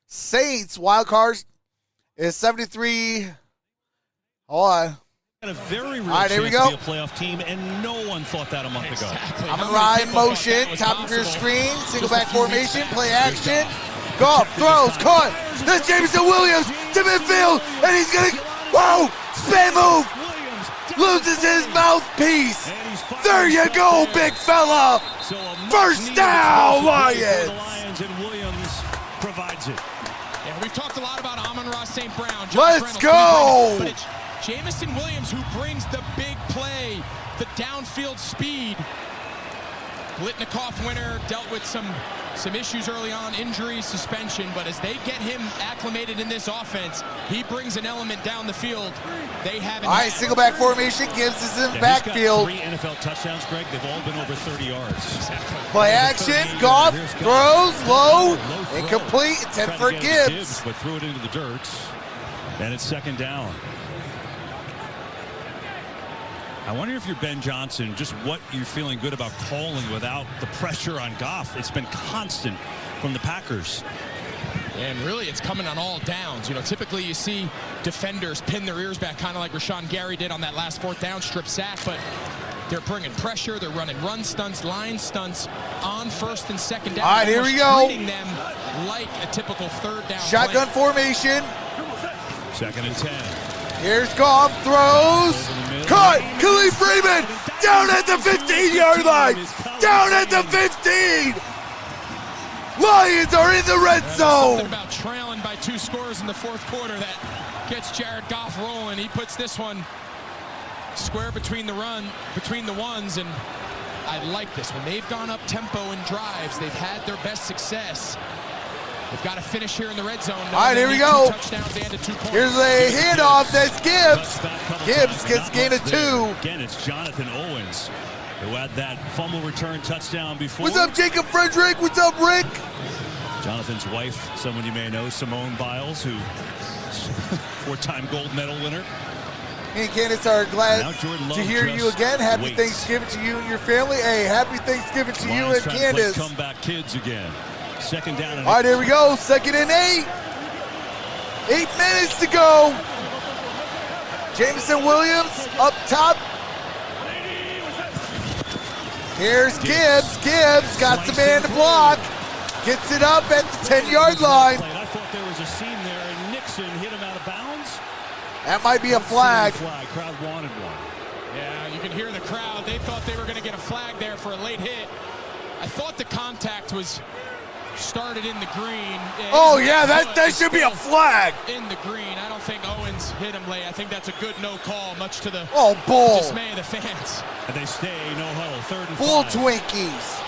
Saints. Wild cards is 73. Hold on. A very real all right, here we chance go. to be a playoff team, and no one thought that a month ago. I'm going to ride in motion, top of your screen, single back formation, play action. Goff throws, caught. That's Jameson Williams to midfield, and he's going to, whoa, spin move. Loses his mouthpiece. There you go, big fella. First down, Lions. And Williams provides it. Yeah, we've talked a lot about Amon-Ra St. Brown. Let's go. But it's Jameson Williams who brings the big play, the downfield speed. Blitnikoff winner, dealt with some issues early on, injury, suspension, but as they get him acclimated in this offense, he brings an element down the field they haven't. All right, single back formation, Gibbs is in the backfield. He's got 3 NFL touchdowns, Greg. They've all been over 30 yards. Exactly. Play action, Goff throws low, incomplete, attempt for Gibbs. But threw it into the dirt, and it's second down. I wonder if you're Ben Johnson, just what you're feeling good about calling without the pressure on Goff. It's been constant from the Packers. And really, it's coming on all downs. You know, typically you see defenders pin their ears back, kind of like Rashawn Gary did on that last 4th down strip sack, but they're bringing pressure. They're running run stunts, line stunts on 1st and 2nd down. All right, here we go. Treating them like a typical 3rd down shotgun play. formation. 2nd and 10. Here's Goff, throws, cut, Khalil Freeman, down at the 15-yard line, down at the 15. Lions are in the red zone. Something about trailing by 2 scores in the 4th quarter that gets Jared Goff rolling. He puts this one square between the ones, and I like this. When they've gone up tempo in drives, they've had their best success. They've got to finish here in the red zone. All right, here we go. 2 touchdowns and a 2 points. Here's a handoff. That's Gibbs. Gibbs gets gain of 2. Again, it's Jonathan Owens who had that fumble return touchdown before. What's up, Jacob Frederick? What's up, Rick? Jonathan's wife, someone you may know, Simone Biles, who 4-time gold medal winner. Me and Candace are glad to hear you again. Happy waits. Thanksgiving to you and your family. Hey, happy Thanksgiving to you and trying Candace. to play comeback kids again. 2nd down. All right, here we go. 2nd and 8. 8 minutes to go. Jameson Williams up top. Here's Gibbs. Gibbs got the man to block. Gets it up at the 10-yard line. I thought there was a seam there, and Nixon hit him out of bounds. That might be a flag. Crowd wanted one. Yeah, you can hear the crowd. They thought they were going to get a flag there for a late hit. I thought the contact was started in the green. Oh, yeah, that should be a flag. In the green. I don't think Owens hit him late. I think that's a good no call, much to the bull. dismay of the fans. And they stay no huddle. 3rd and 5. Bull Twinkies.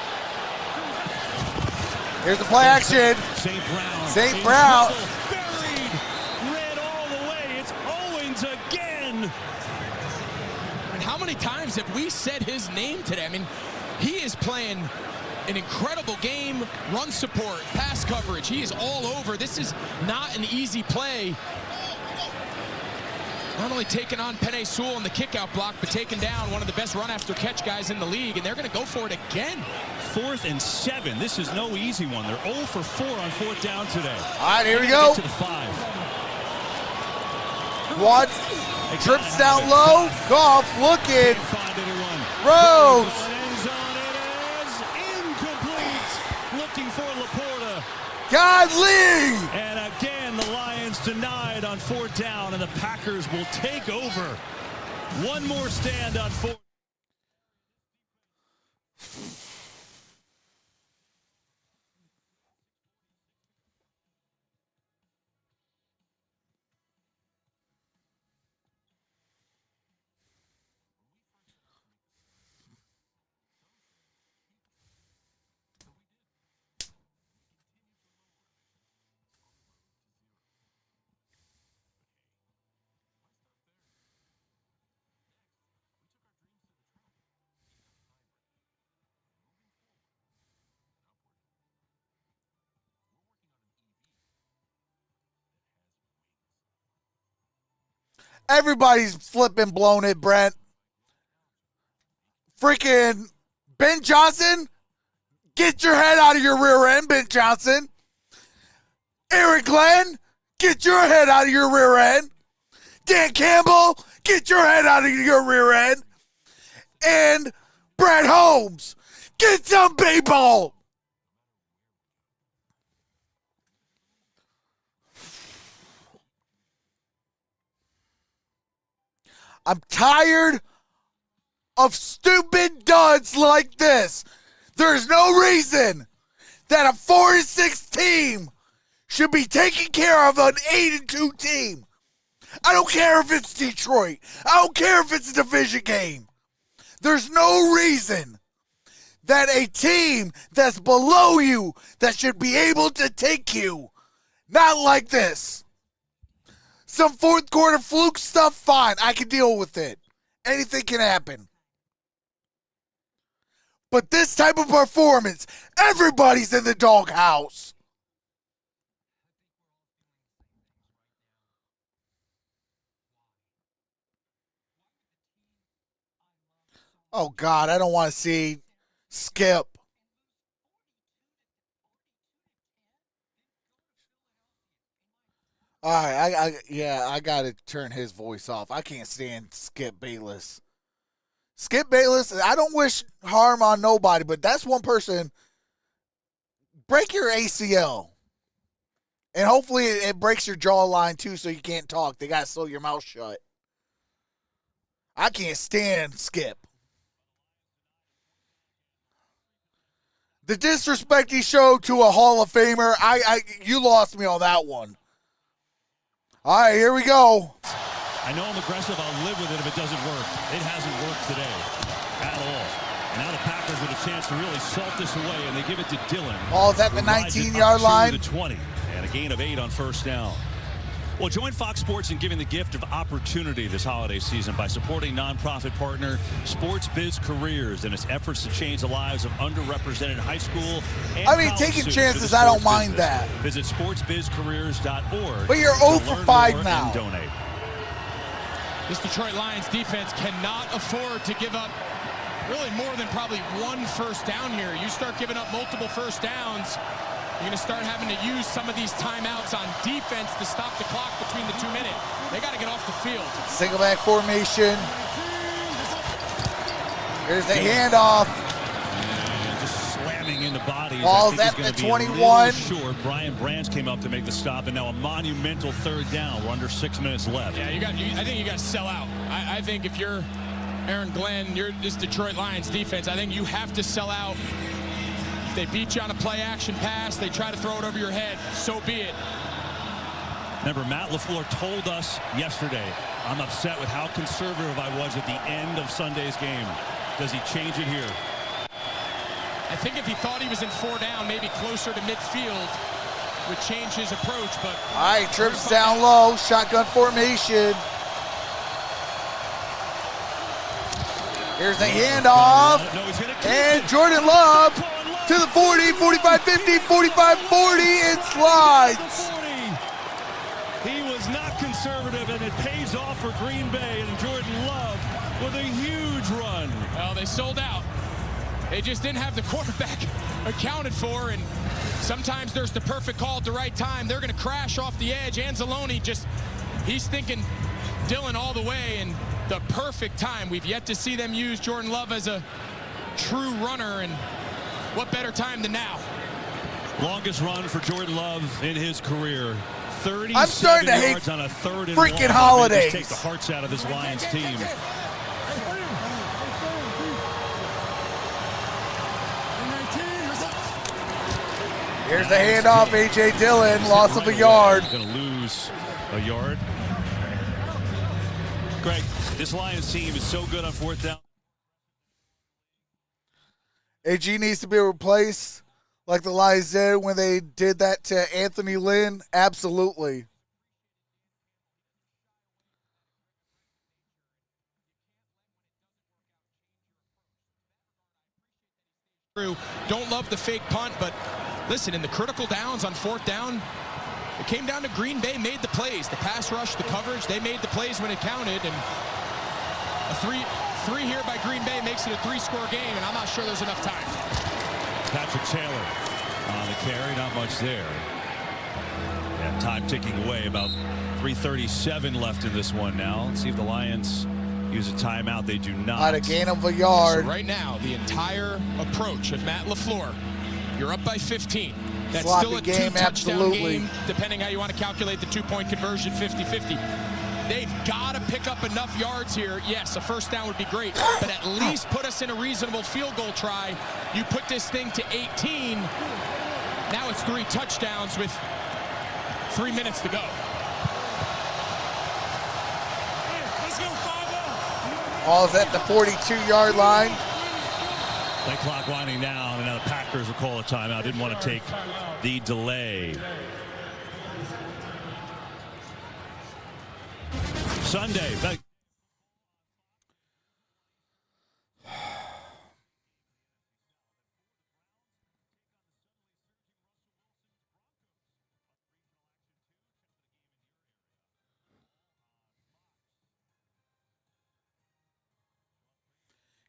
Here's the play action. St. Brown. St. Brown. Buried. Red all the way. It's Owens again. And how many times have we said his name today? I mean, he is playing an incredible game, run support, pass coverage. He is all over. This is not an easy play. Not only taking on Penei Sewell in the kickout block, but taking down one of the best run-after-catch guys in the league, and they're going to go for it again. 4th and 7. This is no easy one. They're 0 for 4 on 4th down today. All right, here we go. To the 5. One trips down low. Goff looking. Find anyone. Rose. End zone. It is incomplete. Looking for Laporta. Godly. And again, the Lions denied on 4th down, and the Packers will take over. One more stand on 4th. Everybody's flipping blown it, Brent. Freaking Ben Johnson, get your head out of your rear end, Ben Johnson. Eric Glenn, get your head out of your rear end. Dan Campbell, get your head out of your rear end. And Brad Holmes, get some baseball. I'm tired of stupid duds like this. There's no reason that a 4-6 team should be taking care of an 8-2 team. I don't care if it's Detroit. I don't care if it's a division game. There's no reason that a team that's below you that should be able to take you. Not like this. Some 4th quarter fluke stuff, fine. I can deal with it. Anything can happen. But this type of performance, everybody's in the doghouse. Oh, God, I don't want to see Skip. All right, I got to turn his voice off. I can't stand Skip Bayless. Skip Bayless, I don't wish harm on nobody, but that's one person. Break your ACL. And hopefully it breaks your jawline too so you can't talk. They got to sew your mouth shut. I can't stand Skip. The disrespect he showed to a Hall of Famer, you lost me on that one. All right, here we go. I know I'm aggressive. I'll live with it if it doesn't work. It hasn't worked today at all. And now the Packers with a chance to really salt this away, and they give it to Dillon. Ball's at the 19-yard line. The 20. And a gain of 8 on first down. Well, join Fox Sports in giving the gift of opportunity this holiday season by supporting nonprofit partner Sports Biz Careers in its efforts to change the lives of underrepresented high school and college taking students chances, through the I don't sports mind business. that. Visit sportsbizcareers.org. But you're to 0 for learn 5 more now. and donate. This Detroit Lions defense cannot afford to give up really more than probably 1 first down here. You start giving up multiple first downs, you're going to start having to use some of these timeouts on defense to stop the clock between the 2 minutes. They got to get off the field. Single back formation. Here's the handoff. And just slamming into bodies. Ball's I at think the he's gonna be 21. a little short. Brian Branch came up to make the stop, and now a monumental 3rd down. We're under 6 minutes left. Yeah, I think you got to sell out. I think if you're Aaron Glenn, you're this Detroit Lions defense, I think you have to sell out. If they beat you on a play-action pass, they try to throw it over your head, so be it. Remember, Matt LaFleur told us yesterday, I'm upset with how conservative I was at the end of Sunday's game. Does he change it here? I think if he thought he was in 4 down, maybe closer to midfield, would change his approach, but... All right, trips down low, shotgun formation. Here's the handoff, and Jordan Love to the 40, 45, 50, 45, 40, it slides. He was not conservative, and it pays off for Green Bay, and Jordan Love with a huge run. Well, they sold out. They just didn't have the quarterback accounted for, and sometimes there's the perfect call at the right time. They're going to crash off the edge. Anzalone he's thinking Dillon all the way, and the perfect time. We've yet to see them use Jordan Love as a true runner, and what better time than now? Longest run for Jordan Love in his career. 37 I'm starting to hate yards on a 3rd and freaking 1. holidays. Take the hearts out of this Lions team. Here's the handoff, A.J. Dillon, loss of a yard. Going to lose a yard. Greg, this Lions team is so good on 4th down. AG needs to be replaced like the Lions did when they did that to Anthony Lynn. Absolutely. Don't love the fake punt, but listen, in the critical downs on 4th down, it came down to Green Bay made the plays. The pass rush, the coverage, they made the plays when it counted, and a three here by Green Bay makes it a 3-score game, and I'm not sure there's enough time. Patrick Taylor on the carry, not much there. Yeah, time ticking away, about 3:37 left in this one now. Let's see if the Lions use a timeout. They do not. At a gain of a yard. So right now, the entire approach of Matt LaFleur, you're up by 15. That's Sloppy still a game, 2-touchdown absolutely. game, depending how you want to calculate the 2-point conversion, 50-50. They've got to pick up enough yards here. Yes, a first down would be great, but at least put us in a reasonable field goal try. You put this thing to 18. Now it's 3 touchdowns with 3 minutes to go. Ball's at the 42-yard line. Play clock winding down, and now the Packers will call a timeout. Didn't want to take the delay. Sunday.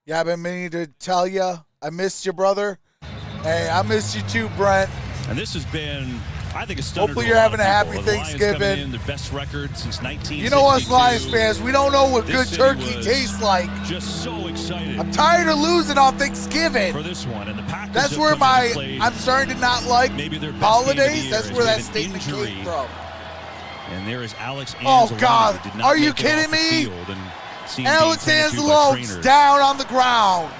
Yeah, I've been meaning to tell you, I missed you, brother. Hey, I missed you too, Brent. And this has been, I think, a stunner. Hopefully to you're lot having of a happy people. The Lions Thanksgiving. coming in, their best record since 1962. You know us Lions fans, we don't know what This good city turkey was tastes like. Just so excited. I'm tired of losing on Thanksgiving. For this one, and the Packers That's have where come in and played I'm starting to not like maybe their best holidays. game of the year. That's It's where that been an statement injury. came from. And there is Alex Anzalone. Oh, God. Did not Are you make it off kidding the me? field and seen Alex being tended to by Anzalone's trainers. down on the ground.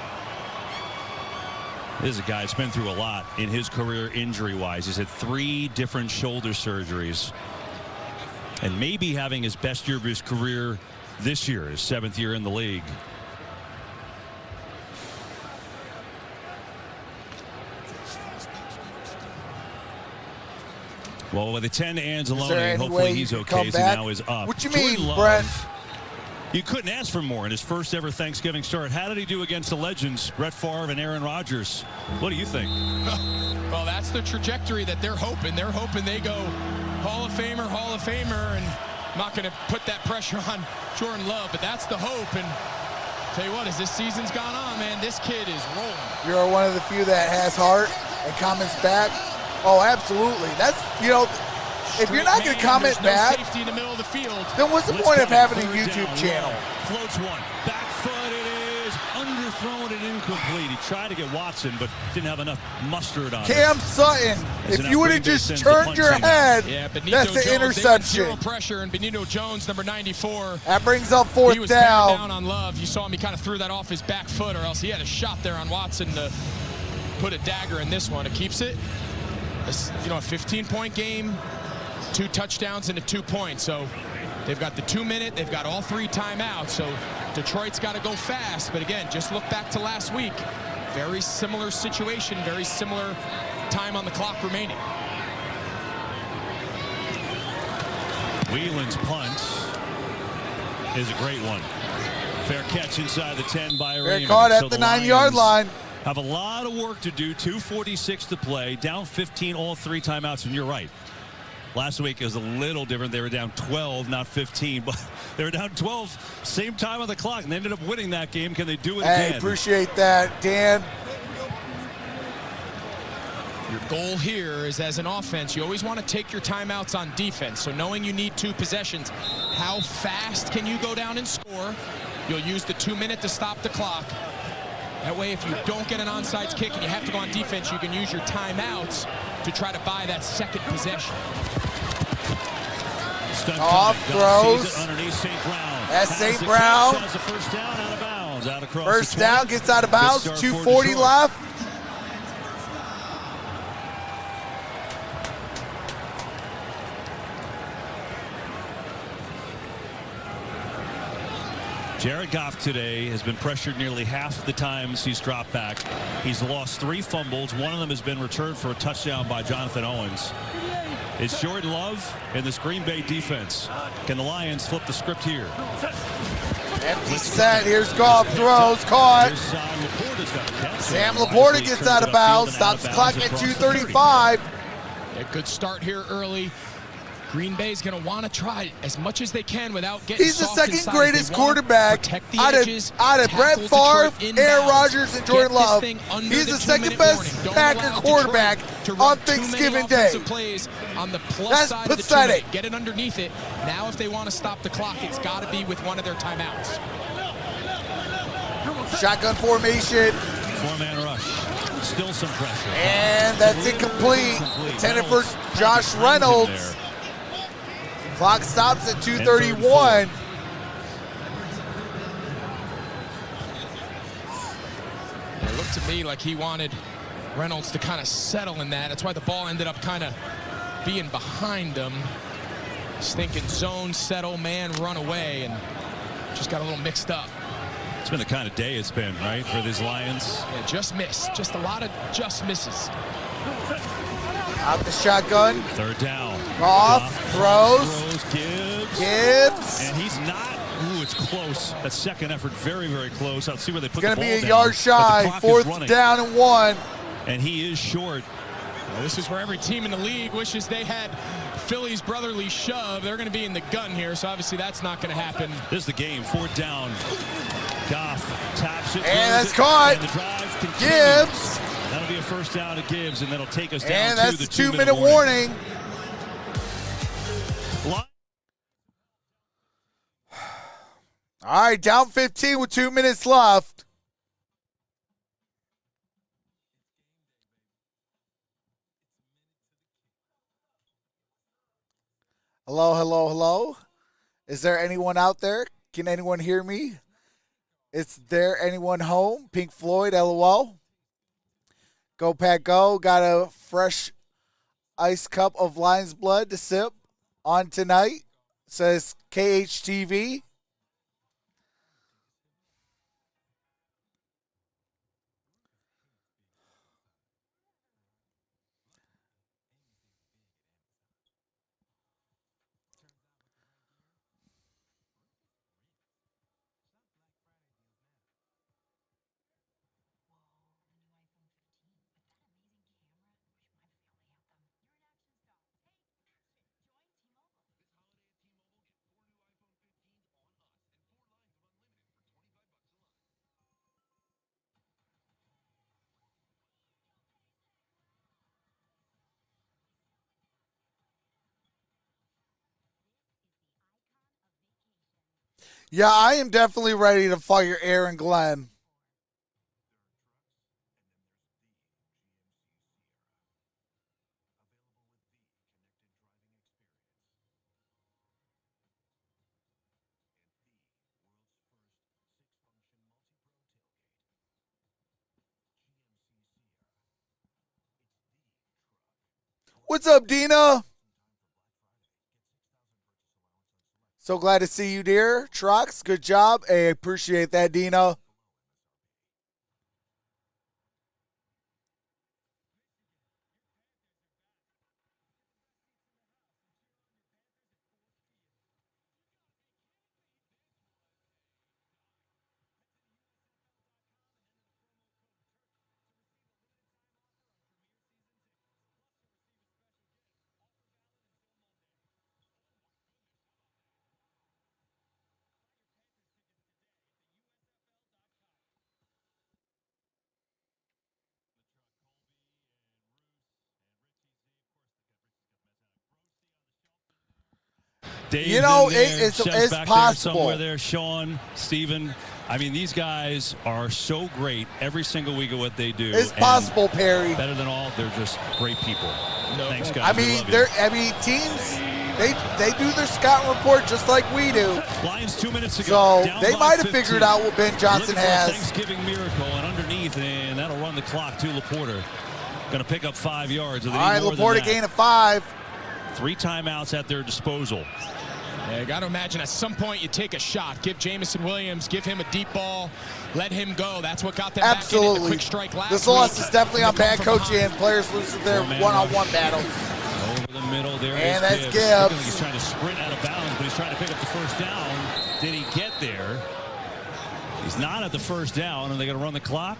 This is a guy that's been through a lot in his career injury-wise. He's had 3 different shoulder surgeries. And maybe having his best year of his career this year, his 7th year in the league. Well, with the 10 hands alone, there any hopefully way he's you okay come as he back? now is up. What you Jordan mean, Love, Brent? You couldn't ask for more in his first ever Thanksgiving start. How did he do against the legends, Brett Favre and Aaron Rodgers? What do you think? Well, that's the trajectory that they're hoping. They're hoping they go Hall of Famer, and I'm not going to put that pressure on Jordan Love, but that's the hope. And tell you what, as this season's gone on, man, this kid is rolling. You're one of the few that has heart and comments back. Oh, absolutely. That's, you know, if you're not going to comment back, safety in the middle of the field. Then what's the point of having a YouTube channel? Floats one. Back foot it is. Underthrown and incomplete. He tried to get Watson, but didn't have enough mustard on Cam it. Sutton, if you would have just turned your head, that's the interception. Zero pressure, and Benito Jones, number 94. That brings up He fourth was down. down on Love. You saw him, he kind of threw that off his back foot, or else he had a shot there on Watson to put a dagger in this one. It keeps it, you know, a 15-point game, 2 touchdowns and a 2 points. So they've got the 2 minute, they've got all 3 timeouts. So Detroit's got to go fast. But again, just look back to last week. Very similar situation, very similar time on the clock remaining. Whelan's punt is a great one. Fair catch inside the 10 by Raymond. Fair caught at So the Lions 9-yard line. have a lot of work to do. 2:46 to play. Down 15, all 3 timeouts. And you're right. Last week it was a little different. They were down 12, not 15. But they were down 12, same time on the clock. And they ended up winning that game. Can they do it again? Hey, appreciate that, Dan. Your goal here is, as an offense, you always want to take your timeouts on defense. So knowing you need 2 possessions, how fast can you go down and score? You'll use the 2 minute to stop the clock. That way, if you don't get an onside kick and you have to go on defense, you can use your timeouts to try to buy that second possession. Off throws. Underneath St. Brown. That's St. Brown. First down, out of bounds. Out across First down, gets out of bounds. 2:40 left. Jared Goff today has been pressured nearly half the times he's dropped back. He's lost 3 fumbles. One of them has been returned for a touchdown by Jonathan Owens. It's Jordan Love and this Green Bay defense. Can the Lions flip the script here? Empty set. Here's Goff. Throws. Caught. Sam Laporta gets out of bounds. Stops the clock at 2:35. A good start here early. Green Bay's going to want to try as much as they can without getting He's the soft second inside. greatest quarterback out of Brett Favre, Aaron Rodgers, and Jordan Love. He's the second best Packer quarterback on Thanksgiving Day. On the plus That's side pathetic. Of the get it underneath it. Now, if they want to stop the clock, it's got to be with one of their timeouts. Shotgun formation. 4-man rush. Still some pressure. And that's incomplete. Intended for Josh Reynolds. Clock stops at 2:31. It looked to me like he wanted Reynolds to kind of settle in that. That's why the ball ended up kind of being behind him. He's thinking zone, settle, man, run away, and just got a little mixed up. It's been the kind of day it's been, right, for these Lions? Yeah, just missed. Just a lot of just misses. Out the shotgun. 3rd down. Goff throws. Gibbs. And he's not. Ooh, it's close. That second effort, very, very close. I'll see where they put the ball down. It's going to be a yard shy. 4th down and 1. And he is short. Well, this is where every team in the league wishes they had Philly's brotherly shove. They're going to be in the gun here, so obviously that's not going to happen. This is the game. 4th down. Goff taps it. And that's caught. And the drive continues. Gibbs. That'll be a first down to Gibbs, and that'll take us down and to that's the the 2-minute warning. All right, down 15 with 2 minutes left. Hello, hello, hello. Is there anyone out there? Can anyone hear me? Is there anyone home? Pink Floyd, LOL. Go Pack Go. Got a fresh ice cup of Lions blood to sip on tonight. Says KHTV. Yeah, I am definitely ready to fire Aaron Glenn. What's up, Dina? So glad to see you, dear. Trox, good job. Hey, appreciate that, Dina. Dave's you know, it's possible. Somewhere there, Sean, Steven. I mean, these guys are so great every single week of what they do. It's possible, Perry. Better than all, they're just great people. No, thanks, guys. Teams, they do their scouting report just like we do. Lions 2 minutes ago. So they might have figured out what Ben Johnson has. Thanksgiving miracle and underneath, and that'll run the clock to Laporta. Going to pick up 5 yards. All right, Laporta gain of 5. 3 timeouts at their disposal. Yeah, you got to imagine at some point you take a shot. Give Jamison Williams, give him a deep ball, let him go. That's what got them back in the quick strike last This loss week. is definitely on bad coaching and players losing their one-on-one battles. Over the middle there. And that's Gibbs. Gibbs. He's trying to sprint out of bounds, but he's trying to pick up the first down. Did he get there? He's not at the first down, and they're going to run the clock.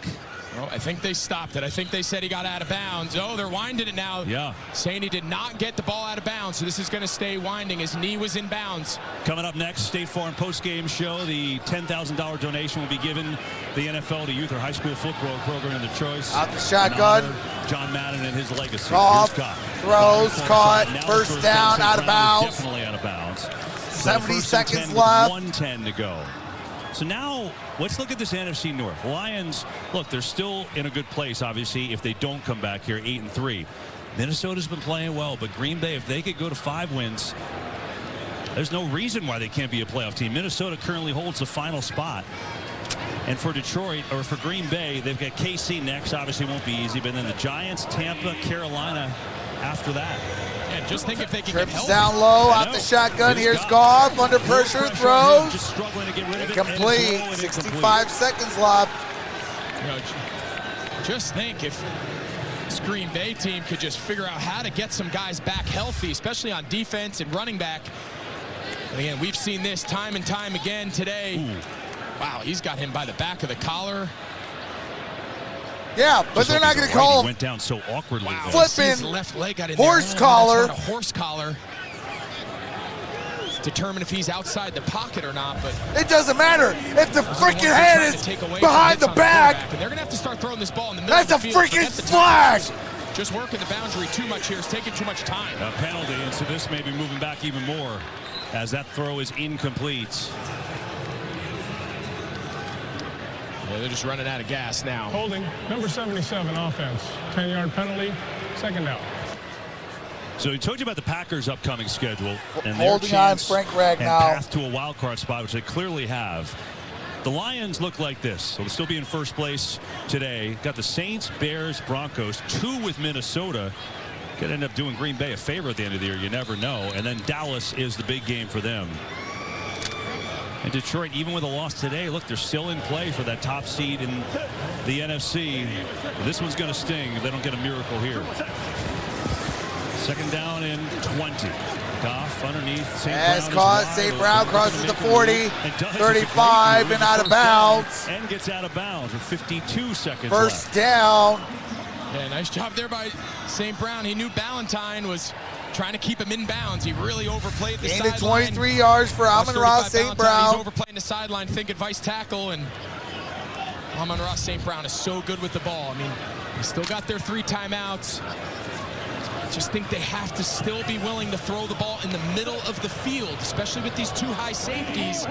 Oh, I think they stopped it. I think they said he got out of bounds. Oh, they're winding it now. Yeah. Saying he did not get the ball out of bounds, so this is going to stay winding. His knee was in bounds. Coming up next, State Farm postgame show. The $10,000 donation will be given the NFL to youth or high school football program of their choice. Out the shotgun. John Madden and his legacy. Throws, caught, first down, out of bounds. Definitely out of bounds. 70 seconds left. 1:10 to go. So now let's look at this NFC North. Lions, look, they're still in a good place, obviously, if they don't come back here 8-3. Minnesota's been playing well, but Green Bay, if they could go to 5 wins, there's no reason why they can't be a playoff team. Minnesota currently holds the final spot. And for Detroit, or for Green Bay, they've got KC next. Obviously won't be easy, but then the Giants, Tampa, Carolina after that. Yeah, just think if they can Trips get down low, out the shotgun. Here's Goff under pressure, throws. Just struggling to get rid of it. Incomplete. 65 seconds left. You know, just think if this Green Bay team could just figure out how to get some guys back healthy, especially on defense and running back. And again, we've seen this time and time again today. Ooh. Wow, he's got him by the back of the collar. Yeah, but they're not going to call him. Went down so awkwardly. Wow, flipping left leg got in horse there. collar. That's not a horse collar. Determine if he's outside the pocket or not, but it doesn't matter if the freaking head is behind the back. And they're going to have to start throwing this ball in the middle That's of the a field. freaking flag. Just working the boundary too much here. It's taking too much time. A penalty, and so this may be moving back even more as that throw is incomplete. Yeah, they're just running out of gas now. Holding, number 77 offense. 10-yard penalty, second down. So we told you about the Packers' upcoming schedule and their Holding chance on Frank Ragnow. and path to a wild card spot, which they clearly have. The Lions look like this. So they'll still be in first place today. Got the Saints, Bears, Broncos, 2 with Minnesota. Could end up doing Green Bay a favor at the end of the year. You never know. And then Dallas is the big game for them. And Detroit, even with a loss today, look, they're still in play for that top seed in the NFC. This one's going to sting if they don't get a miracle here. Second down and 20. Goff underneath. As caught, St. Brown crosses the 40, 35, and out of bounds. And gets out of bounds with 52 seconds First left. down. Yeah, nice job there by St. Brown. He knew Ballantyne was trying to keep him in bounds. He really overplayed the sideline. Gained 23 yards for Amon-Ra St. Brown. He's overplaying the sideline, thinking vice tackle, and Amon-Ra St. Brown is so good with the ball. I mean, they still got their 3 timeouts. I just think they have to still be willing to throw the ball in the middle of the field, especially with these 2 high safeties.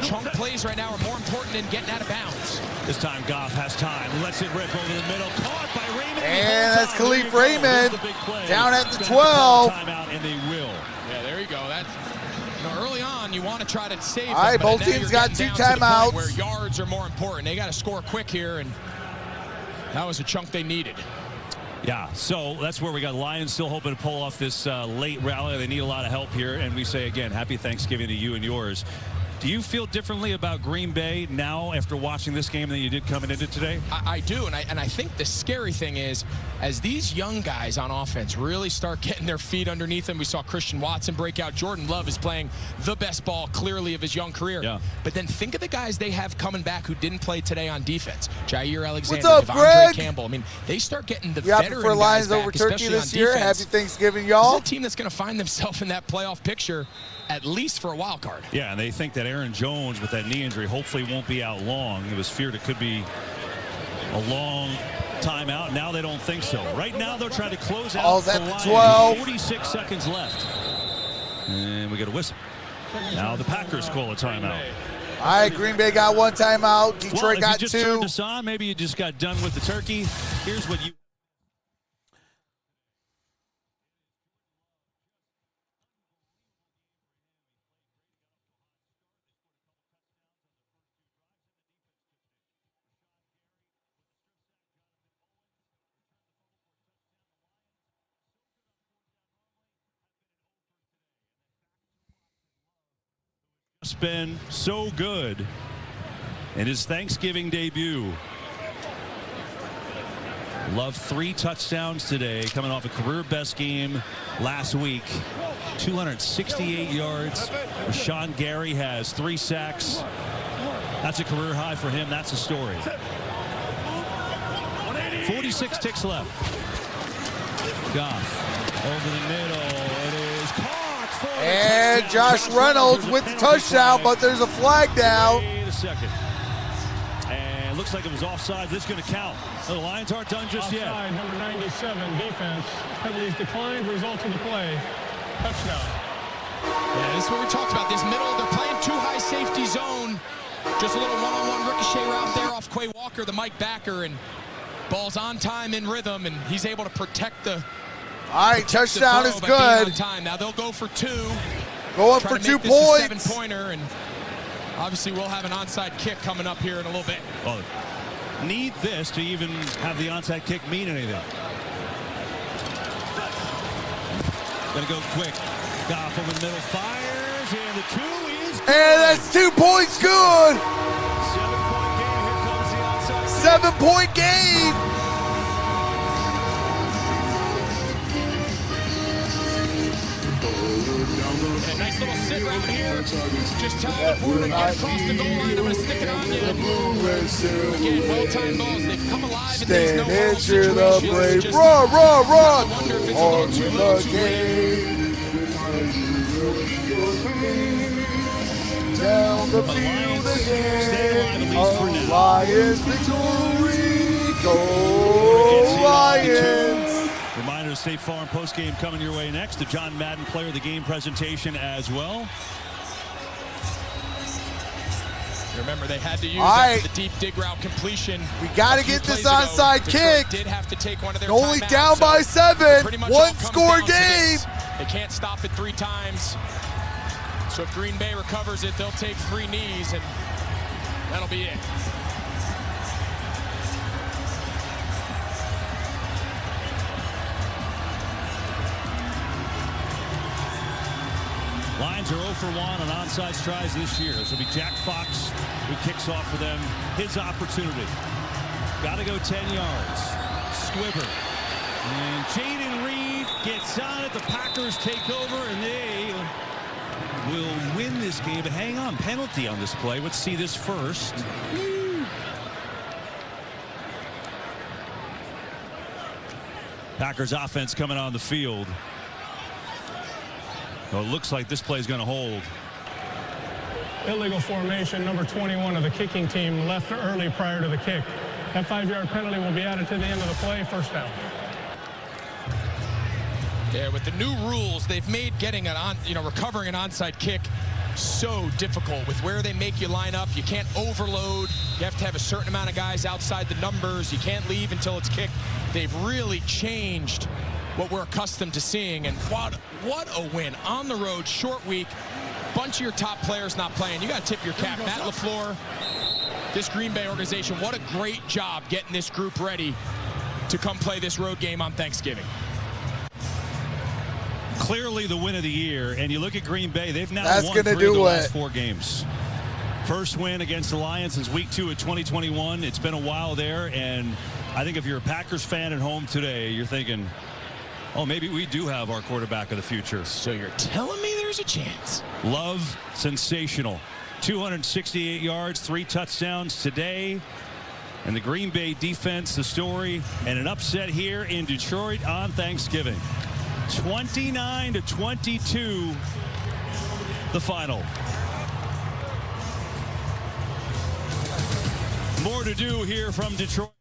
chunk plays right now are more important than getting out of bounds. This time Goff has time. Lets it rip over the middle. Caught by Raymond. And that's Khalif Raymond down at the 12. Timeout, and they will. Yeah, there you go. That's, early on, you want to try to save them. All right, both teams got 2 timeouts. Where yards are more important. They got to score quick here, and that was a chunk they needed. Yeah, so that's where we got Lions still hoping to pull off this late rally. They need a lot of help here, and we say again, happy Thanksgiving to you and yours. Do you feel differently about Green Bay now after watching this game than you did coming into today? I do, and I think the scary thing is, as these young guys on offense really start getting their feet underneath them, we saw Christian Watson break out. Jordan Love is playing the best ball, clearly, of his young career. Yeah. But then think of the guys they have coming back who didn't play today on defense. Jair Alexander, What's up, Devondre Greg? Campbell. I mean, they start getting the You happy veteran for Lions guys over back, Turkey especially this on year? defense. Happy Thanksgiving, y'all. This is a team that's going to find themselves in that playoff picture, at least for a wild card. Yeah, and they think that Aaron Jones with that knee injury hopefully won't be out long. It was feared it could be a long time out. Now they don't think so. Right now they're trying to close out Ball's the at the Lions. 12. 46 seconds left. And we get a whistle. Now the Packers call a timeout. All right, Green Bay got 1 timeout. Detroit got 2. If you just turned us on, maybe you just got done with the turkey. Here's what you... been so good in his Thanksgiving debut. Love 3 touchdowns today, coming off a career best game last week. 268 yards. Rashawn Gary has 3 sacks. That's a career high for him. That's a story. 46 ticks left. Goff over the middle. It is caught. And Josh Reynolds with the touchdown, but there's a flag down. Wait a second. And it looks like it was offside. This is going to count. The Lions aren't done just yet. Offside, number 97, defense. Penalties declined, results of the play. Touchdown. Yeah, this is what we talked about. This middle, they're playing too high safety zone. Just a little one-on-one ricochet route there off Quay Walker, the Mike backer, and ball's on time in rhythm, and he's able to protect the... All right, touchdown is good. Now they'll go for 2. Going for 2 points. A 7-pointer, and obviously we'll have an onside kick coming up here in a little bit. Well, need this to even have the onside kick mean anything. Gonna go quick. Goff over the middle, fires, and the 2 is good. And that's 2 points good. 7-point game. Here comes the onside kick. 7-point game. A nice little sit route here. Just tell the reporter to get across the goal line. I'm going to stick it on you. Again, well-timed balls. They've come alive in these no-huddle situations. Run, run, run. Wonder if it's a little too late. Down the field again. Oh, Lions victory. Go Lions. Reminder of State Farm postgame coming your way next. The John Madden Player of the Game presentation as well. Remember, they had to use that for the deep dig route completion. We got to get this onside kick. Did have to take one of their only timeouts, down by 7. 1-score game. They can't stop it 3 times. So if Green Bay recovers it, they'll take 3 knees, and that'll be it. Lions are 0 for 1 on onside tries this year. This will be Jack Fox who kicks off for them. His opportunity. Got to go 10 yards. Squibber. And Jaden Reed gets on it. The Packers take over, and they will win this game. But hang on, penalty on this play. Let's see this first. Packers offense coming on the field. Well, it looks like this play is going to hold. Illegal formation, number 21 of the kicking team left early prior to the kick. That 5-yard penalty will be added to the end of the play. First down. Yeah, with the new rules, they've made getting recovering an onside kick so difficult with where they make you line up. You can't overload. You have to have a certain amount of guys outside the numbers. You can't leave until it's kicked. They've really changed what we're accustomed to seeing, and what a win. On the road, short week, bunch of your top players not playing. You got to tip your cap. Matt LaFleur, this Green Bay organization, what a great job getting this group ready to come play this road game on Thanksgiving. Clearly the win of the year, and you look at Green Bay, they've now won 3 of the last 4 games. First win against the Lions since week 2 of 2021. It's been a while there, and I think if you're a Packers fan at home today, you're thinking, oh, maybe we do have our quarterback of the future. So you're telling me there's a chance? Love, sensational. 268 yards, 3 touchdowns today. And the Green Bay defense, the story, and an upset here in Detroit on Thanksgiving. 29-22, the final. More to do here from Detroit.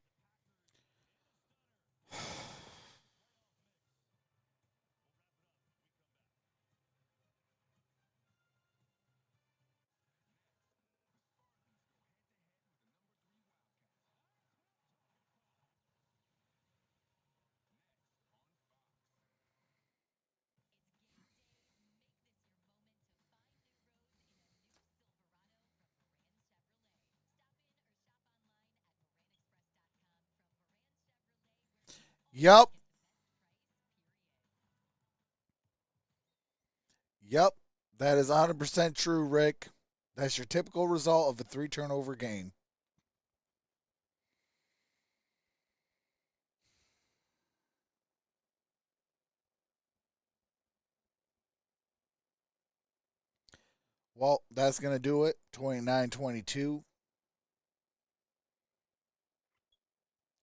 Yep. That is 100% true, Rick. That's your typical result of a 3-turnover game. Well, that's going to do it. 29-22.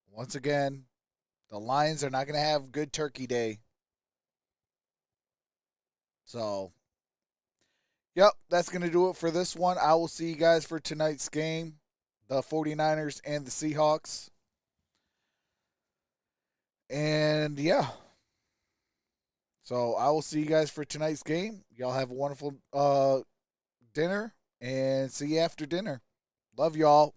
Once again, the Lions are not going to have good Turkey Day. So, yep, that's going to do it for this one. I will see you guys for tonight's game, the 49ers and the Seahawks. And, yeah. So, I will see you guys for tonight's game. Y'all have a wonderful dinner, and see you after dinner. Love y'all.